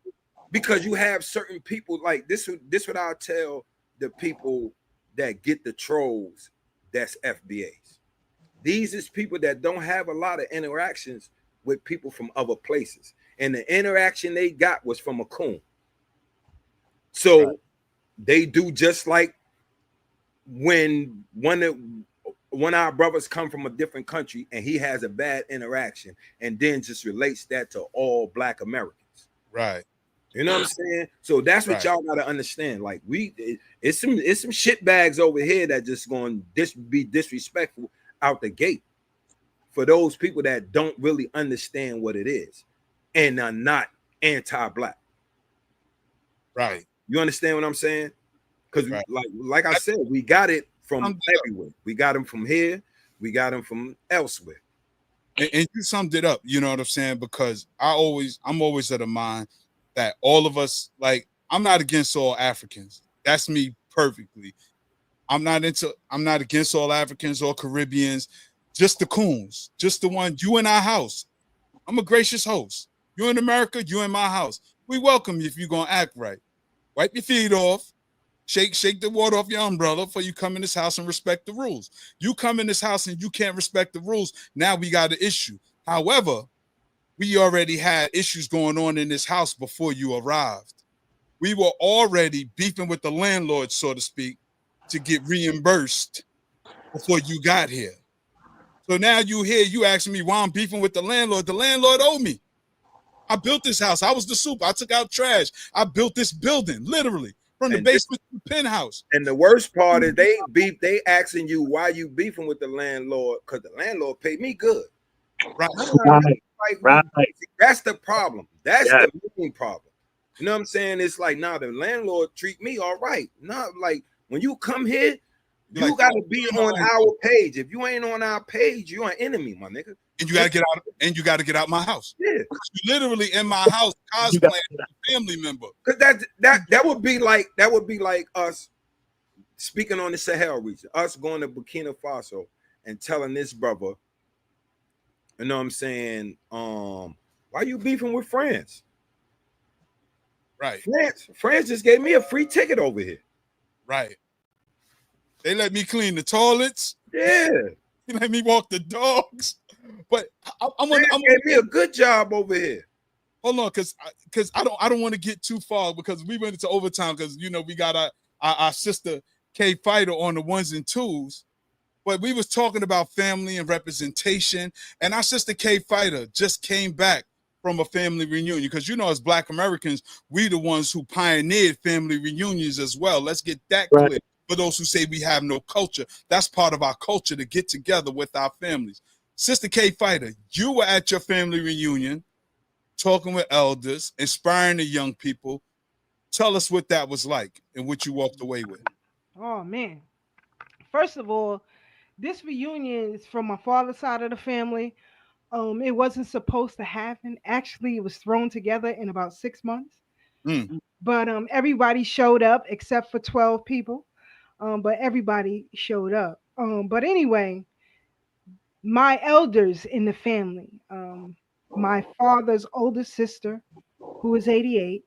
because you have certain people like this. This what I'll tell the people that get the trolls. That's FBAs. These is people that don't have a lot of interactions with people from other places, and the interaction they got was from a coon. So they do just like when one of our brothers come from a different country and he has a bad interaction, and then just relates that to all Black Americans. Right. You know what I'm saying? So that's what y'all gotta understand. Like, it's some shit bags over here that just going to be disrespectful out the gate for those people that don't really understand what it is and are not anti-Black. Right. You understand what I'm saying? Because like I said, we got it from everywhere. We got them from here. We got them from elsewhere. And you summed it up. You know what I'm saying? Because I'm always of the mind that all of us, like, I'm not against all Africans. That's me perfectly. I'm not against all Africans or Caribbeans. Just the coons. Just the one. You in our house. I'm a gracious host. You in America. You in my house. We welcome you if you're gonna act right. Wipe your feet off. Shake the water off your umbrella before you come in this house and respect the rules. You come in this house and you can't respect the rules. Now we got an issue. However, we already had issues going on in this house before you arrived. We were already beefing with the landlord, so to speak, to get reimbursed before you got here. So now you here, you asking me why I'm beefing with the landlord. The landlord owed me. I built this house. I was the super. I took out trash. I built this building, literally, from the basement to the penthouse. And the worst part is they asking you why you beefing with the landlord, because the landlord paid me good. Right. Right. That's the problem. That's the main problem. You know what I'm saying? It's like, nah, the landlord treat me all right. Not like when you come here, you like, gotta be on our page. If you ain't on our page, you're an enemy, my nigga. And you gotta get out. And you gotta get out my house. Yeah, you literally in my house cosplaying a family member. Because that would be like us speaking on the Sahel region, us going to Burkina Faso and telling this brother, you know what I'm saying? Why you beefing with France? Right. France just gave me a free ticket over here. Right. They let me clean the toilets. Yeah. They let me walk the dogs. But I'm gave me a good job over here. Hold on, because I don't want to get too far, because we went into overtime, because you know we got our sister Kfighter on the ones and twos. But we was talking about family and representation, and our sister Kfighter just came back from a family reunion, because you know, as Black Americans, we the ones who pioneered family reunions as well. Let's get that clear. For those who say we have no culture, that's part of our culture, to get together with our families. Sister Kfighter, you were at your family reunion, talking with elders, inspiring the young people. Tell us what that was like and what you walked away with. Oh man! First of all, this reunion is from my father's side of the family. It wasn't supposed to happen. Actually, it was thrown together in about 6 months. But everybody showed up except for 12 people. But everybody showed up. But anyway, my elders in the family, my father's older sister, who is 88,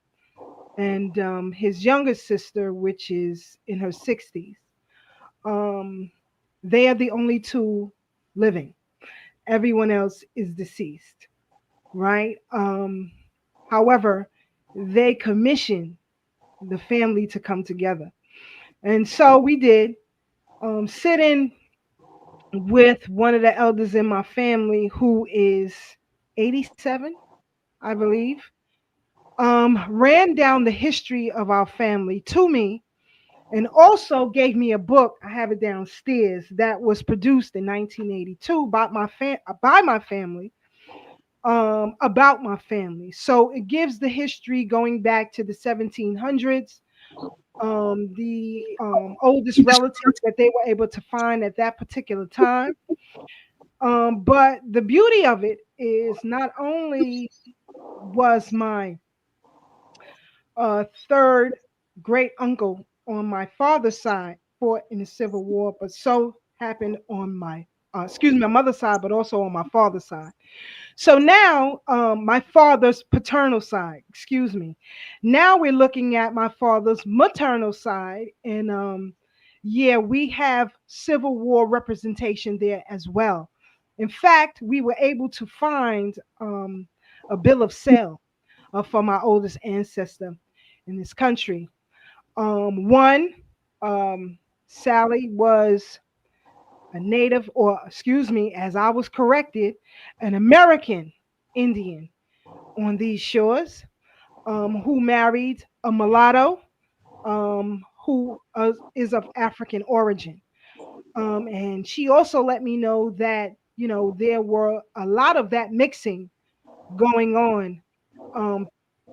and his youngest sister, which is in her 60s. They are the only two living. Everyone else is deceased, right? However, they commissioned the family to come together. And so we did. Sitting with one of the elders in my family who is 87, I believe. Ran down the history of our family to me and also gave me a book. I have it downstairs that was produced in 1982 by my family, about my family. So it gives the history going back to the 1700s, the oldest relatives that they were able to find at that particular time. But the beauty of it is not only was my third great uncle on my father's side fought in the Civil War, but so happened on my mother's side, but also on my father's side. So now, my father's paternal side, excuse me. Now we're looking at my father's maternal side, and yeah, we have Civil War representation there as well. In fact, we were able to find a bill of sale for my oldest ancestor in this country. One, Sally was a native, or excuse me, as I was corrected, an American Indian on these shores, who married a mulatto, who is of African origin. And she also let me know that, there were a lot of that mixing going on, um,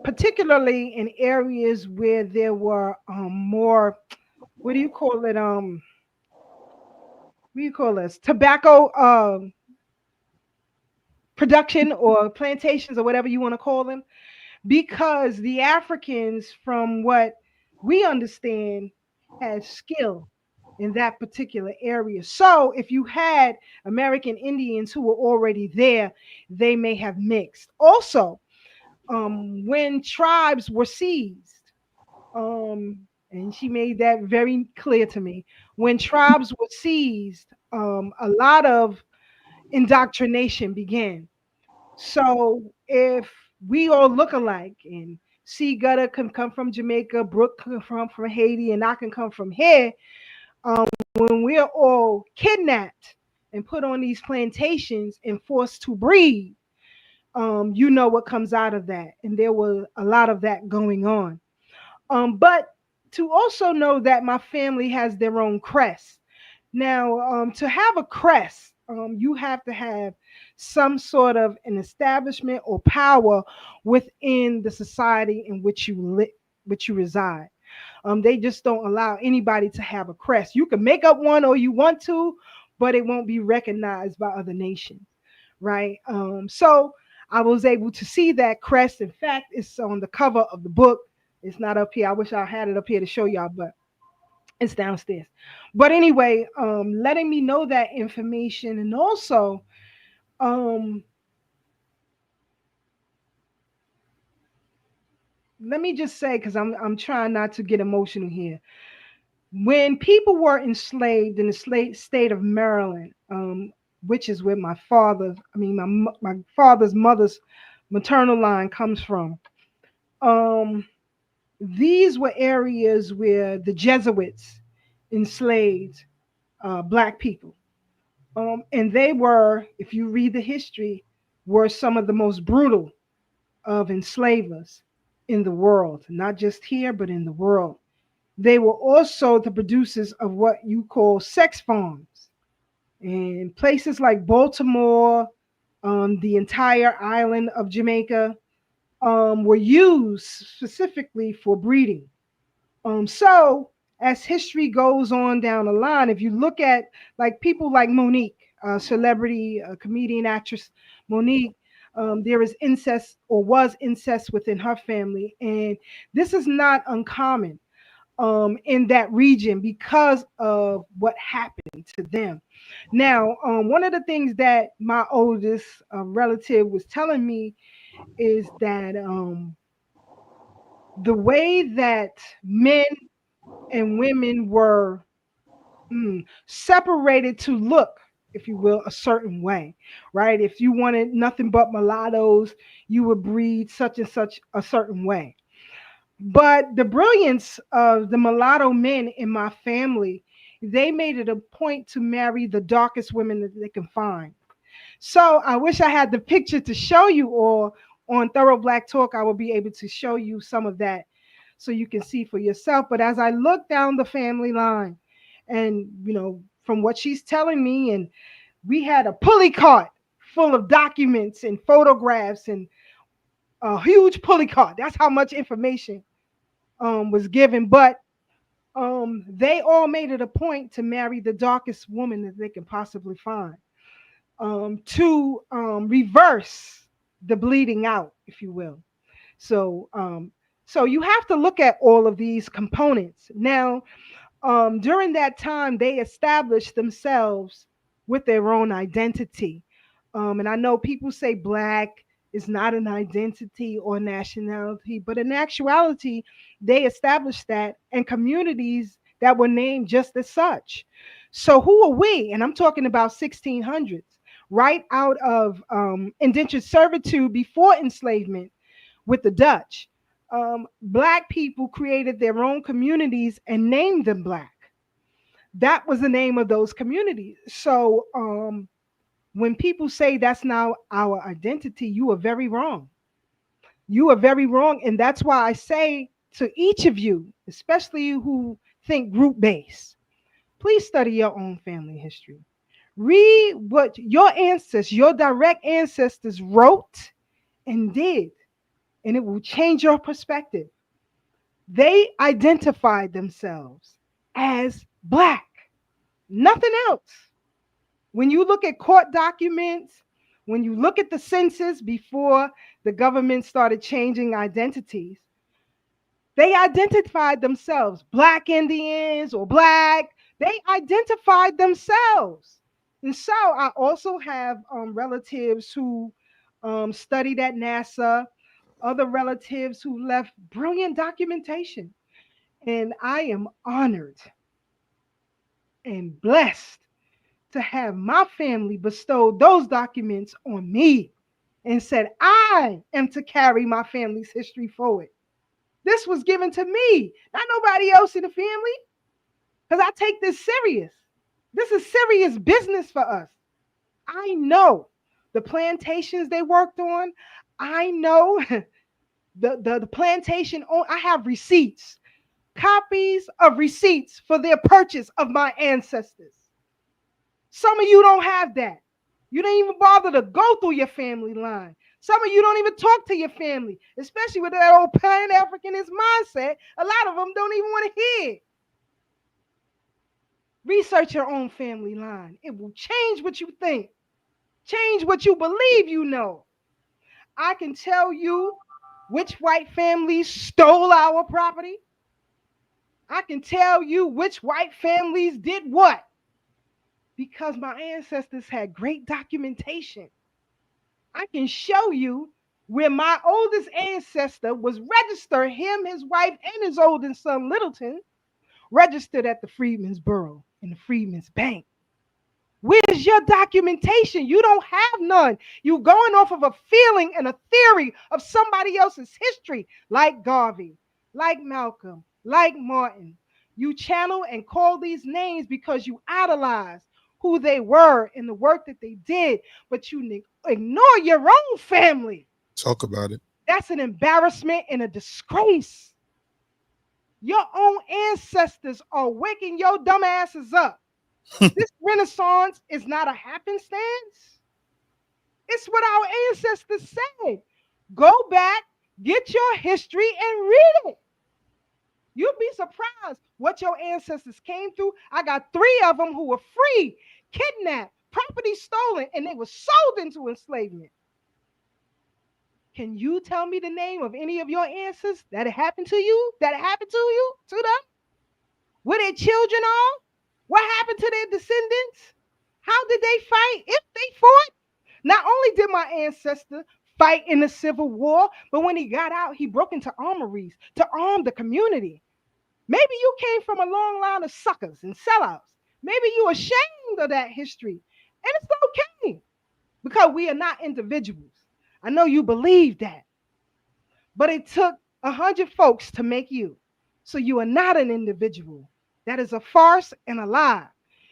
particularly in areas where there were more, what do you call it? What do you call this? Tobacco production or plantations or whatever you want to call them, because the Africans, from what we understand, had skill in that particular area. So if you had American Indians who were already there, they may have mixed. Also, when tribes were seized, and she made that very clear to me, when tribes were seized, a lot of indoctrination began. So if we all look alike, and C Gutter can come from Jamaica, Brooke can come from Haiti, and I can come from here, when we're all kidnapped and put on these plantations and forced to breed, you know what comes out of that. And there was a lot of that going on. But to also know that my family has their own crest. Now, to have a crest, you have to have some sort of an establishment or power within the society in which you reside. They just don't allow anybody to have a crest. You can make up one all you want to, but it won't be recognized by other nations, right? So I was able to see that crest. In fact, it's on the cover of the book. It's not up here. I wish I had it up here to show y'all, but it's downstairs. But anyway, letting me know that information, and also, um, let me just say, because I'm trying not to get emotional here. When people were enslaved in the state of Maryland, which is where my father, I mean my father's mother's maternal line comes from, um, these were areas where the Jesuits enslaved black people. And they were, if you read the history, were some of the most brutal of enslavers in the world, not just here, but in the world. They were also the producers of what you call sex farms. And places like Baltimore, the entire island of Jamaica, were used specifically for breeding. So as history goes on down the line, if you look at like people like Monique, celebrity comedian actress Monique, there is incest or was incest within her family, and this is not uncommon in that region because of what happened to them. Now, one of the things that my oldest relative was telling me is that the way that men and women were separated to look, if you will, a certain way, right? If you wanted nothing but mulattoes, you would breed such and such a certain way. But the brilliance of the mulatto men in my family they made it a point to marry the darkest women that they can find. So I wish I had the picture to show you, or on Thorough Black Talk, I will be able to show you some of that so you can see for yourself. But as I look down the family line, and from what she's telling me, and we had a pulley cart full of documents and photographs and a huge pulley cart. That's how much information was given. But they all made it a point to marry the darkest woman that they can possibly find, to reverse the bleeding out, if you will. So you have to look at all of these components. Now, during that time, they established themselves with their own identity. And I know people say Black is not an identity or nationality, but in actuality, they established that, and communities that were named just as such. So who are we? And I'm talking about 1600s, right out of indentured servitude before enslavement with the Dutch. Black people created their own communities and named them Black. That was the name of those communities. So when people say that's now our identity, you are very wrong. You are very wrong. And that's why I say to each of you, especially you who think group based, please study your own family history. Read what your ancestors, your direct ancestors wrote and did, and it will change your perspective. They identified themselves as Black, nothing else. When you look at court documents, when you look at the census before the government started changing identities, they identified themselves, Black Indians or Black. They identified themselves. And so I also have relatives who studied at NASA, other relatives who left brilliant documentation. And I am honored and blessed to have my family bestow those documents on me and said, I am to carry my family's history forward. This was given to me, not nobody else in the family, because I take this serious. This is serious business for us. I know the plantations they worked on. I know the plantation. I have receipts, copies of receipts for their purchase of my ancestors. Some of you don't have that. You don't even bother to go through your family line. Some of you don't even talk to your family, especially with that old Pan-Africanist mindset. A lot of them don't even want to hear it. Research your own family line. It will change what you think, change what you believe you know. I can tell you which white families stole our property. I can tell you which white families did what, because my ancestors had great documentation. I can show you where my oldest ancestor was registered, him, his wife, and his oldest son, Littleton, registered at the Freeman's Borough and the Freeman's Bank. Where's your documentation? You don't have none. You're going off of a feeling and a theory of somebody else's history, like Garvey, like Malcolm, like Martin. You channel and call these names because you idolize who they were and the work that they did, but you ignore your own family. Talk about it. That's an embarrassment and a disgrace. Your own ancestors are waking your dumb asses up. This Renaissance is not a happenstance. It's what our ancestors said. Go back, get your history, and read it. You'll be surprised what your ancestors came through. I got 3 of them who were free, kidnapped, property stolen, and they were sold into enslavement. Can you tell me the name of any of your ancestors that happened to you? That happened to them? Were their children all? What happened to their descendants? How did they fight? If they fought? Not only did my ancestor fight in the Civil War, but when he got out, he broke into armories to arm the community. Maybe you came from a long line of suckers and sellouts. Maybe you're ashamed of that history. And it's okay, because we are not individuals. I know you believe that. But it took 100 folks to make you. So you are not an individual. That is a farce and a lie.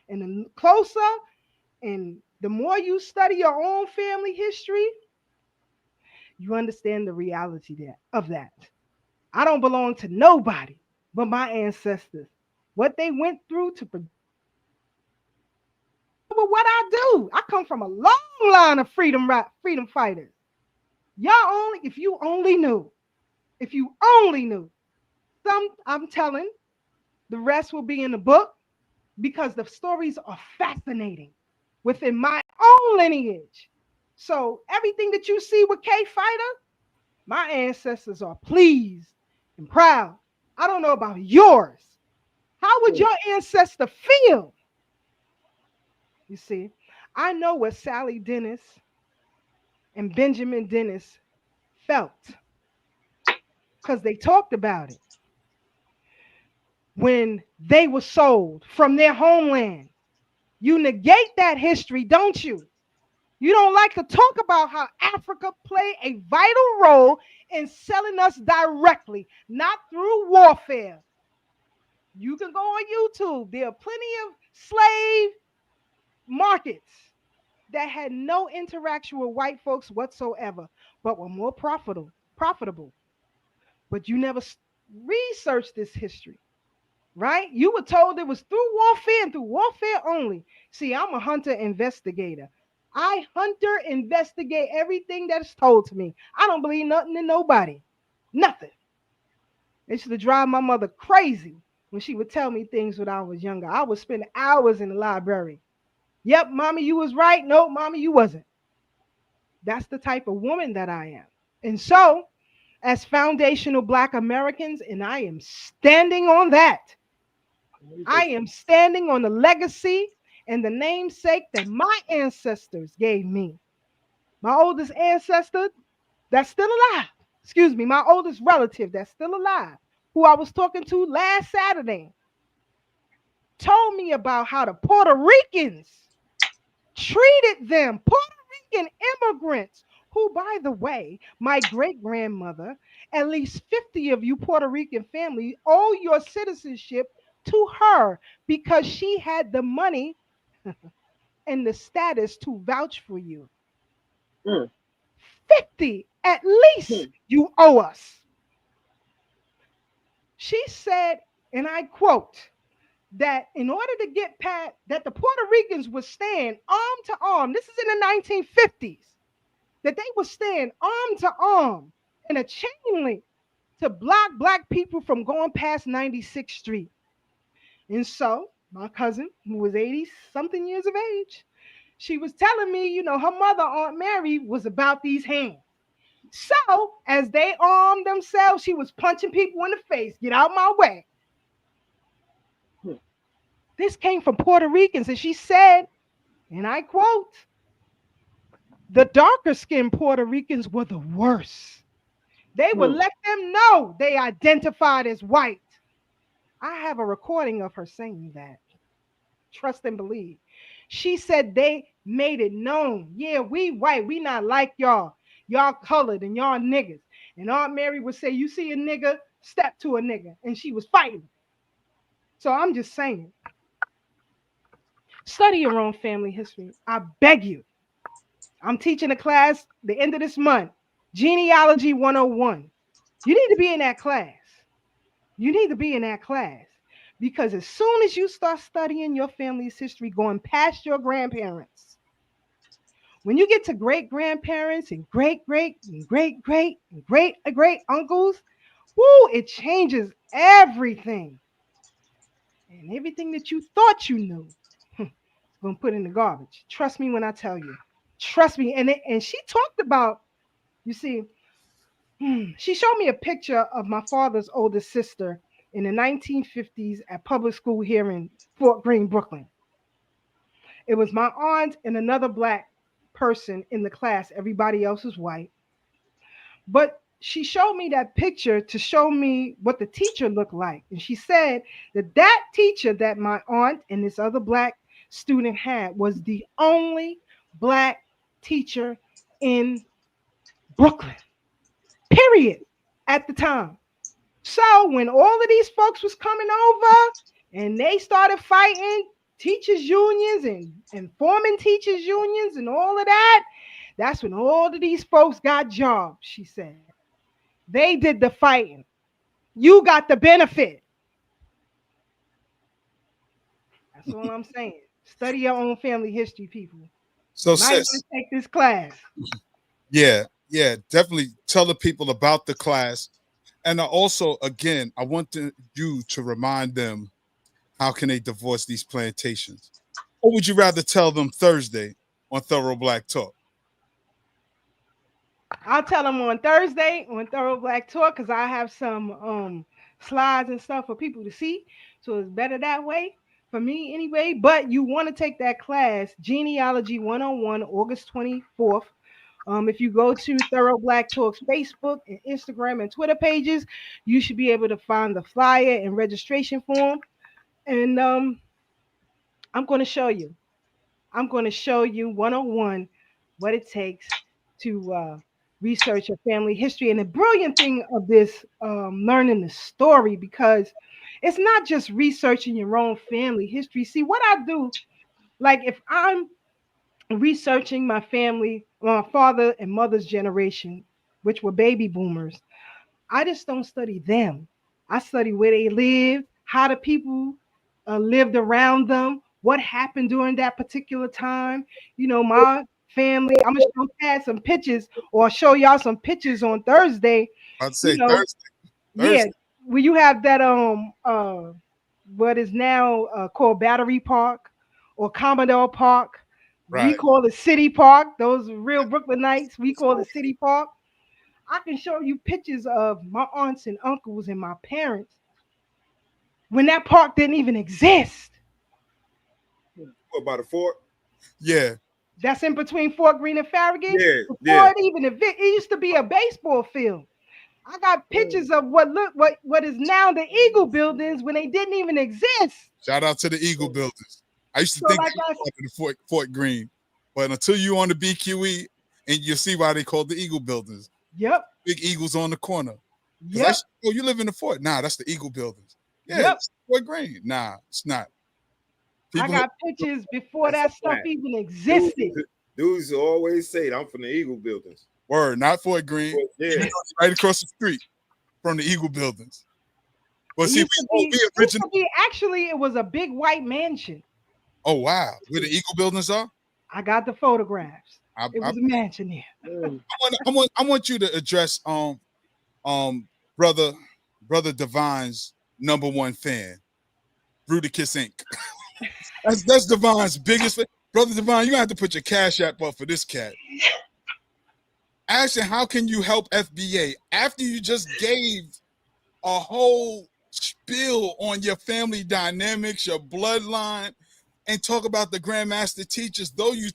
And the closer and the more you study your own family history, you understand the reality of that. I don't belong to nobody but my ancestors. What they went through to produce what I do. I come from a long line of freedom fighters. Y'all only, if you only knew. Some I'm telling, the rest will be in the book because the stories are fascinating within my own lineage. So everything that you see with Kfighter, my ancestors are pleased and proud. I don't know about yours. How would your ancestor feel? You see, I know what Sally Dennis and Benjamin Dennis felt because they talked about it when they were sold from their homeland. You negate that history, don't you? You don't like to talk about how Africa played a vital role in selling us directly, not through warfare. You can go on YouTube. There are plenty of slave markets that had no interaction with white folks whatsoever, but were more profitable. But you never researched this history, right? You were told it was through warfare and through warfare only. See, I'm a hunter investigator. I hunter investigate everything that's told to me. I don't believe nothing in nobody. Nothing. It used to drive my mother crazy when she would tell me things when I was younger. I would spend hours in the library. Yep, mommy, you was right. No, mommy, you wasn't. That's the type of woman that I am. And so, as foundational Black Americans, and I am standing on that. I am standing on the legacy and the namesake that my ancestors gave me. My oldest ancestor that's still alive, my oldest relative that's still alive, who I was talking to last Saturday, told me about how the Puerto Ricans treated them, Puerto Rican immigrants, who, by the way, my great-grandmother, at least 50 of you Puerto Rican family owe your citizenship to her because she had the money and the status to vouch for you. 50 at least you owe us. She said, and I quote, that in order to get past, that the Puerto Ricans would stand arm to arm, this is in the 1950s, that they would stand arm to arm in a chain link to block Black people from going past 96th Street. And so my cousin, who was 80-something years of age, she was telling me, her mother, Aunt Mary, was about these hands. So as they armed themselves, she was punching people in the face. Get out my way. This came from Puerto Ricans. And she said, and I quote, the darker skinned Puerto Ricans were the worst. They would let them know they identified as white. I have a recording of her saying that. Trust and believe. She said they made it known. Yeah, we white. We not like y'all. Y'all colored and y'all niggas. And Aunt Mary would say, you see a nigga, step to a nigga. And she was fighting. So I'm just saying, study your own family history. I beg you. I'm teaching a class the end of this month, Genealogy 101. You need to be in that class. You need to be in that class. Because as soon as you start studying your family's history, going past your grandparents, when you get to great-grandparents and great-great and great-great and great-great-uncles, woo, it changes everything. And everything that you thought you knew, it's going to put in the garbage. Trust me when I tell you. Trust me. And she talked about, you see, she showed me a picture of my father's oldest sister in the 1950s at public school here in Fort Greene, Brooklyn. It was my aunt and another Black person in the class. Everybody else was white. But she showed me that picture to show me what the teacher looked like. And she said that teacher that my aunt and this other Black student had was the only Black teacher in Brooklyn, period, at the time. So when all of these folks was coming over, and they started fighting teachers unions and forming teachers unions and all of that. That's when all of these folks got jobs, she said. They did the fighting. You got the benefit. That's all I'm saying. Study your own family history, people. So, Might want sis, to take this class. yeah, definitely tell the people about the class. And I also, again, I want you to remind them how can they divorce these plantations? Or would you rather tell them Thursday on Thorough Black Talk? I'll tell them on Thursday on Thorough Black Talk because I have some slides and stuff for people to see. So it's better that way for me anyway. But you want to take that class, Genealogy 101, August 24th. If you go to Thorough Black Talk's Facebook and Instagram and Twitter pages, you should be able to find the flyer and registration form. And I'm going to show you. I'm going to show you 101 what it takes to research your family history. And the brilliant thing of this, learning the story, because it's not just researching your own family history. See, what I do, like if I'm researching my family, my father and mother's generation, which were baby boomers, I just don't study them. I study where they live, how the people lived around them, what happened during that particular time. You know, my family, I'm gonna show Tad some pictures or show y'all some pictures on Thursday. I'd You say know, Thursday. yeah, where you have that what is now called Battery Park or Commodore Park. We Right. call it City Park. Those real Brooklynites, we call it City Park. I can show you pictures of my aunts and uncles and my parents when that park didn't even exist. What about a fort? Yeah. That's in between Fort Greene and Farragut. Yeah, Before yeah. it even it used to be a baseball field. I got pictures of what is now the Eagle buildings when they didn't even exist. Shout out to the Eagle buildings. I used to So think like they I were the Fort Greene, but until you on the BQE, and you'll see why they called the Eagle buildings. Yep. Big Eagles on the corner. Yep. Oh, you live in the fort? Nah, that's the Eagle buildings. Yeah, Yep. it's Fort Greene. Nah, it's not. I got pictures before that stuff even existed. Dudes always say I'm from the Eagle buildings. Word, not Fort Greene. Yeah. Right across the street from the Eagle buildings. But see, actually, it was a big white mansion. Oh wow, where the Eagle buildings are? I got the photographs. It was a mansion there. I want you to address brother Devine's #1 fan, Bruticus Inc. That's Devine's biggest fan. Brother Devine, you have to put your cash app up for this cat. Ashton, how can you help FBA after you just gave a whole spiel on your family dynamics, your bloodline, and talk about the Grandmaster teachers? Though you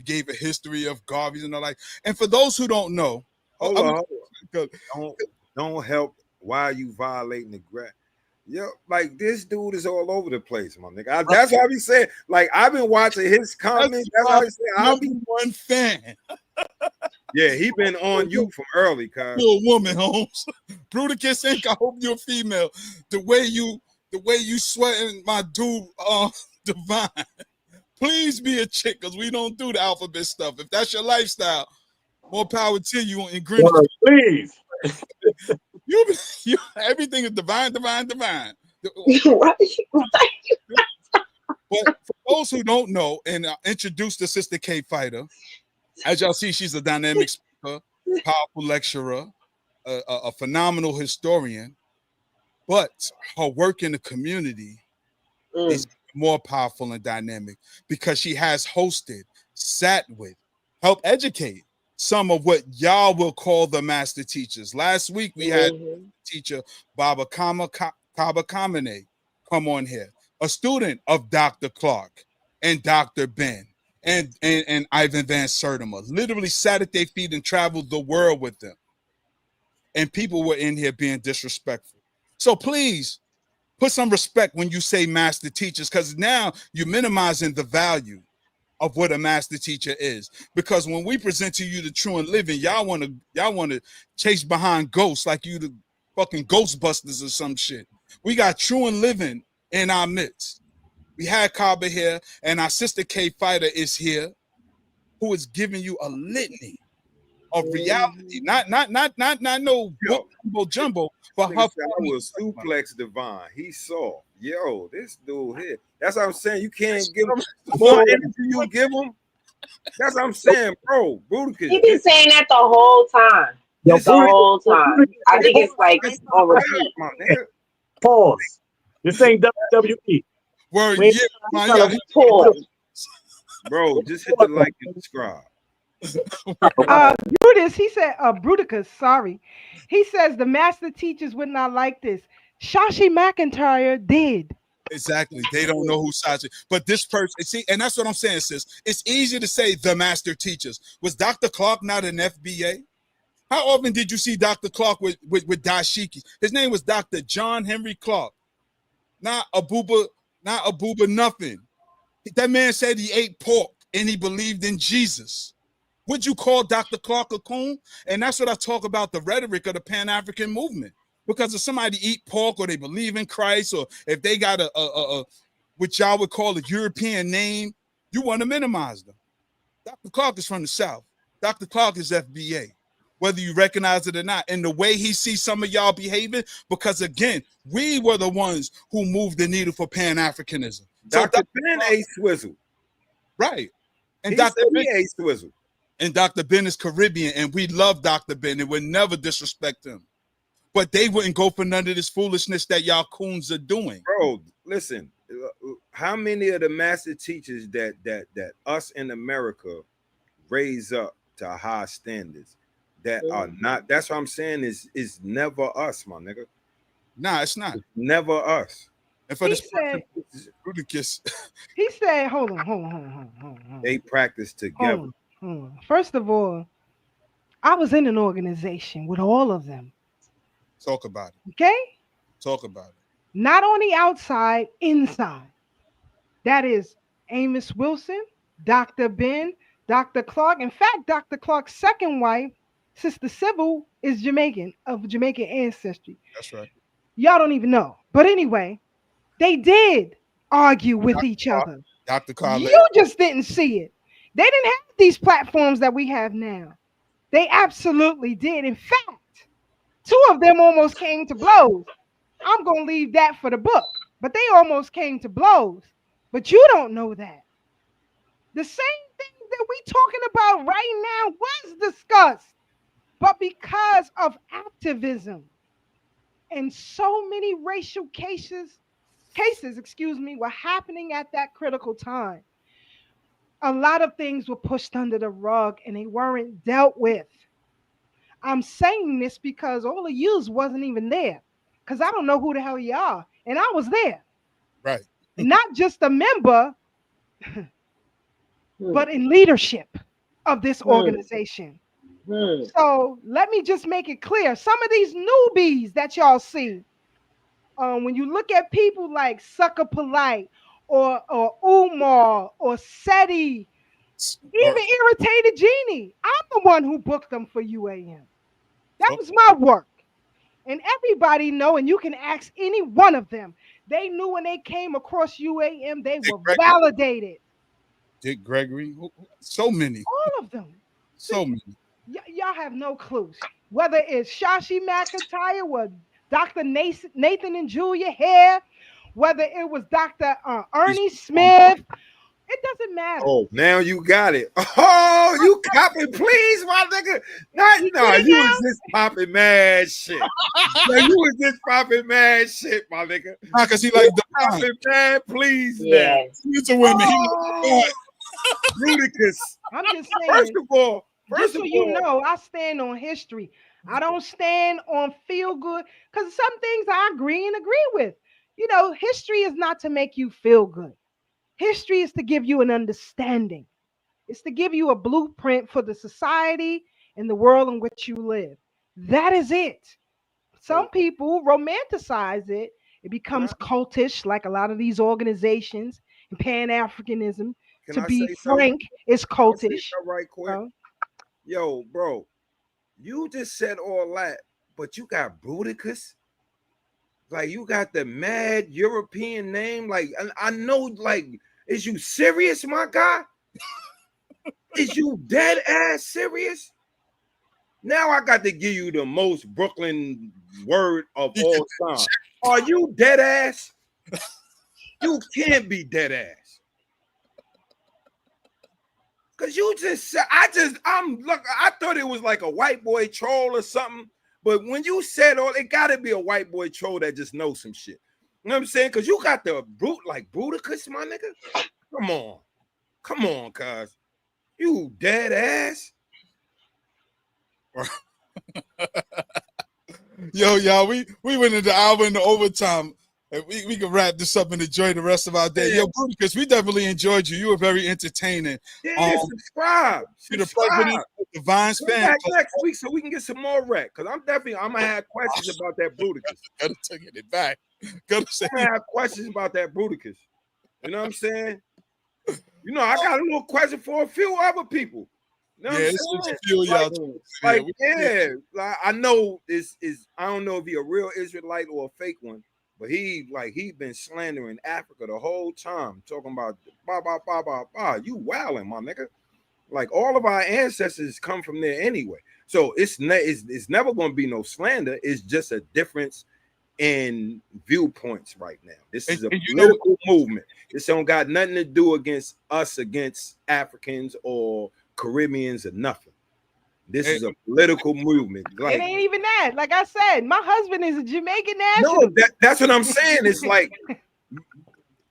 gave a history of Garvey's and the like. And for those who don't know, hold on. Don't help. Why are you violating the grant? Yo, like this dude is all over the place, my nigga. That's how he said. Like I've been watching his comments. That's how he said. I'll be #1 fan. Yeah, he been on you from early, cuz. You're a woman, Holmes. Bruticus Inc. I hope you're a female. The way you sweating my dude, Devine. Please be a chick, because we don't do the alphabet stuff. If that's your lifestyle, more power to you in Greenwich. Please. You everything is divine. But for those who don't know, and introduce the Sister Kfighter, as y'all see, she's a dynamic speaker, powerful lecturer, a phenomenal historian. But her work in the community is more powerful and dynamic because she has hosted, sat with, helped educate some of what y'all will call the master teachers. Last week we had teacher Baba Kama Kamene come on here, a student of Dr. Clark and Dr. Ben and Ivan Van Sertima, literally sat at their feet and traveled the world with them. And people were in here being disrespectful. So please put some respect when you say master teachers, because now you're minimizing the value of what a master teacher is. Because when we present to you the true and living, y'all want to chase behind ghosts like you the fucking Ghostbusters or some shit. We got true and living in our midst. We had Kaba here, and our sister Kfighter is here, who is giving you a litany of reality, not no book jumbo, but her. I was suplex Devine. He saw, yo, this dude here. That's what I'm saying. You can't give him more energy you give him. That's what I'm saying, bro. Bruticus. He been saying that the whole time. The whole time. I think it's like on repeat. Pause. This ain't WWE. Word, Wait, yeah, Pause. Bro, just hit the like and subscribe. Brutus, he said, Bruticus, sorry. He says the master teachers would not like this. Shashi McIntyre did. Exactly. They don't know who Sachi. But this person, see, and that's what I'm saying, sis. It's easy to say the master teachers. Was Dr. Clark not an FBA? How often did you see Dr. Clark with dashiki? His name was Dr. John Henry Clark. Not Abuba nothing. That man said he ate pork and he believed in Jesus. Would you call Dr. Clark a coon? And that's what I talk about, the rhetoric of the Pan-African movement. Because if somebody eat pork or they believe in Christ, or if they got a what y'all would call a European name, you want to minimize them. Dr. Clark is from the South. Dr. Clark is FBA, whether you recognize it or not. And the way he sees some of y'all behaving, because again, we were the ones who moved the needle for Pan-Africanism. Dr. Ben ate swizzle. Right. And He Dr. Ben ate swizzle. And Dr. Ben is Caribbean, and we love Dr. Ben and would never disrespect him. But they wouldn't go for none of this foolishness that y'all coons are doing. Bro, listen, how many of the master teachers that us in America raise up to high standards that are not, that's what I'm saying, is never us, my nigga. Nah, it's not. It's never us. And for He this said, Rudicus, he said, hold on. They practice together. Hold on. First of all, I was in an organization with all of them. talk about it. Okay? Talk about it. Not on the outside, inside. That is Amos Wilson, Dr. Ben, Dr. Clark. In fact, Dr. Clark's second wife, Sister Sybil, is Jamaican, of Jamaican ancestry. That's right. Y'all don't even know. But anyway, they did argue with each other. Dr. Carl. You just didn't see it. They didn't have these platforms that we have now. They absolutely did. In fact, two of them almost came to blows. I'm going to leave that for the book. But they almost came to blows. But you don't know that. The same thing that we talking about right now was discussed. But because of activism and so many racial cases, were happening at that critical time, a lot of things were pushed under the rug and they weren't dealt with. I'm saying this because all of yous wasn't even there, because I don't know who the hell you are, and I was there. Right. Not just a member, but in leadership of this organization. So let me just make it clear. Some of these newbies that y'all see, when you look at people like Sucker Polite or Umar or Seti, even Irritated Genie, I'm the one who booked them for UAM. That was my work. And everybody know, and you can ask any one of them, they knew when they came across UAM, they were validated. Dick Gregory, so many. All of them. So many. Y'all have no clues. Whether it's Shashi McIntyre or Dr. Nathan and Julia Hare, whether it was Dr. Ernie Smith, it doesn't matter. Oh, now you got it. Oh, you copy, please, my nigga. You was just popping mad shit. You was just popping mad shit, my nigga. Because he like the popping mad, please. Yes. He's a woman. Ludicrous. I'm just saying. First of all, you know, I stand on history. I don't stand on feel good, because some things I agree with. You know, history is not to make you feel good. History is to give you an understanding. It's to give you a blueprint for the society and the world in which you live. That is it. Some people romanticize it. It becomes cultish, like a lot of these organizations, and Pan-Africanism. To be frank, it's cultish. Right quick. Yo, bro, you just said all that, but you got Bruticus. Like you got the mad European name. Like I know, like, is you serious, my guy? Is you dead ass serious? Now I got to give you the most Brooklyn word of all time. Are you dead ass? You can't be dead ass. Cause you just said, I thought it was like a white boy troll or something. But when you said all, it gotta be a white boy troll that just knows some shit. You know what I'm saying? Cause you got the brute like Bruticus, my nigga. Come on, cuz. You dead ass. Yo, y'all, we went into hour into overtime. And we can wrap this up and enjoy the rest of our day. Yeah. Yo, because we definitely enjoyed you. You were very entertaining. Yeah, subscribe. You're the president of Divine's Come fan. back next week so we can get some more rec. Because I'm gonna have questions about that Bruticus. Gotta take it back. I'm gonna have questions about that Bruticus. You know what I'm saying? You know, I got a little question for a few other people. You know what I'm it's saying? a few y'all. Like I know this is, I don't know if he a real Israelite or a fake one, but he been slandering Africa the whole time, talking about you wilding, my nigga. Like all of our ancestors come from there anyway. So it's never gonna be no slander. It's just a difference in viewpoints right now. This is a political movement. This don't got nothing to do against us, against Africans or Caribbeans or nothing. This is a political movement. Like, it ain't even that. Like I said, my husband is a Jamaican national. No, that's what I'm saying. It's like,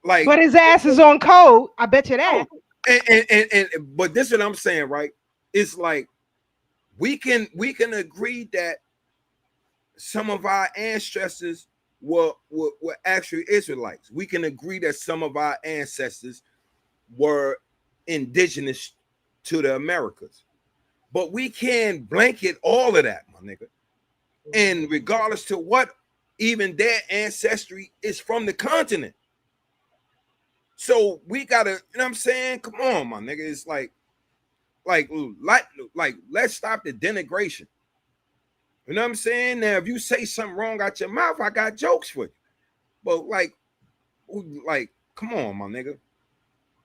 but his ass is on code. I bet you that. But this is what I'm saying, right? It's like we can agree that some of our ancestors were actually Israelites. We can agree that some of our ancestors were indigenous to the Americas. But we can't blanket all of that, my nigga. And regardless to what, even their ancestry is from the continent. So we gotta, you know what I'm saying? Come on, my nigga. It's like let's stop the denigration. You know what I'm saying? Now, if you say something wrong out your mouth, I got jokes for you. But like, come on, my nigga.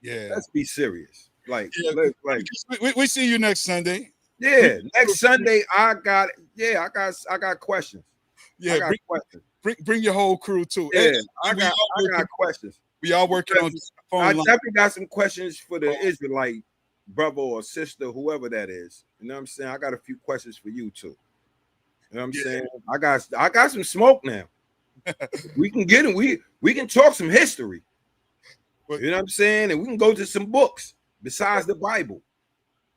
Yeah, let's be serious. Like, we see you next Sunday. Yeah, next Sunday I got questions. Yeah, bring your whole crew too. Yeah, I got questions. We all working on this phone I line. definitely got some questions for the Israelite brother or sister, whoever that is. You know what I'm saying? I got a few questions for you too. You know what I'm saying? I got some smoke now. We can get it. We can talk some history. You know what I'm saying? And we can go to some books besides the Bible.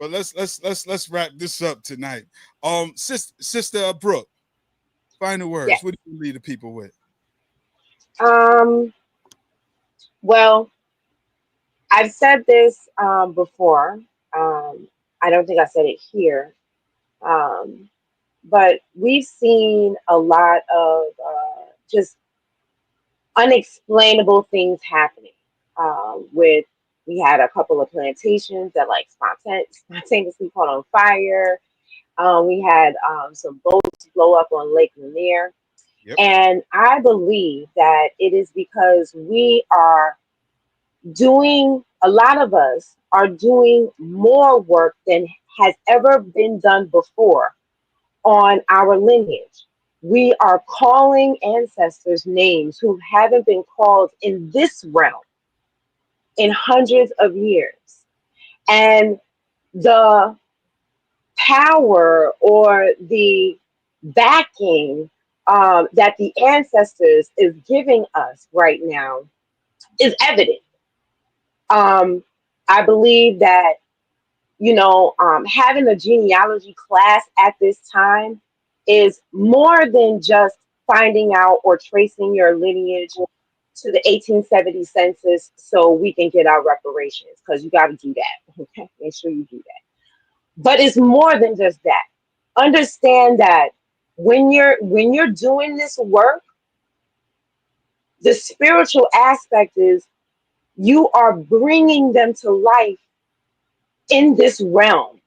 But let's wrap this up tonight. Sister Breuck, final words. Yes. What do you leave the people with? Well, I've said this before. I don't think I said it here. But we've seen a lot of just unexplainable things happening. We had a couple of plantations that like spontaneously caught on fire. We had some boats blow up on Lake Lanier. Yep. And I believe that it is because a lot of us are doing more work than has ever been done before on our lineage. We are calling ancestors names who haven't been called in this realm in hundreds of years. And the power or the backing that the ancestors is giving us right now is evident. I believe that, having a genealogy class at this time is more than just finding out or tracing your lineage to the 1870 census so we can get our reparations, because you got to do that. Okay, make sure you do that. But it's more than just that. Understand that when you're doing this work, the spiritual aspect is you are bringing them to life in this realm.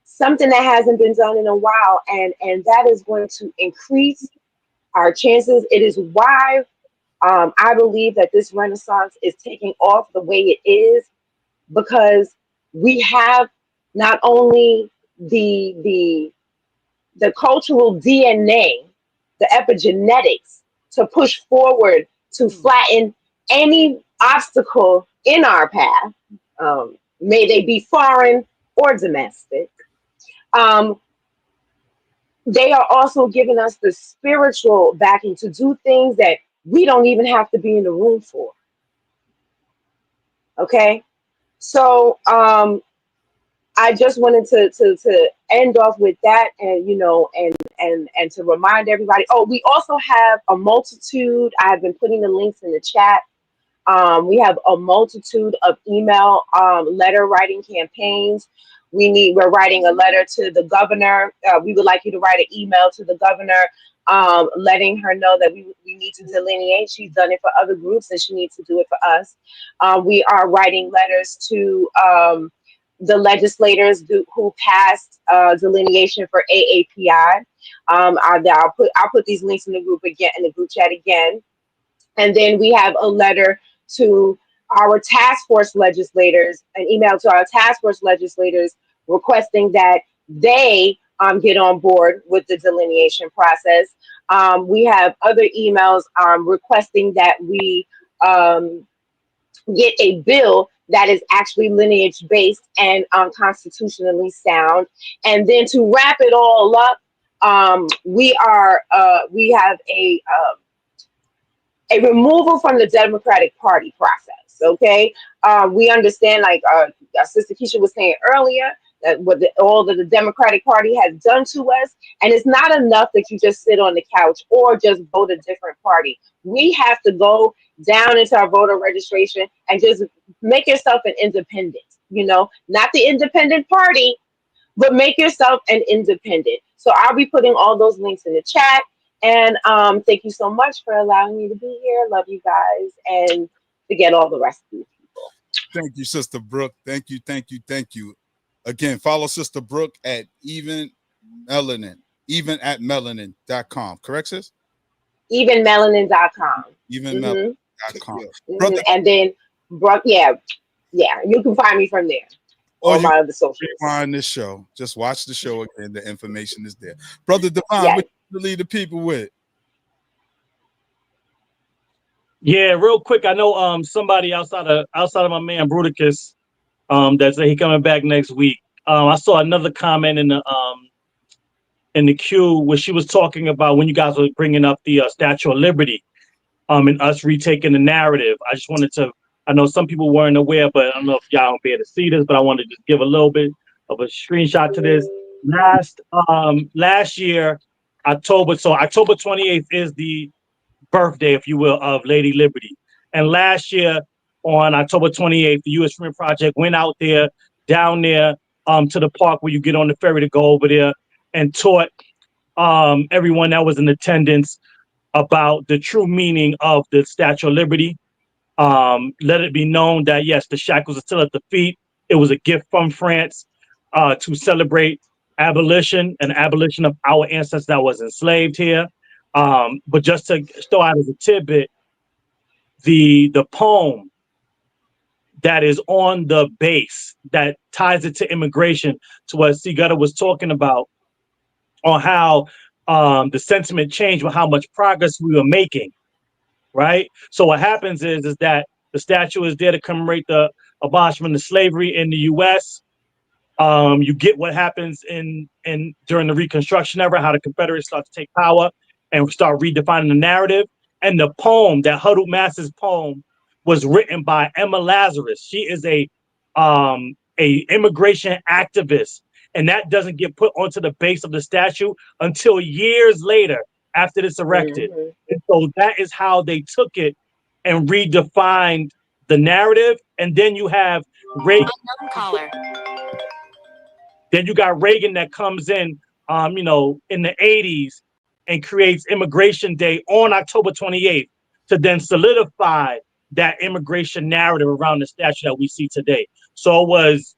Something that hasn't been done in a while, and that is going to increase our chances. It is why I believe that this renaissance is taking off the way it is, because we have not only the cultural DNA, the epigenetics to push forward to flatten any obstacle in our path, may they be foreign or domestic. Um, they are also giving us the spiritual backing to do things that we don't even have to be in the room for. Okay, so I just wanted to end off with that, and and to remind everybody. Oh, we also have a multitude. I have been putting the links in the chat. We have a multitude of email letter writing campaigns. We're writing a letter to the governor. We would like you to write an email to the governor, letting her know that we need to delineate. She's done it for other groups and she needs to do it for us. We are writing letters to the legislators who passed delineation for AAPI. I'll put these links in the group again, in the group chat again. And then we have a letter to our task force legislators, an email to our task force legislators requesting that they get on board with the delineation process. We have other emails requesting that we get a bill that is actually lineage based and constitutionally sound. And then to wrap it all up, we have a removal from the Democratic Party process. Okay, we understand, like Sister Keisha was saying earlier, that what all that the Democratic Party has done to us, and it's not enough that you just sit on the couch or just vote a different party. We have to go down into our voter registration and just make yourself an independent. Not the independent party, but make yourself an independent. So I'll be putting all those links in the chat. And thank you so much for allowing me to be here. Love you guys, and forget all the rest of you people. Thank you, Sister Breuck. Thank you, thank you, thank you. Again, follow Sister Breuck at evenatmelanin.com. Correct, sis? Evenmelanin.com. Evenmelanin.com. And then Breuck, yeah, you can find me from there. All my other socials. Find this show. Just watch the show again. The information is there. Brother Devine, Yes. what you lead the people with? Yeah, real quick. I know somebody outside of my man Bruticus that said he coming back next week. I saw another comment in the queue where she was talking about when you guys were bringing up the Statue of Liberty, and us retaking the narrative. I just wanted to. I know some people weren't aware, but I don't know if y'all don't be able to see this, but I wanted to just give a little bit of a screenshot to this. Last year, October 28th is the birthday, if you will, of Lady Liberty. And last year on October 28th, the U.S. Freeman Project went out there, down there to the park where you get on the ferry to go over there, and taught everyone that was in attendance about the true meaning of the Statue of Liberty. Let it be known that, yes, the shackles are still at the feet. It was a gift from France to celebrate abolition and abolition of our ancestors that was enslaved here. But just to throw out as a tidbit, the poem that is on the base that ties it to immigration, to what C. Gutter was talking about, on how the sentiment changed with how much progress we were making, right? So what happens is that the statue is there to commemorate the abolishment of slavery in the U.S. You get what happens in during the Reconstruction era, how the Confederates start to take power and start redefining the narrative. And the poem, that Huddled Masses poem, was written by Emma Lazarus. She is a immigration activist, and that doesn't get put onto the base of the statue until years later after it's erected. And so that is how they took it and redefined the narrative. And then you have Reagan. Then you got Reagan that comes in, in the 80s and creates Immigration Day on October 28th to then solidify that immigration narrative around the statue that we see today. So it was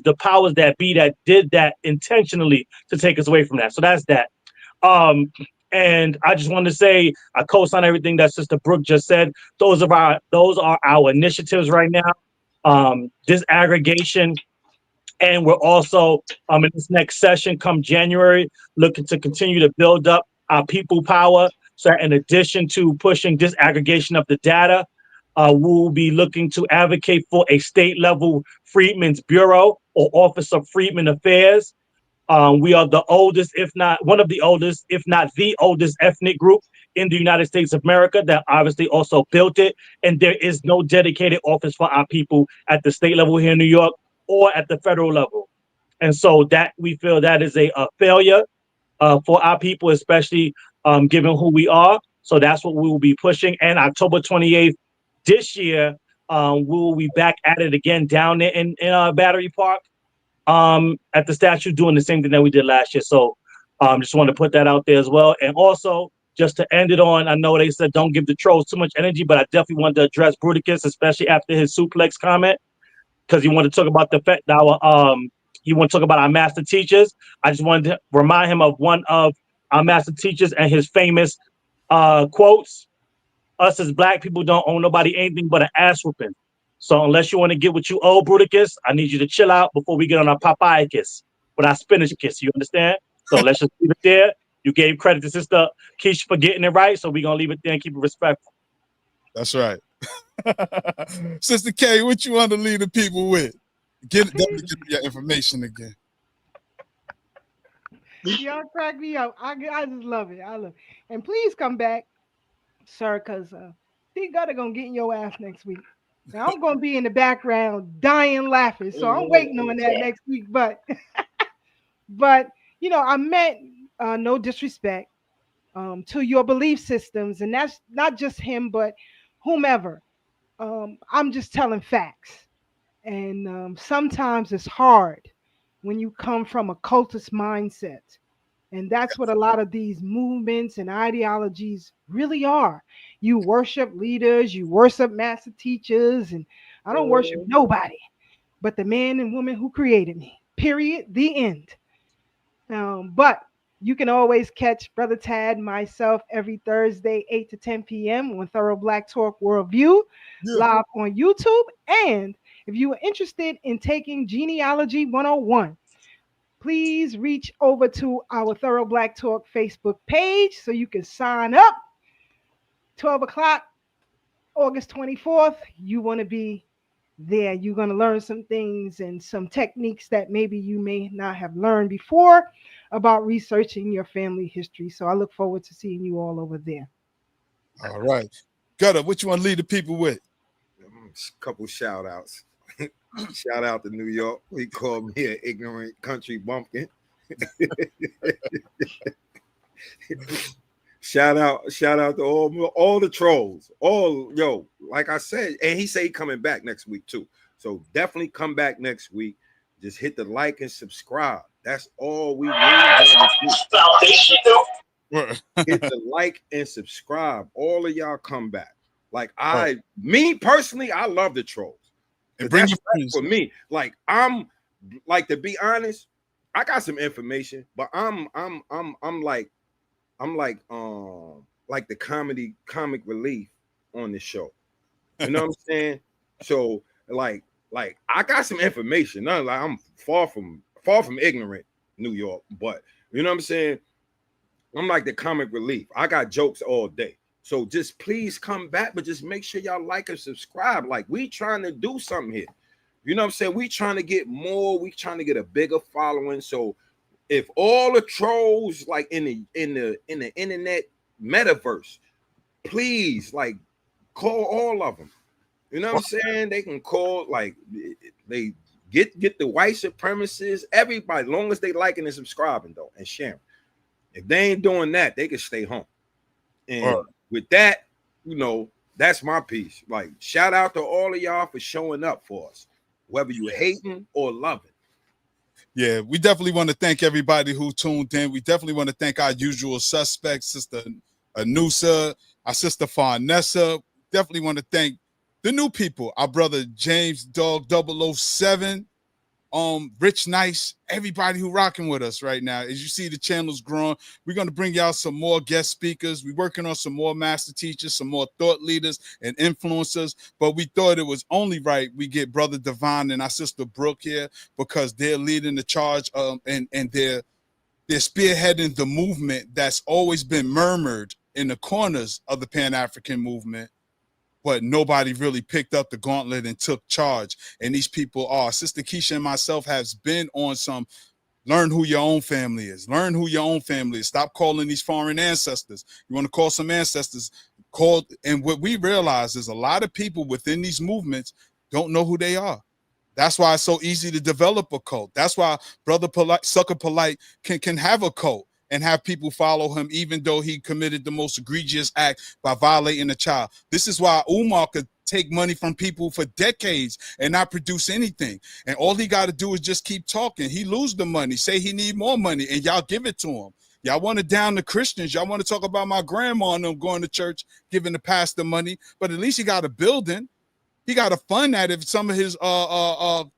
the powers that be that did that intentionally to take us away from that. So that's that. And And I just wanted to say I co-sign everything that Sister Breuck just said. Those are our initiatives right now. Disaggregation, and we're also in this next session come January looking to continue to build up our people power. So in addition to pushing disaggregation of the data, we'll be looking to advocate for a state level Freedmen's Bureau or Office of Freedmen Affairs. We are the oldest, if not one of the oldest, if not the oldest ethnic group in the United States of America that obviously also built it. And there is no dedicated office for our people at the state level here in New York or at the federal level. And so that we feel that is a failure for our people, especially given who we are. So that's what we will be pushing. And October 28th this year, we will be back at it again down there in Battery Park at the statue, doing the same thing that we did last year. So just want to put that out there as well. And also, just to end it on, I know they said don't give the trolls too much energy, but I definitely wanted to address Bruticus, especially after his suplex comment, because he wanted to talk about the fact that you want to talk about our master teachers. I just wanted to remind him of one of our master teachers and his famous quotes: "Us as Black people don't owe nobody anything but an ass whooping. So unless you want to get what you owe, Bruticus, I need you to chill out before we get on our papaya kiss, with our spinach kiss. You understand? So let's just leave it there. You gave credit to Sister Keisha for getting it right, so we're going to leave it there and keep it respectful." That's right. Sister K, what you want to leave the people with? Give your information again. Y'all crack me up. I just love it. I love it. And please come back, sir, because D Gutter gonna get in your ass next week. Now I'm gonna be in the background dying laughing, so I'm waiting on that next week. But you know, I meant no disrespect to your belief systems, and that's not just him, but whomever. I'm just telling facts, and sometimes it's hard when you come from a cultist mindset. And that's what a lot of these movements and ideologies really are. You worship leaders, you worship master teachers, and I don't worship nobody but the man and woman who created me. Period. The end. But you can always catch Brother Tad and myself every Thursday, 8 to 10 p.m. on Thorough Black Talk Worldview, live on YouTube. And if you are interested in taking Genealogy 101, please reach over to our Thorough Black Talk Facebook page so you can sign up. 12 o'clock, August 24th, you want to be there. You're going to learn some things and some techniques that maybe you may not have learned before about researching your family history. So I look forward to seeing you all over there. All right. Gutter, what you want to leave the people with? A couple shout outs. Shout out to New York. He called me an ignorant country bumpkin. Shout out to all the trolls. Like I said, and he said he coming back next week too. So definitely come back next week. Just hit the like and subscribe. That's all we need. Hit the like and subscribe. All of y'all come back. Like me personally, I love the trolls. And bring your friends. For me, like I'm like, to be honest, I got some information, but I'm like the comic relief on the show. You know what I'm saying? So like I got some information. Not like I'm far from ignorant, New York, but you know what I'm saying? I'm like the comic relief. I got jokes all day. So just please come back, but just make sure y'all like and subscribe. Like, we trying to do something here. You know what I'm saying? We trying to get more. We trying to get a bigger following. So if all the trolls like in the internet metaverse, please like call all of them. You know what I'm saying? They can call, like, they get the white supremacists, everybody, long as they liking and subscribing though and sharing. If they ain't doing that, they can stay home. And with that, you know, that's my piece. Like, shout out to all of y'all for showing up for us, whether you hating or loving. Yeah, we definitely want to thank everybody who tuned in. We definitely want to thank our usual suspects, Sister Anusa, our Sister Farnessa. Definitely want to thank the new people, our brother James Dog 007, Rich Nice, everybody who rocking with us right now. As you see the channels growing, we're going to bring y'all some more guest speakers. We're working on some more master teachers, some more thought leaders and influencers, but we thought it was only right we get Brother Devine and our sister Brooke here because they're leading the charge and they're spearheading the movement that's always been murmured in the corners of the Pan-African movement, but nobody really picked up the gauntlet and took charge. And these people are. Sister Keisha and myself has been on some learn who your own family is. Learn who your own family is. Stop calling these foreign ancestors. You want to call some ancestors, call. And what we realize is a lot of people within these movements don't know who they are. That's why it's so easy to develop a cult. That's why Brother Polite, Sucker Polite can have a cult and have people follow him, even though he committed the most egregious act by violating a child. This is why Umar could take money from people for decades and not produce anything. And all he got to do is just keep talking. He lose the money, say he need more money, and y'all give it to him. Y'all want to down the Christians. Y'all want to talk about my grandma and them going to church, giving the pastor money, but at least he got a building. He got to fund that. If some of his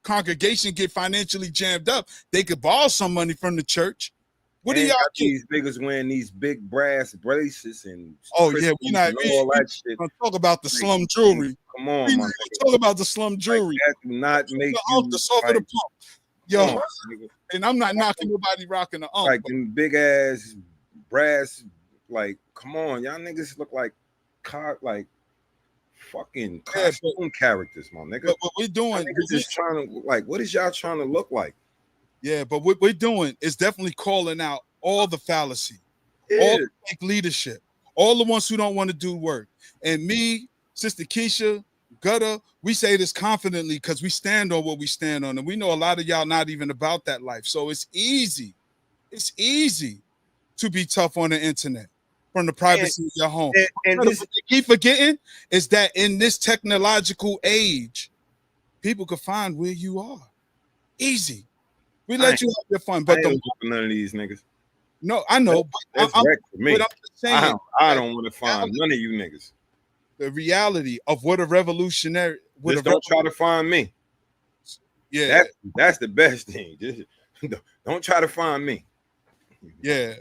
congregation get financially jammed up, they could borrow some money from the church. What do y'all these niggas wearing these big brass bracelets and all that shit. Talk about the slum jewelry. Come on, man. Talk about the slum jewelry. That do not make you the soft of the pump. Yo, and I'm not knocking nobody rocking the like them big ass brass. Like, come on, y'all niggas look like fucking cartoon characters, my nigga. But what we're doing is just trying to what is y'all trying to look like? Yeah, but what we're doing is definitely calling out all the fallacy, all the fake leadership, all the ones who don't want to do work. And me, Sister Keisha, Gutter, we say this confidently because we stand on what we stand on. And we know a lot of y'all not even about that life. So it's easy. It's easy to be tough on the internet from the privacy of your home. And what you keep forgetting is that in this technological age, people can find where you are. Easy. We let you have your fun, but none of these niggas. No, I know. That's wreck for me. I don't want to find none of you niggas. The reality of what a revolutionary. Just don't try to find me. Yeah, that's the best thing. Just don't try to find me. Yeah,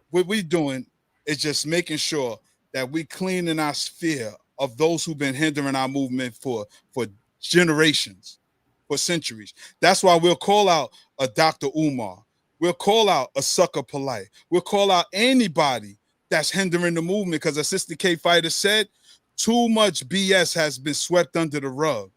what we doing is just making sure that we cleaning our sphere of those who've been hindering our movement for generations. For centuries. That's why we'll call out a Dr. Umar. We'll call out a Sucker Polite. We'll call out anybody that's hindering the movement because as Sister Kfighter said, too much BS has been swept under the rug.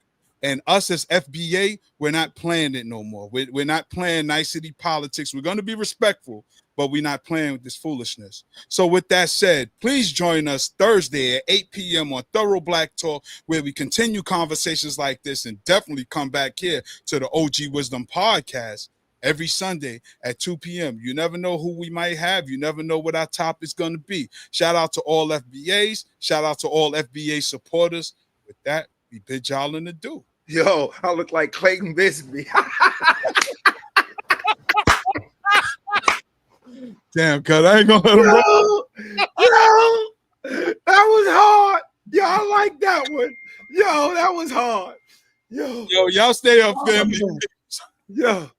And us as FBA, we're not playing it no more. We're not playing nicety politics. We're going to be respectful, but we're not playing with this foolishness. So with that said, please join us Thursday at 8 p.m. on Thorough Black Talk, where we continue conversations like this and definitely come back here to the OG Wisdom Podcast every Sunday at 2 p.m. You never know who we might have. You never know what our topic's going to be. Shout out to all FBAs. Shout out to all FBA supporters. With that, we bid y'all in the do. Yo, I look like Clayton Bisbee. Damn, cuz I ain't gonna let him yo, that was hard. Yo, I like that one. Yo, that was hard. Yo, y'all stay up, family. Yo.